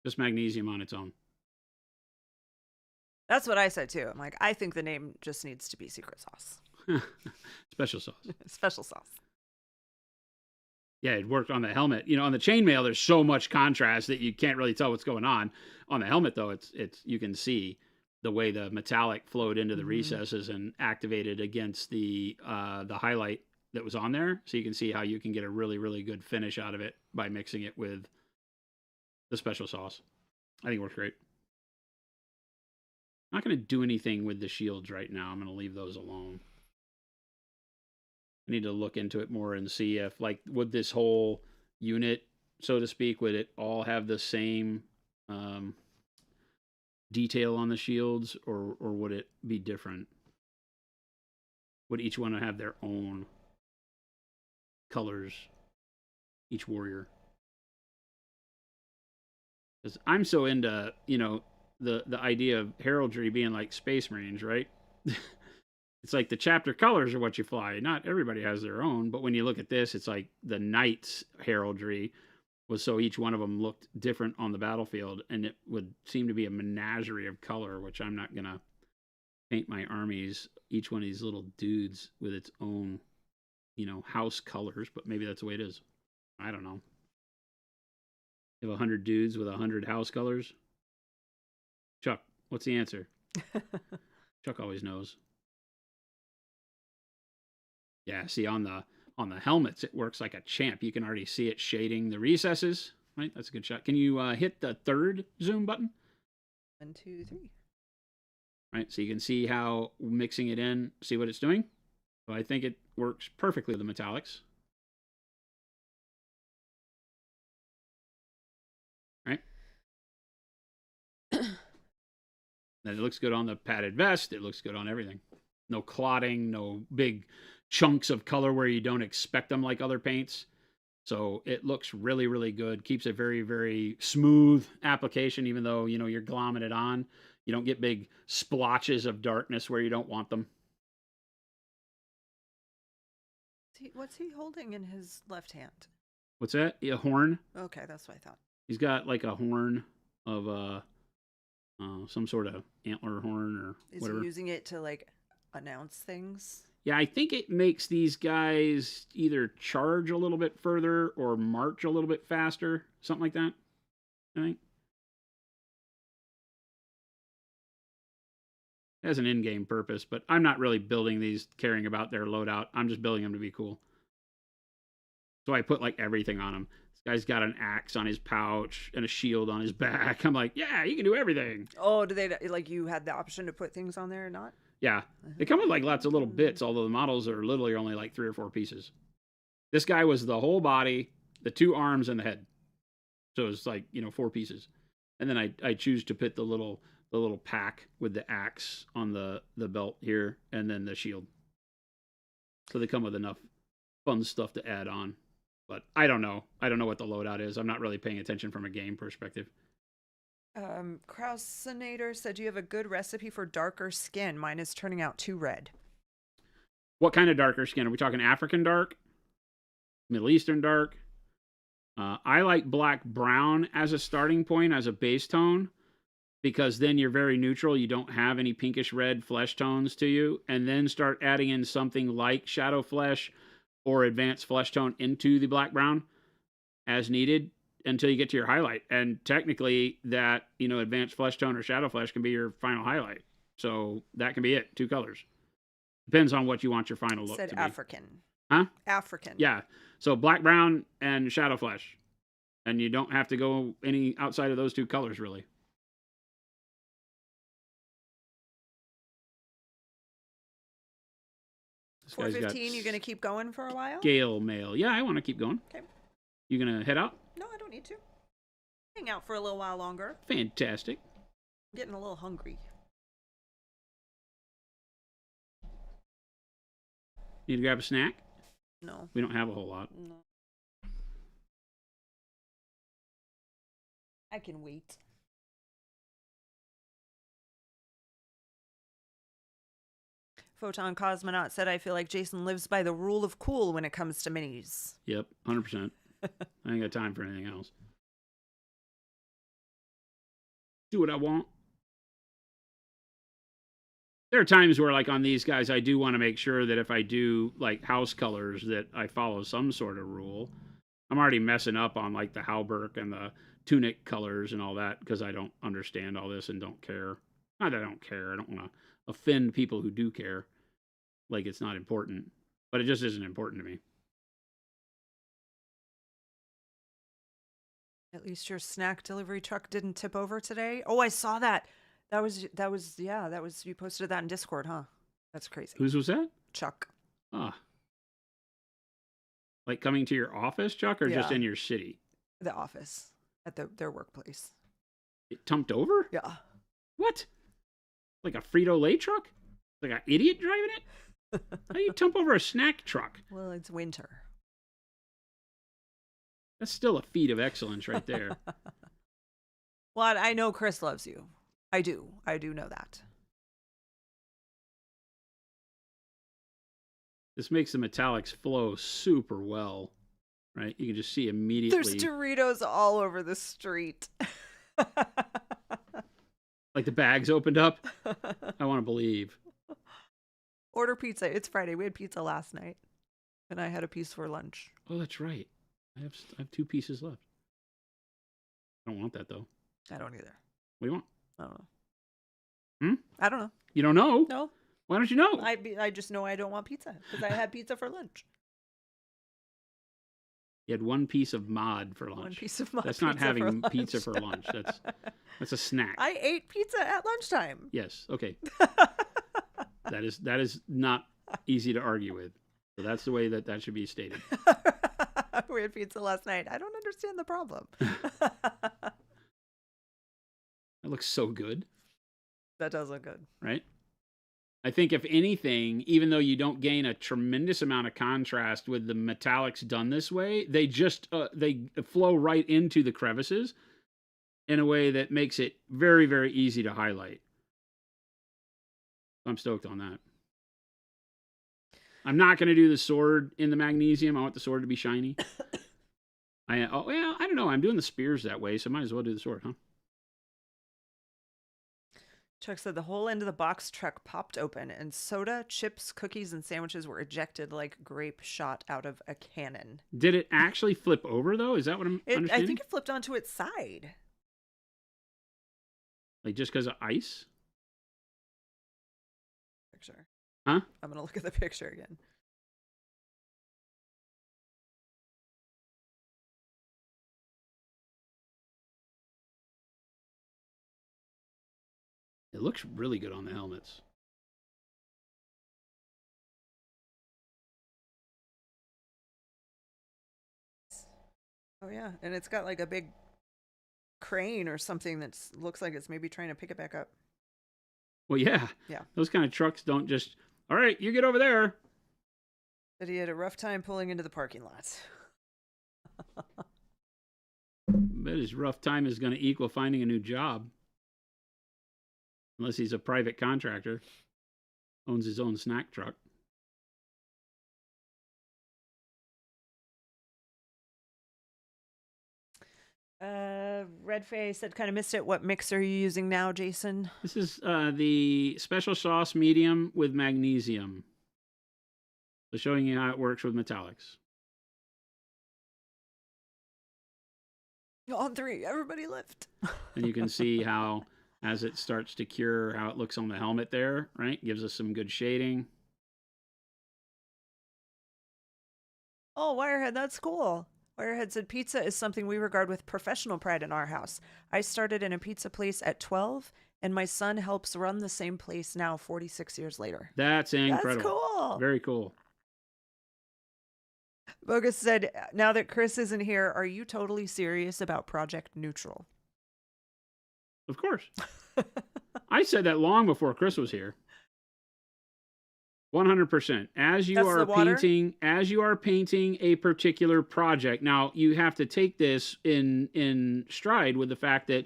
Just magnesium on its own. That's what I said too. I'm like, I think the name just needs to be secret sauce. Special sauce. Special sauce. Yeah, it worked on the helmet. You know, on the chainmail, there's so much contrast that you can't really tell what's going on. On the helmet, though, it's you can see the way the metallic flowed into the recesses and activated against the highlight that was on there. So you can see how you can get a really, really good finish out of it by mixing it with the special sauce. I think it works great. I'm not going to do anything with the shields right now. I'm going to leave those alone. I need to look into it more and see if, like, would this whole unit, so to speak, would it all have the same detail on the shields, or would it be different? Would each one have their own colors, each warrior? Because I'm so into, you know, the idea of heraldry being like Space Marines, right? It's like the chapter colors are what you fly. Not everybody has their own, but when you look at this, it's like the Knights heraldry was so each one of them looked different on the battlefield, and it would seem to be a menagerie of color, which I'm not going to paint my armies, each one of these little dudes with its own, you know, house colors, but maybe that's the way it is. I don't know. You have 100 dudes with 100 house colors? Chuck, what's the answer? Chuck always knows. Yeah, see, on the helmets, it works like a champ. You can already see it shading the recesses. Right, that's a good shot. Can you hit the third zoom button? 1, 2, 3. Right, so you can see how mixing it in, see what it's doing. So I think it works perfectly with the metallics. Right. Then it looks good on the padded vest. It looks good on everything. No clotting, no big chunks of color where you don't expect them like other paints. So it looks really, really good. Keeps a very, very smooth application, even though, you know, you're glomming it on. You don't get big splotches of darkness where you don't want them. What's he holding in his left hand? What's that? A horn? Okay, that's what I thought. He's got like a horn of some sort of antler horn or whatever. Is he using it to like announce things? Yeah, I think it makes these guys either charge a little bit further or march a little bit faster. Something like that, I think. It has an in-game purpose, but I'm not really building these caring about their loadout. I'm just building them to be cool. So I put like everything on them. This guy's got an axe on his pouch and a shield on his back. I'm like, yeah, you can do everything. Oh, do they, like, you had the option to put things on there or not? Yeah, they come with like lots of little bits, although the models are literally only like 3 or 4 pieces. This guy was the whole body, the 2 arms, and the head. So it's like, you know, 4 pieces. And then I choose to put the little pack with the axe on the belt here, and then the shield. So they come with enough fun stuff to add on. But I don't know. I don't know what the loadout is. I'm not really paying attention from a game perspective. Krausinator said, you have a good recipe for darker skin. Mine is turning out too red. What kind of darker skin? Are we talking African dark? Middle Eastern dark? I like black brown as a starting point, as a base tone, because then you're very neutral. You don't have any pinkish red flesh tones to you. And then start adding in something like shadow flesh or advanced flesh tone into the black brown as needed. until you get to your highlight. And technically that, you know, advanced flesh tone or shadow flesh can be your final highlight. So that can be it. 2 colors. Depends on what you want your final look Said to be. African. Huh? African. Yeah. So black, brown, and shadow flesh. And you don't have to go any outside of those 2 colors, really. This guy's got 4:15. You gonna keep going for a while? Gale mail. Yeah, I want to keep going. Okay. You gonna head out? No, I don't need to. Hang out for a little while longer. Fantastic. I'm getting a little hungry. Need to grab a snack? No. We don't have a whole lot. No. I can wait. Photon Cosmonaut said, I feel like Jason lives by the rule of cool when it comes to minis. Yep, 100%. I ain't got time for anything else. Do what I want. There are times where, like on these guys, I do want to make sure that if I do like house colors that I follow some sort of rule. I'm already messing up on like the hauberk and the tunic colors and all that because I don't understand all this and don't care. Not that I don't care. I don't want to offend people who do care. Like it's not important. But it just isn't important to me. At least your snack delivery truck didn't tip over today. Oh, I saw that. That was you posted that in Discord, huh? That's crazy. Whose was that? Chuck. Ah. Like coming to your office, Chuck, or just Yeah. in your city? The office at their workplace. It tumped over? Yeah. What? Like a Frito-Lay truck? Like an idiot driving it? How do you tump over a snack truck? Well, it's winter. That's still a feat of excellence right there. Well, I know Chris loves you. I do know that. This makes the metallics flow super well, right? You can just see immediately. There's Doritos all over the street. Like the bags opened up. I want to believe. Order pizza. It's Friday. We had pizza last night, and I had a piece for lunch. Oh, that's right. I have 2 pieces left. I don't want that though. I don't either. What do you want? I don't know. Hmm? I don't know. You don't know? No. Why don't you know? I just know I don't want pizza because I had pizza for lunch. You had 1 piece of mod for lunch. 1 piece of mod. That's not pizza having for pizza for lunch. That's a snack. I ate pizza at lunchtime. Yes. Okay. That is not easy to argue with. So that's the way that should be stated. We had pizza last night. I don't understand the problem. That looks so good. That does look good. Right? I think if anything, even though you don't gain a tremendous amount of contrast with the metallics done this way, they just they flow right into the crevices in a way that makes it very, very easy to highlight. I'm stoked on that. I'm not going to do the sword in the magnesium. I want the sword to be shiny. I don't know. I'm doing the spears that way, so might as well do the sword, huh? Chuck said the whole end of the box truck popped open and soda, chips, cookies, and sandwiches were ejected like grape shot out of a cannon. Did it actually flip over, though? Is that what I'm understanding? I think it flipped onto its side. Like just because of ice? Picture. Huh? I'm going to look at the picture again. It looks really good on the helmets. Oh, yeah. And it's got like a big crane or something that looks like it's maybe trying to pick it back up. Well, yeah. Yeah. Those kind of trucks don't just, all right, you get over there. That he had a rough time pulling into the parking lot. Bet his rough time is going to equal finding a new job. Unless he's a private contractor. Owns his own snack truck. Red Face said kind of missed it. What mix are you using now, Jason? This is the special sauce medium with magnesium. So showing you how it works with metallics. All three. Everybody lift. And you can see how, as it starts to cure, how it looks on the helmet there, right? Gives us some good shading. Oh, Wirehead, that's cool. Wirehead said pizza is something we regard with professional pride in our house. I started in a pizza place at 12, and my son helps run the same place now, 46 years later. That's incredible. That's cool. Very cool. Bogus said, now that Chris isn't here, are you totally serious about Project Neutral? Of course. I said that long before Chris was here. 100%. As you are painting a particular project. Now, you have to take this in stride with the fact that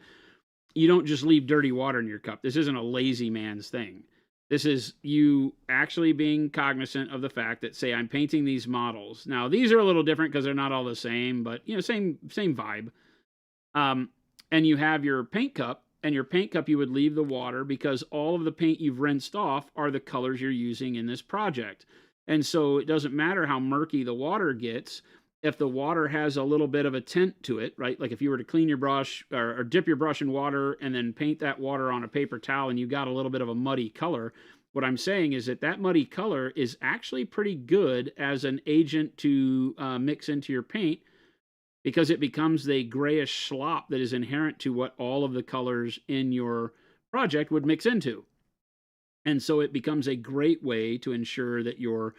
you don't just leave dirty water in your cup. This isn't a lazy man's thing. This is you actually being cognizant of the fact that, say, I'm painting these models. Now, these are a little different because they're not all the same, but, same vibe. And you have your paint cup, and your paint cup, you would leave the water because all of the paint you've rinsed off are the colors you're using in this project. And so it doesn't matter how murky the water gets. If the water has a little bit of a tint to it, right? Like if you were to clean your brush or dip your brush in water and then paint that water on a paper towel and you got a little bit of a muddy color, what I'm saying is that muddy color is actually pretty good as an agent to mix into your paint, because it becomes the grayish slop that is inherent to what all of the colors in your project would mix into. And so it becomes a great way to ensure that your,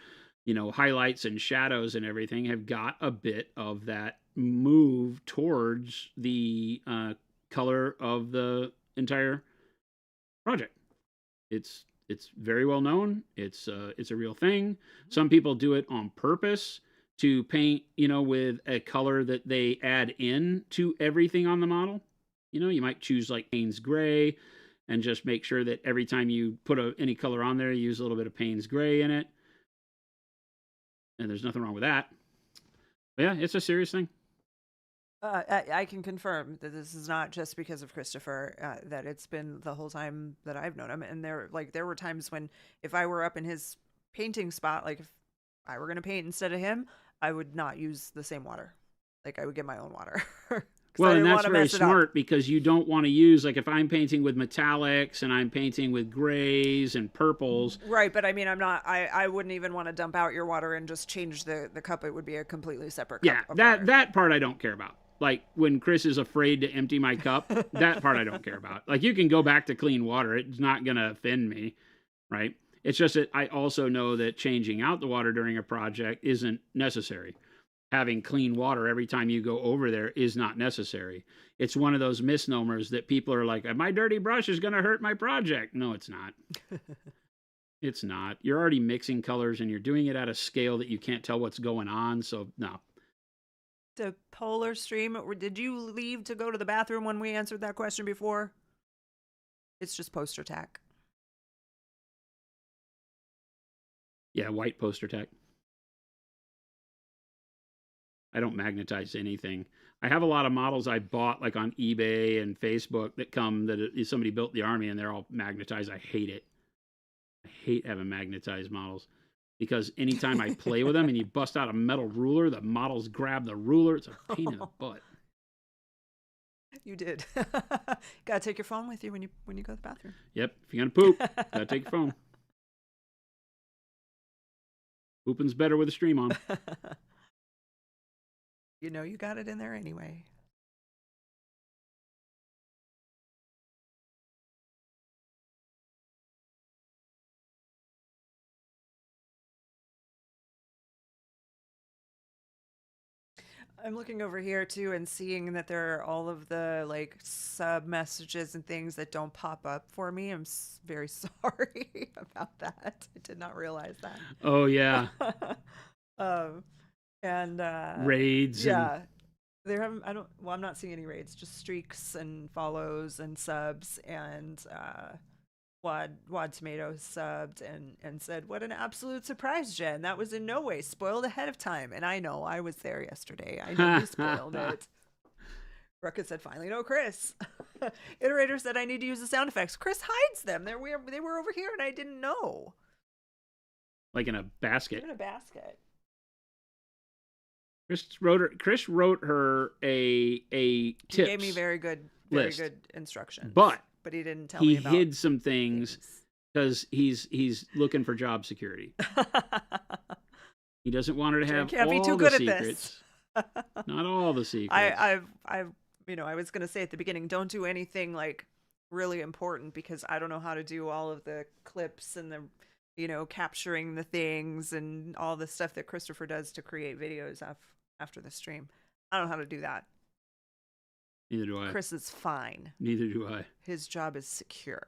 highlights and shadows and everything have got a bit of that move towards the color of the entire project. It's very well known. It's a real thing. Some people do it on purpose to paint, with a color that they add in to everything on the model. You might choose like Payne's Gray and just make sure that every time you put any color on there, you use a little bit of Payne's Gray in it. And there's nothing wrong with that. But yeah, it's a serious thing. I can confirm that this is not just because of Christopher, that it's been the whole time that I've known him. And there were times when if I were up in his painting spot, like if I were going to paint instead of him, I would not use the same water. Like I would get my own water. Well, and that's very smart because you don't want to use, like if I'm painting with metallics and I'm painting with grays and purples. Right, but I mean, I wouldn't even want to dump out your water and just change the cup. It would be a completely separate cup. Yeah, that part I don't care about. Like when Chris is afraid to empty my cup, that part I don't care about. Like you can go back to clean water. It's not going to offend me, right? It's just that I also know that changing out the water during a project isn't necessary. Having clean water every time you go over there is not necessary. It's one of those misnomers that people are like, my dirty brush is going to hurt my project. No, it's not. It's not. You're already mixing colors and you're doing it at a scale that you can't tell what's going on. So no. The Polar Stream, did you leave to go to the bathroom when we answered that question before? It's just poster tack. Yeah, white poster tack. I don't magnetize anything. I have a lot of models I bought like on eBay and Facebook that somebody built the army and they're all magnetized. I hate it. I hate having magnetized models because anytime I play with them and you bust out a metal ruler, the models grab the ruler. It's a pain in the butt. You did. Gotta take your phone with you when you go to the bathroom. Yep. If you're gonna poop, gotta take your phone. Pooping's better with a stream on. You got it in there anyway. I'm looking over here too and seeing that there are all of the like sub messages and things that don't pop up for me. I'm very sorry about that. I did not realize that. Oh yeah. And raids. Yeah. I'm not seeing any raids, just streaks and follows and subs, and Wad Tomato subbed and said, "What an absolute surprise, Jen. That was in no way spoiled ahead of time." And I know, I was there yesterday. I know you spoiled it. Ruckus said, "Finally, no, Chris." Iterator said, "I need to use the sound effects." Chris hides them. They were over here and I didn't know. Like in a basket. In a basket. Chris wrote her a He tips gave me very good list, instructions. but he didn't tell he me about hid some things because he's looking for job security. He doesn't want her to have can't all be too the good at secrets. Not all the secrets. I was gonna say at the beginning, don't do anything like really important because I don't know how to do all of the clips and the capturing the things and all the stuff that Christopher does to create videos after the stream. I don't know how to do that. Neither do I. Chris is fine. Neither do I. His job is secure.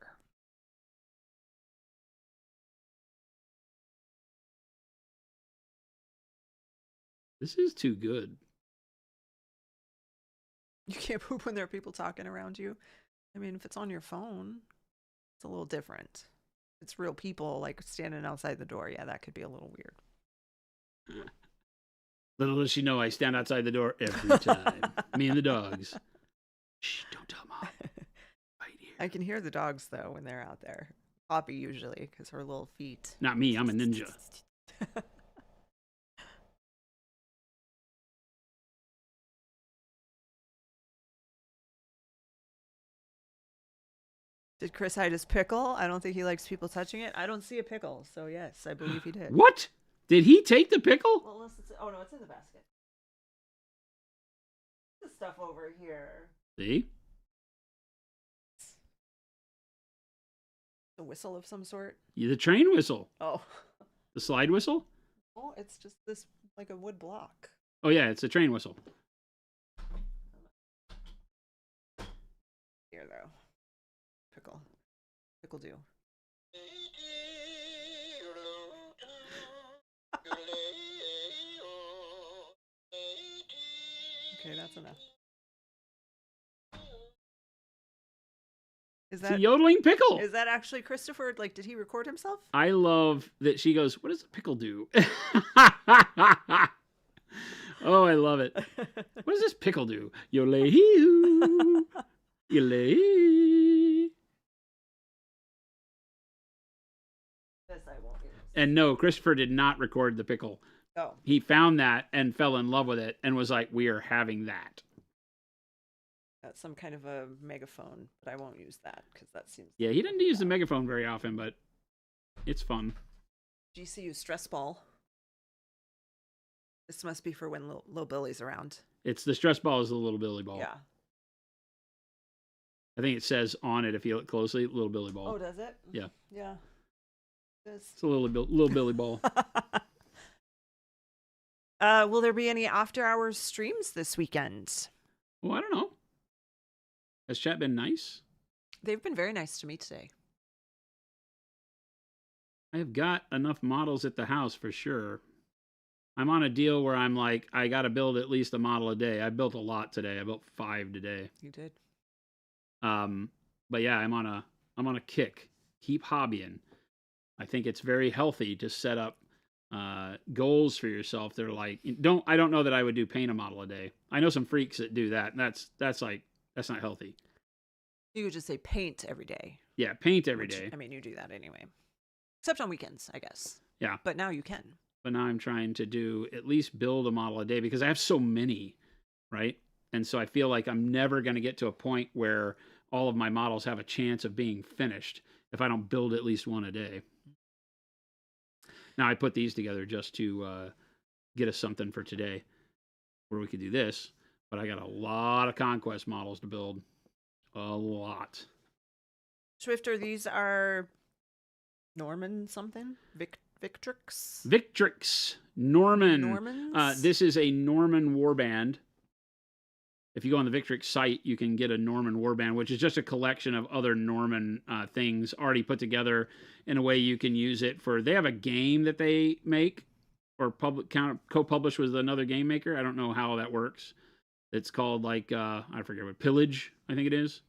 This is too good. You can't poop when there are people talking around you. I mean, if it's on your phone, it's a little different. It's real people like standing outside the door. Yeah, that could be a little weird. Little does she know I stand outside the door every time. Me and the dogs. Shh, don't tell Mom. Right here. I can hear the dogs, though, when they're out there. Poppy, usually, because her little feet. Not me, I'm a ninja. Did Chris hide his pickle? I don't think he likes people touching it. I don't see a pickle, so yes, I believe he did. What? Did he take the pickle? Well, unless it's... Oh, no, it's in the basket. The stuff over here. See? A whistle of some sort? The train whistle. Oh. The slide whistle? Oh, it's just this, like a wood block. Oh, yeah, it's a train whistle. Here, though. Pickle do. Okay, that's enough. Is It's a yodeling pickle. Is that actually Christopher? Like, did he record himself? I love that she goes, what does a pickle do? Oh, I love it. What does this pickle do? Yodel-hee-hoo. Yodel-hee. This I won't use. And no, Christopher did not record the pickle. Oh. He found that and fell in love with it and was like, we are having that. That's some kind of a megaphone, but I won't use that because that seems... Yeah, he didn't use the megaphone very often, but it's fun. GCU stress ball. This must be for when Lil Billy's around. It's the stress ball is the little Billy ball. Yeah. I think it says on it, if you look closely, little Billy ball. Oh, does it? Yeah. Yeah. It's a little Billy ball. Will there be any after hours streams this weekend? Well, I don't know. Has chat been nice? They've been very nice to me today. I have got enough models at the house for sure. I'm on a deal where I'm like, I got to build at least a model a day. I built a lot today. I built 5 today. You did. But yeah, I'm on a kick. Keep hobbying. I think it's very healthy to set up goals for yourself. They're like, I don't know that I would do paint a model a day. I know some freaks that do that. And that's not healthy. You would just say paint every day. Yeah, paint every day. I mean, you do that anyway. Except on weekends, I guess. Yeah. But now you can. But now I'm trying to do at least build a model a day because I have so many, right? And so I feel like I'm never going to get to a point where all of my models have a chance of being finished if I don't build at least one a day. Now I put these together just to get us something for today where we could do this, but I got a lot of Conquest models to build. A lot. Swifter, these are Norman something? Victrix? Victrix. Norman. Normans? This is a Norman warband. If you go on the Victrix site, you can get a Norman warband, which is just a collection of other Norman things already put together in a way you can use it for... They have a game that they make or co-publish with another game maker. I don't know how that works. It's called like, I forget what, Pillage, I think it is.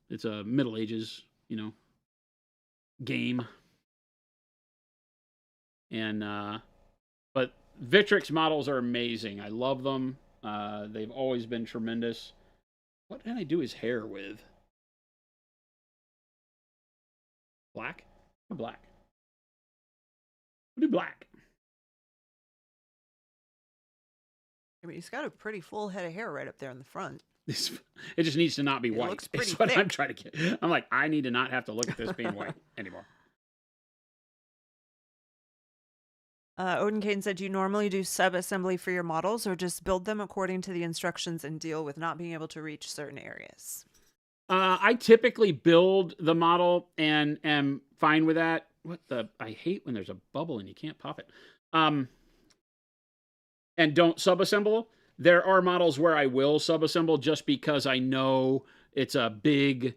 It's a Middle Ages, game. And, but Victrix models are amazing. I love them. They've always been tremendous. What can I do his hair with? Black? Or black? We'll do black. I mean, he's got a pretty full head of hair right up there in the front. It just needs to not be It white. looks pretty It's what I'm thick. trying to get. I'm like, I need to not have to look at this being white anymore. Odin Kane said, do you normally do sub-assembly for your models or just build them according to the instructions and deal with not being able to reach certain areas? I typically build the model and am fine with that. I hate when there's a bubble and you can't pop it. And don't sub-assemble. There are models where I will sub-assemble just because I know it's a big,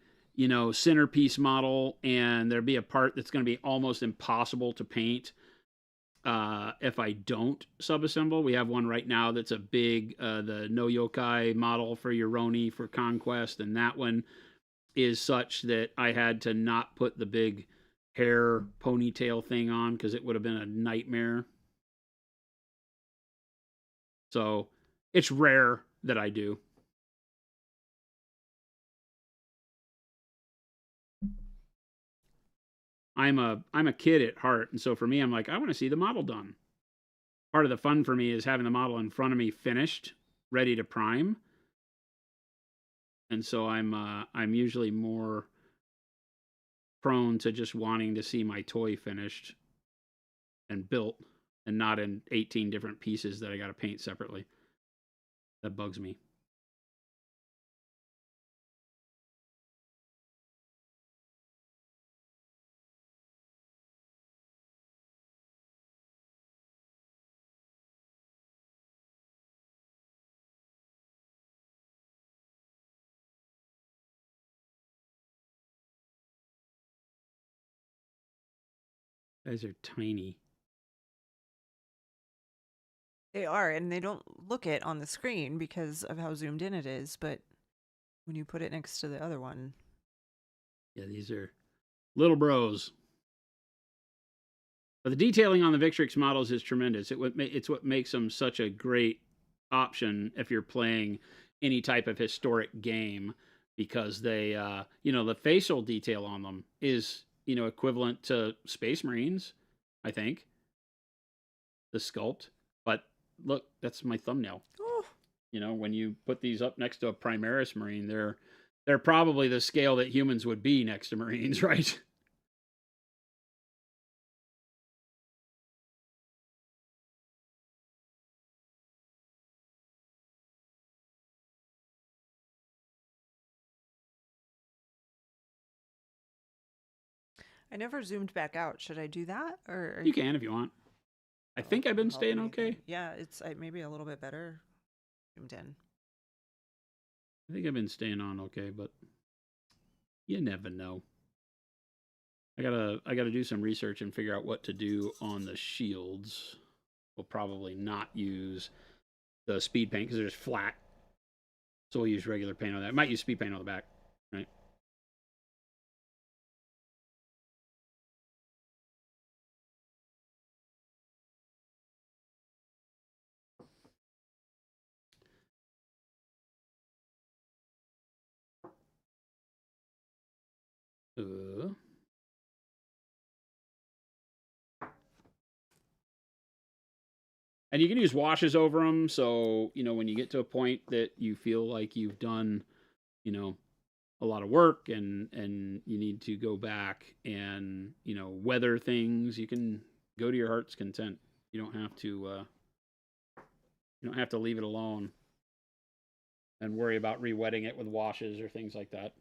centerpiece model and there'll be a part that's going to be almost impossible to paint if I don't sub-assemble. We have one right now that's a big, the No Yokai model for Yoroni for Conquest, and that one is such that I had to not put the big hair ponytail thing on because it would have been a nightmare. So it's rare that I do. I'm a kid at heart, and so for me, I'm like, I want to see the model done. Part of the fun for me is having the model in front of me finished, ready to prime. And so I'm usually more prone to just wanting to see my toy finished and built and not in 18 different pieces that I got to paint separately. That bugs me. Guys are tiny. They are, and they don't look it on the screen because of how zoomed in it is, but when you put it next to the other one. Yeah, these are little bros. But the detailing on the Victrix models is tremendous. It's what makes them such a great option if you're playing any type of historic game, because they, the facial detail on them is, equivalent to Space Marines, I think. The sculpt. But look, that's my thumbnail. Oh. When you put these up next to a Primaris Marine, they're probably the scale that humans would be next to Marines, right? I never zoomed back out. Should I do that? Or You can if you want. I think I've been staying probably- okay. Yeah, it's maybe a little bit better zoomed in. I think I've been staying on okay, but you never know. I gotta do some research and figure out what to do on the shields. We'll probably not use the speed paint because they're just flat. So we'll use regular paint on that. Might use speed paint on the back, right? And you can use washes over them. So, when you get to a point that you feel like you've done, a lot of work and you need to go back and, weather things, you can go to your heart's content. You don't have to leave it alone and worry about re-wetting it with washes or things like that.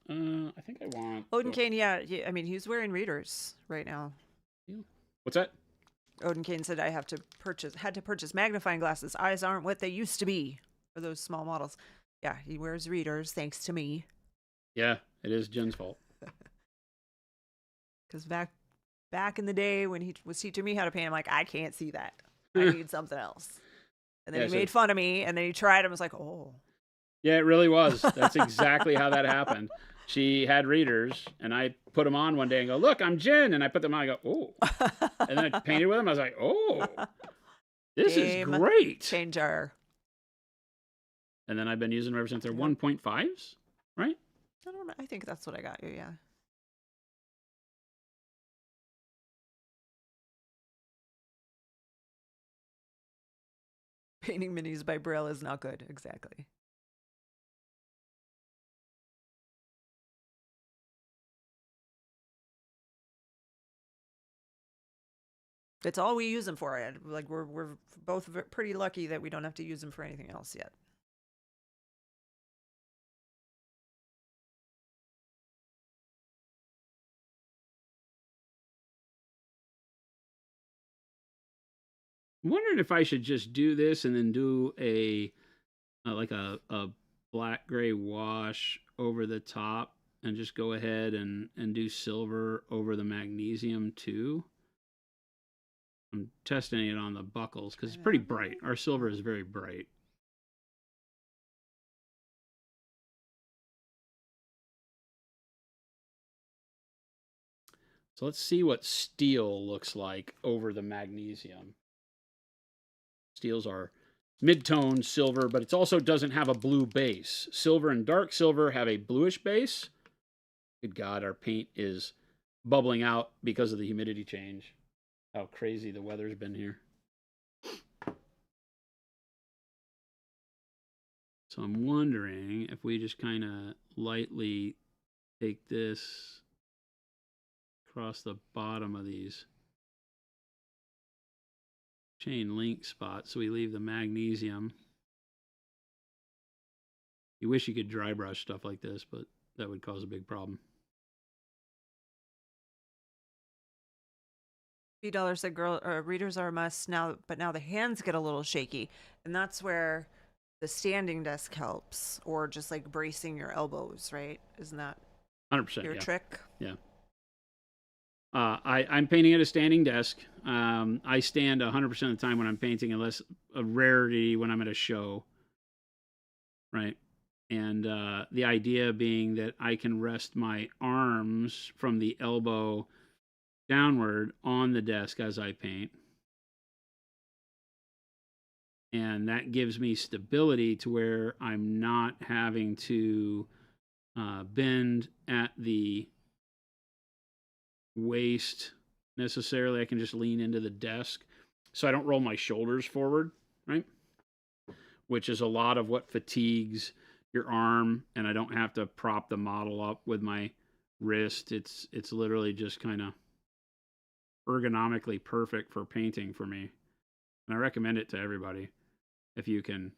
I think I want Odin Kane, yeah, I mean, he's wearing readers right now. What's that? Odin Kane said had to purchase magnifying glasses. Eyes aren't what they used to be for those small models. Yeah, he wears readers thanks to me. Yeah, it is Jen's fault. Because back in the day when he was teaching me how to paint, I'm like, I can't see that. I need something else. And then he made fun of me, and then he tried and was like, oh. Yeah, it really was. That's exactly how that happened. She had readers, and I put them on one day and go, look, I'm Jen. And I put them on and I go, oh. And then I painted with them. I was like, oh, this is great. Changer. And then I've been using them ever since. They're 1.5s, right? I don't know. I think that's what I got you, yeah. Painting minis by Braille is not good. Exactly. It's all we use them for. Like we're both pretty lucky that we don't have to use them for anything else yet. I'm wondering if I should just do this and then do a like a black gray wash over the top and just go ahead and do silver over the magnesium too. I'm testing it on the buckles because it's pretty bright. Our silver is very bright. So let's see what steel looks like over the magnesium. Steels are mid-tone silver, but it also doesn't have a blue base. Silver and dark silver have a bluish base. Good God, our paint is bubbling out because of the humidity change. How crazy the weather's been here. So I'm wondering if we just kind of lightly take this across the bottom of these chain link spots so we leave the magnesium. You wish you could dry brush stuff like this, but that would cause a big problem. $3 said readers are a must now, but now the hands get a little shaky. And that's where the standing desk helps, or just like bracing your elbows, right? Isn't that 100%, your trick? Yeah. I'm painting at a standing desk. I stand 100% of the time when I'm painting, unless a rarity when I'm at a show. Right. And the idea being that I can rest my arms from the elbow downward on the desk as I paint. And that gives me stability to where I'm not having to bend at the waist necessarily. I can just lean into the desk so I don't roll my shoulders forward, right? Which is a lot of what fatigues your arm, and I don't have to prop the model up with my wrist. It's literally just kind of ergonomically perfect for painting for me. And I recommend it to everybody if you can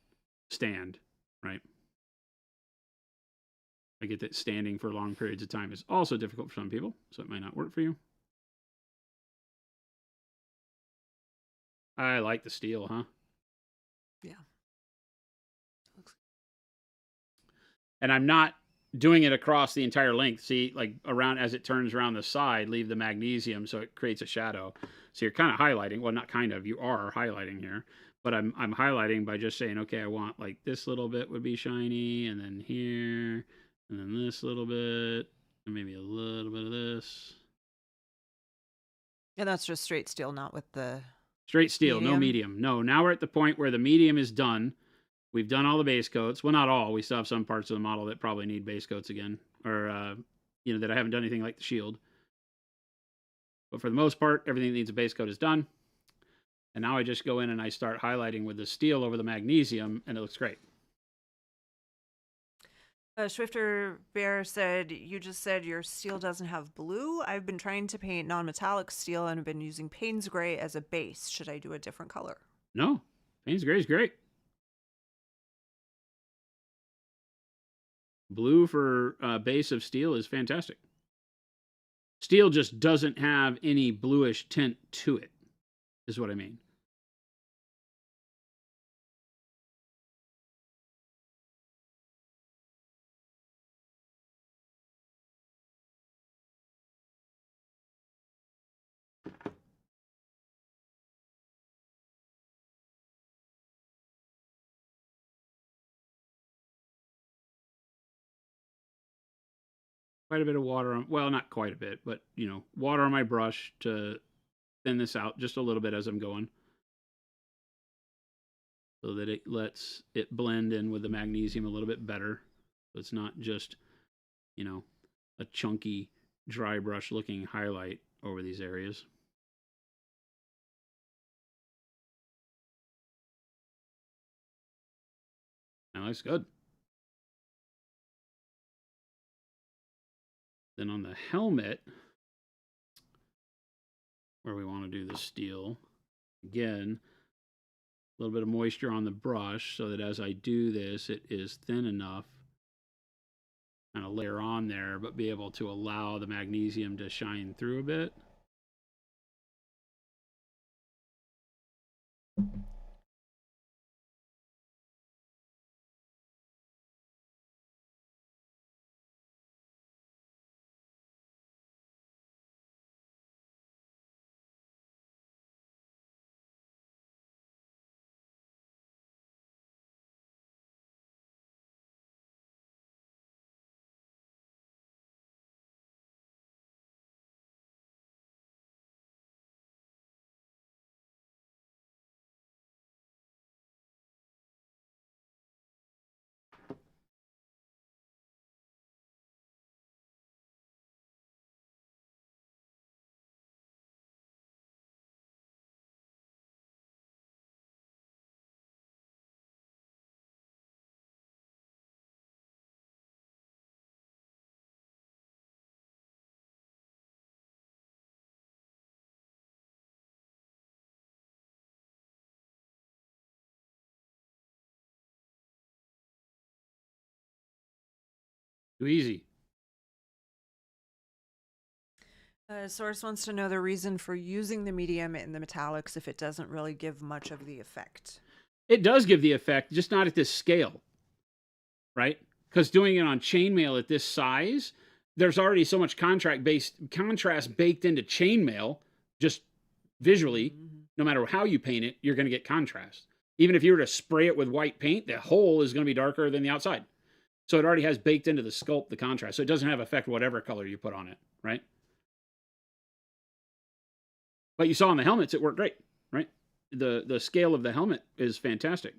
stand, right? I get that standing for long periods of time is also difficult for some people, so it might not work for you. I like the steel, huh? Yeah. And I'm not doing it across the entire length. See, like around as it turns around the side, leave the magnesium so it creates a shadow. So you're kind of highlighting. Well, not kind of. You are highlighting here. But I'm highlighting by just saying, okay, I want like this little bit would be shiny, and then here, and then this little bit, and maybe a little bit of this. And that's just straight steel, not with the straight steel, medium. No medium. No, now we're at the point where the medium is done. We've done all the base coats. Well, not all. We still have some parts of the model that probably need base coats again, or that I haven't done anything like the shield. But for the most part, everything that needs a base coat is done. And now I just go in and I start highlighting with the steel over the magnesium, and it looks great. Swifter Bear said, you just said your steel doesn't have blue. I've been trying to paint non-metallic steel and have been using Payne's Gray as a base. Should I do a different color? No, Payne's Gray is great. Blue for base of steel is fantastic. Steel just doesn't have any bluish tint to it, is what I mean. Quite a bit of water on, well, not quite a bit, but water on my brush to thin this out just a little bit as I'm going, so that it lets it blend in with the magnesium a little bit better. So it's not just, a chunky dry brush looking highlight over these areas. That looks good. Then on the helmet, where we want to do the steel, again, a little bit of moisture on the brush so that as I do this, it is thin enough kind of layer on there, but be able to allow the magnesium to shine through a bit. Too easy. Source wants to know the reason for using the medium in the metallics if it doesn't really give much of the effect. It does give the effect, just not at this scale, right? Because doing it on chainmail at this size, there's already so much contrast baked into chainmail, just visually. No matter how you paint it, you're going to get contrast. Even if you were to spray it with white paint, the hole is going to be darker than the outside. So it already has baked into the sculpt the contrast. So it doesn't have effect whatever color you put on it, right? But you saw on the helmets, it worked great, right? The scale of the helmet is fantastic.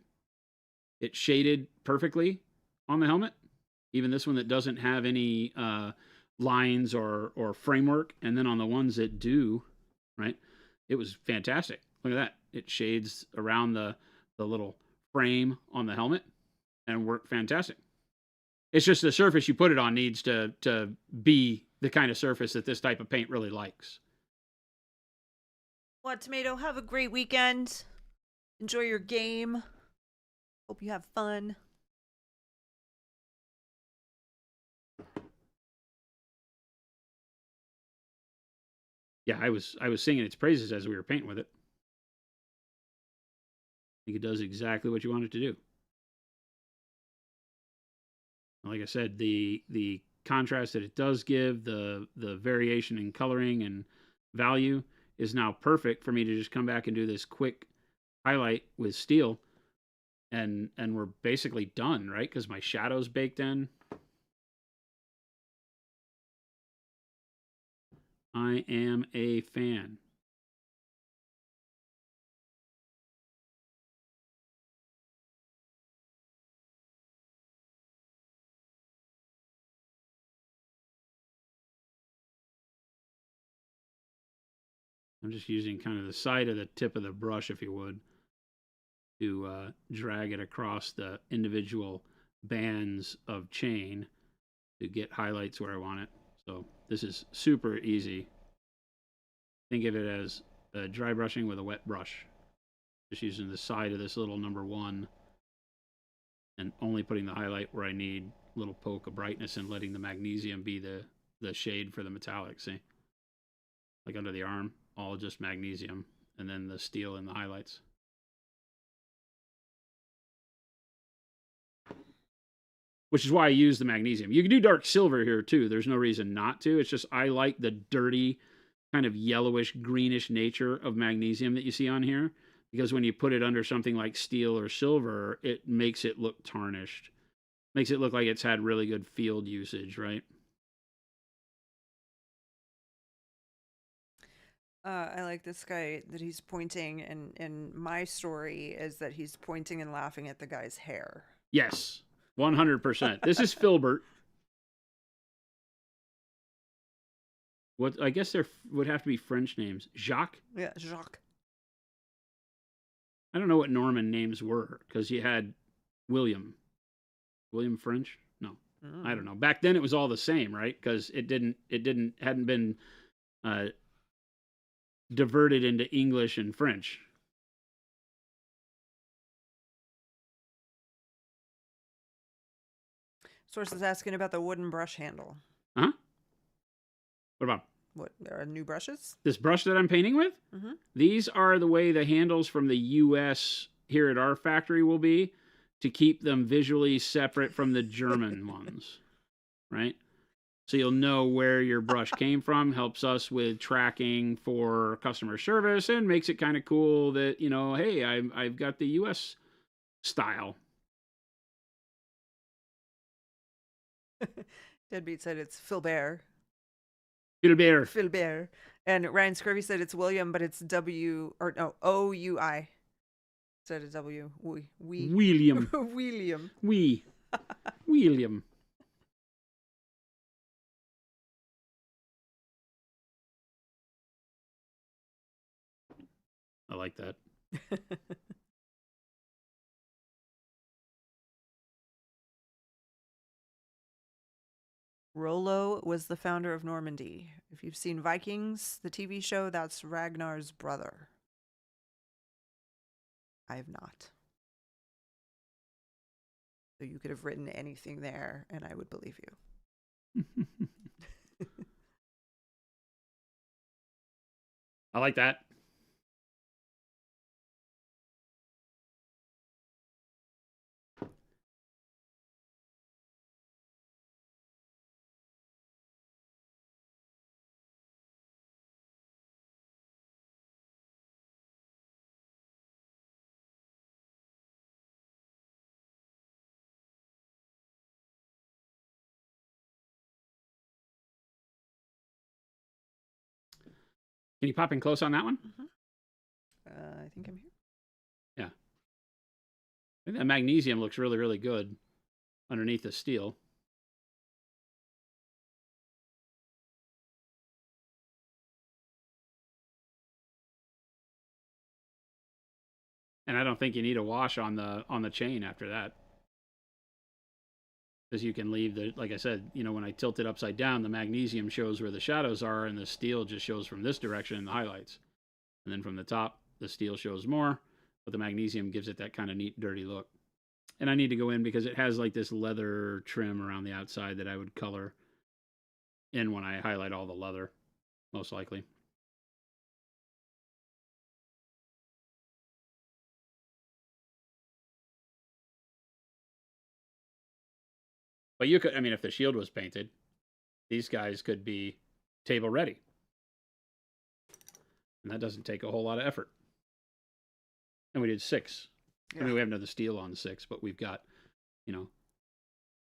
It shaded perfectly on the helmet. Even this one that doesn't have any lines or framework. And then on the ones that do, right? It was fantastic. Look at that. It shades around the little frame on the helmet and worked fantastic. It's just the surface you put it on needs to be the kind of surface that this type of paint really likes. What, Tomato? Have a great weekend. Enjoy your game. Hope you have fun. Yeah, I was singing its praises as we were painting with it. I think it does exactly what you want it to do. Like I said, the contrast that it does give, the variation in coloring and value is now perfect for me to just come back and do this quick highlight with steel, and we're basically done, right? Because my shadow's baked in. I am a fan. I'm just using kind of the side of the tip of the brush, if you would, to drag it across the individual bands of chain to get highlights where I want it. So this is super easy. Think of it as dry brushing with a wet brush. Just using the side of this little number 1 and only putting the highlight where I need a little poke of brightness and letting the magnesium be the shade for the metallic, see? Like under the arm, all just magnesium, and then the steel and the highlights. Which is why I use the magnesium. You can do dark silver here too. There's no reason not to. It's just I like the dirty, kind of yellowish, greenish nature of magnesium that you see on here. Because when you put it under something like steel or silver, it makes it look tarnished. Makes it look like it's had really good field usage, right? I like this guy that he's pointing, and my story is that he's pointing and laughing at the guy's hair. Yes, 100%. This is Filbert. What I guess there would have to be French names. Jacques? Yeah, Jacques. I don't know what Norman names were, because you had William. William French? No, I Mm. don't know. Back then it was all the same, right? Because hadn't been diverted into English and French. Source is asking about the wooden brush handle. Huh? What about What, there are new brushes? this brush that I'm painting with? Mm-hmm. These are the way the handles from the U.S. here at our factory will be to keep them visually separate from the German ones, right? So you'll know where your brush came from, helps us with tracking for customer service, and makes it kind of cool that, you know, hey, I've got the U.S. style. Deadbeat said it's Filbert. Gilbert. Filbert. And Ryan Scurvy said it's William, but it's W, or no, O-U-I. Instead of W. William. William. William. I like that. Rollo was the founder of Normandy. If you've seen Vikings, the TV show, that's Ragnar's brother. I have not. So you could have written anything there, and I would believe you. I like that. Can you pop in close on that one? Mm-hmm. I think I'm here. Yeah. I think that magnesium looks really, really good underneath the steel. And I don't think you need a wash on the chain after that. Because you can leave the, like I said, you know, when I tilt it upside down, the magnesium shows where the shadows are, and the steel just shows from this direction in the highlights. And then from the top, the steel shows more, but the magnesium gives it that kind of neat, dirty look. And I need to go in because it has like this leather trim around the outside that I would color in when I highlight all the leather, most likely. But you could, I mean, if the shield was painted, these guys could be table ready. And that doesn't take a whole lot of effort. And we did 6. Yeah. I mean, we have another steel on 6, but we've got, you know,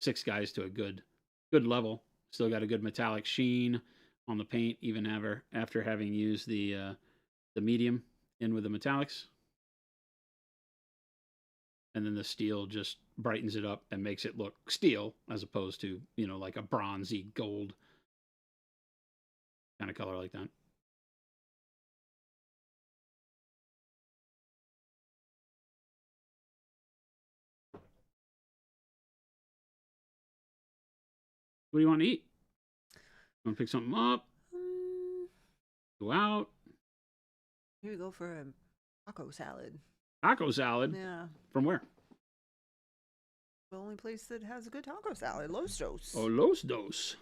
6 guys to a good level. Still got a good metallic sheen on the paint, even after having used the medium in with the metallics. And then the steel just brightens it up and makes it look steel as opposed to, you know, like a bronzy gold kind of color like that. What do you want to eat? Want to pick something up? Go out? Here we go for a taco salad. Taco salad? Yeah. From where? The only place that has a good taco salad, Los Dos. Oh, Los Dos.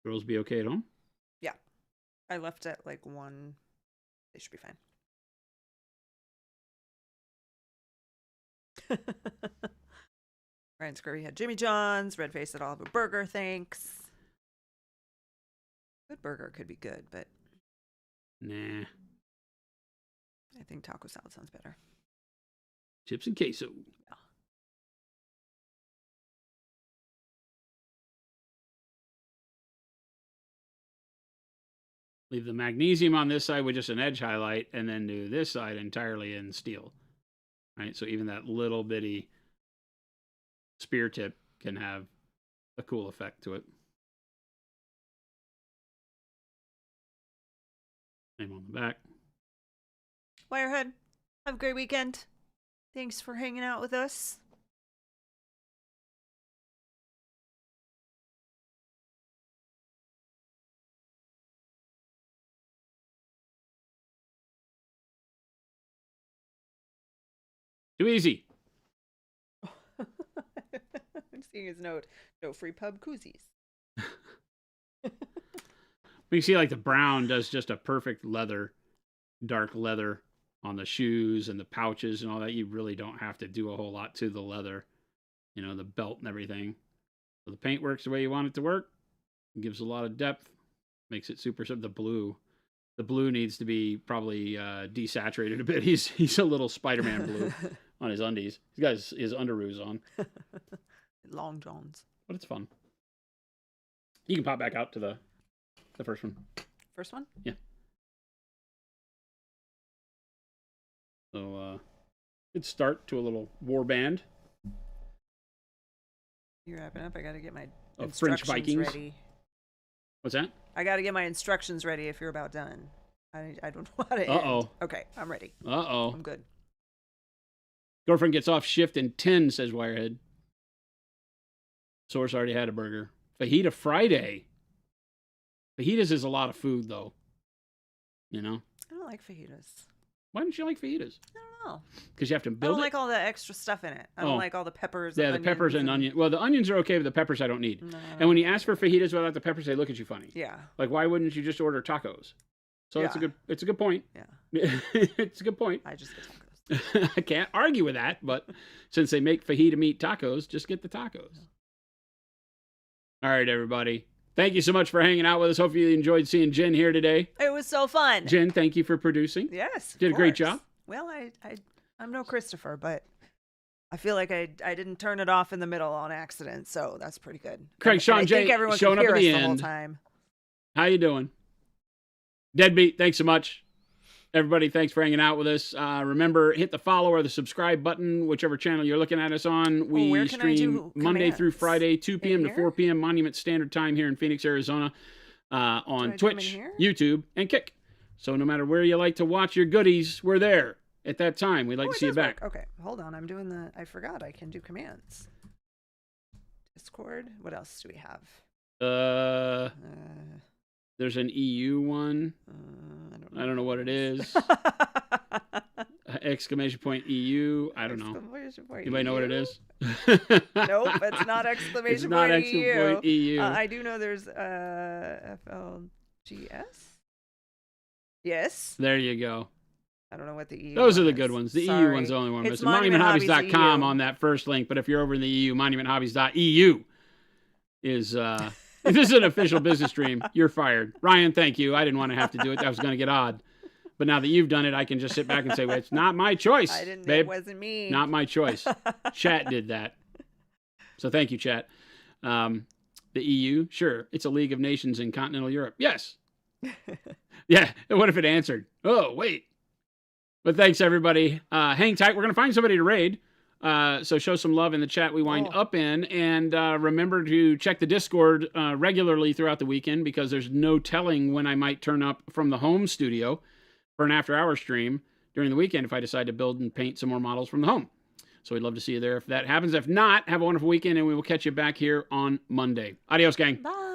Girls be okay at home? Yeah. I left at like 1. They should be fine. Ryan Scurry had Jimmy John's. Red Face said I'll have a burger, thanks. Good burger could be good, but nah. I think taco salad sounds better. Chips and queso. Yeah. Leave the magnesium on this side with just an edge highlight, and then do this side entirely in steel. Right? So even that little bitty spear tip can have a cool effect to it. Name on the back. Wirehead, have a great weekend. Thanks for hanging out with us. Too easy. I'm seeing his note. No free pub koozies. You see, like the brown does just a perfect leather, dark leather on the shoes and the pouches and all that. You really don't have to do a whole lot to the leather, you know, the belt and everything. So the paint works the way you want it to work. It gives a lot of depth. Makes it super simple. The blue needs to be probably desaturated a bit. He's a little Spider-Man blue on his undies. He's got his underoos on. Long johns. But it's fun. You can pop back out to the first one. First one? Yeah. So, good start to a little war band. You're wrapping up. I got to get my Of French instructions Vikings. ready. What's that? I got to get my instructions ready if you're about done. I don't know how to Uh-oh. end. Okay, I'm ready. Uh-oh. I'm good. Girlfriend gets off shift in 10, says Wirehead. Source already had a burger. Fajita Friday. Fajitas is a lot of food, though. You know? I don't like fajitas. Why don't you like fajitas? I don't know. Because you have to I build don't it? like all the extra stuff in it. I don't like all the peppers. Yeah, and the peppers and onion. Well, the onions are okay, but the peppers I don't need. No. And when you ask for fajitas without the peppers, they look at you funny. Yeah. Like, why wouldn't you just order tacos? So Yeah. it's a good point. Yeah. It's a good point. I just get tacos. I can't argue with that, but since they make fajita meat tacos, just get the tacos. All right, everybody. Thank you so much for hanging out with us. Hopefully you enjoyed seeing Jen here today. It was so fun. Jen, thank you for producing. Yes. Did a great course. job. Well, I'm no Christopher, but I feel like I didn't turn it off in the middle on accident, so that's pretty good. Craig, Sean, I Jay, think everyone showing could up hear at us the the whole end. time. How you doing? Deadbeat, thanks so much. Everybody, thanks for hanging out with us. Remember, hit the follow or the subscribe button, whichever channel you're looking at us on. We where can I stream do Monday through commands? Friday, 2 p.m. to here? 4 p.m. Monument Standard Time here in Phoenix, Arizona, on Do I do 'em in Twitch, here? YouTube, and Kick. So no matter where you like to watch your goodies, we're there at that time. We'd like Oh, to it see you does back. work. Okay, hold on. I'm doing the. I forgot I can do commands. Discord. What else do we have? There's an EU one. I don't know what it is. Exclamation point EU. I don't know. Anybody know what it is? Nope, it's not exclamation It's not point exclamation EU. point EU. I do know there's FLGS. Yes. There you go. I don't know what the EU. Those are one the good is. ones. The EU Sorry. one's the only one. It's It's monumenthobbies.com EU. on that first link. But if you're over in the EU, monumenthobbies.eu is if this is an official business stream, you're fired. Ryan, thank you. I didn't want to have to do it. That was going to get odd. But now that you've done it, I can just sit back and say, well, it's not my choice, I didn't. babe. It wasn't me. Not my choice. Chat did that. So thank you, chat. The EU, sure. It's a League of Nations in continental Europe. Yes. Yeah. What if it answered? Oh, wait. But thanks, everybody. Hang tight. We're going to find somebody to raid. So show some love in the chat we wind up in. And remember to check the Discord regularly throughout the weekend because there's no telling when I might turn up from the home studio for an after-hour stream during the weekend if I decide to build and paint some more models from the home. So we'd love to see you there if that happens. If not, have a wonderful weekend, and we will catch you back here on Monday. Adios, gang. Bye.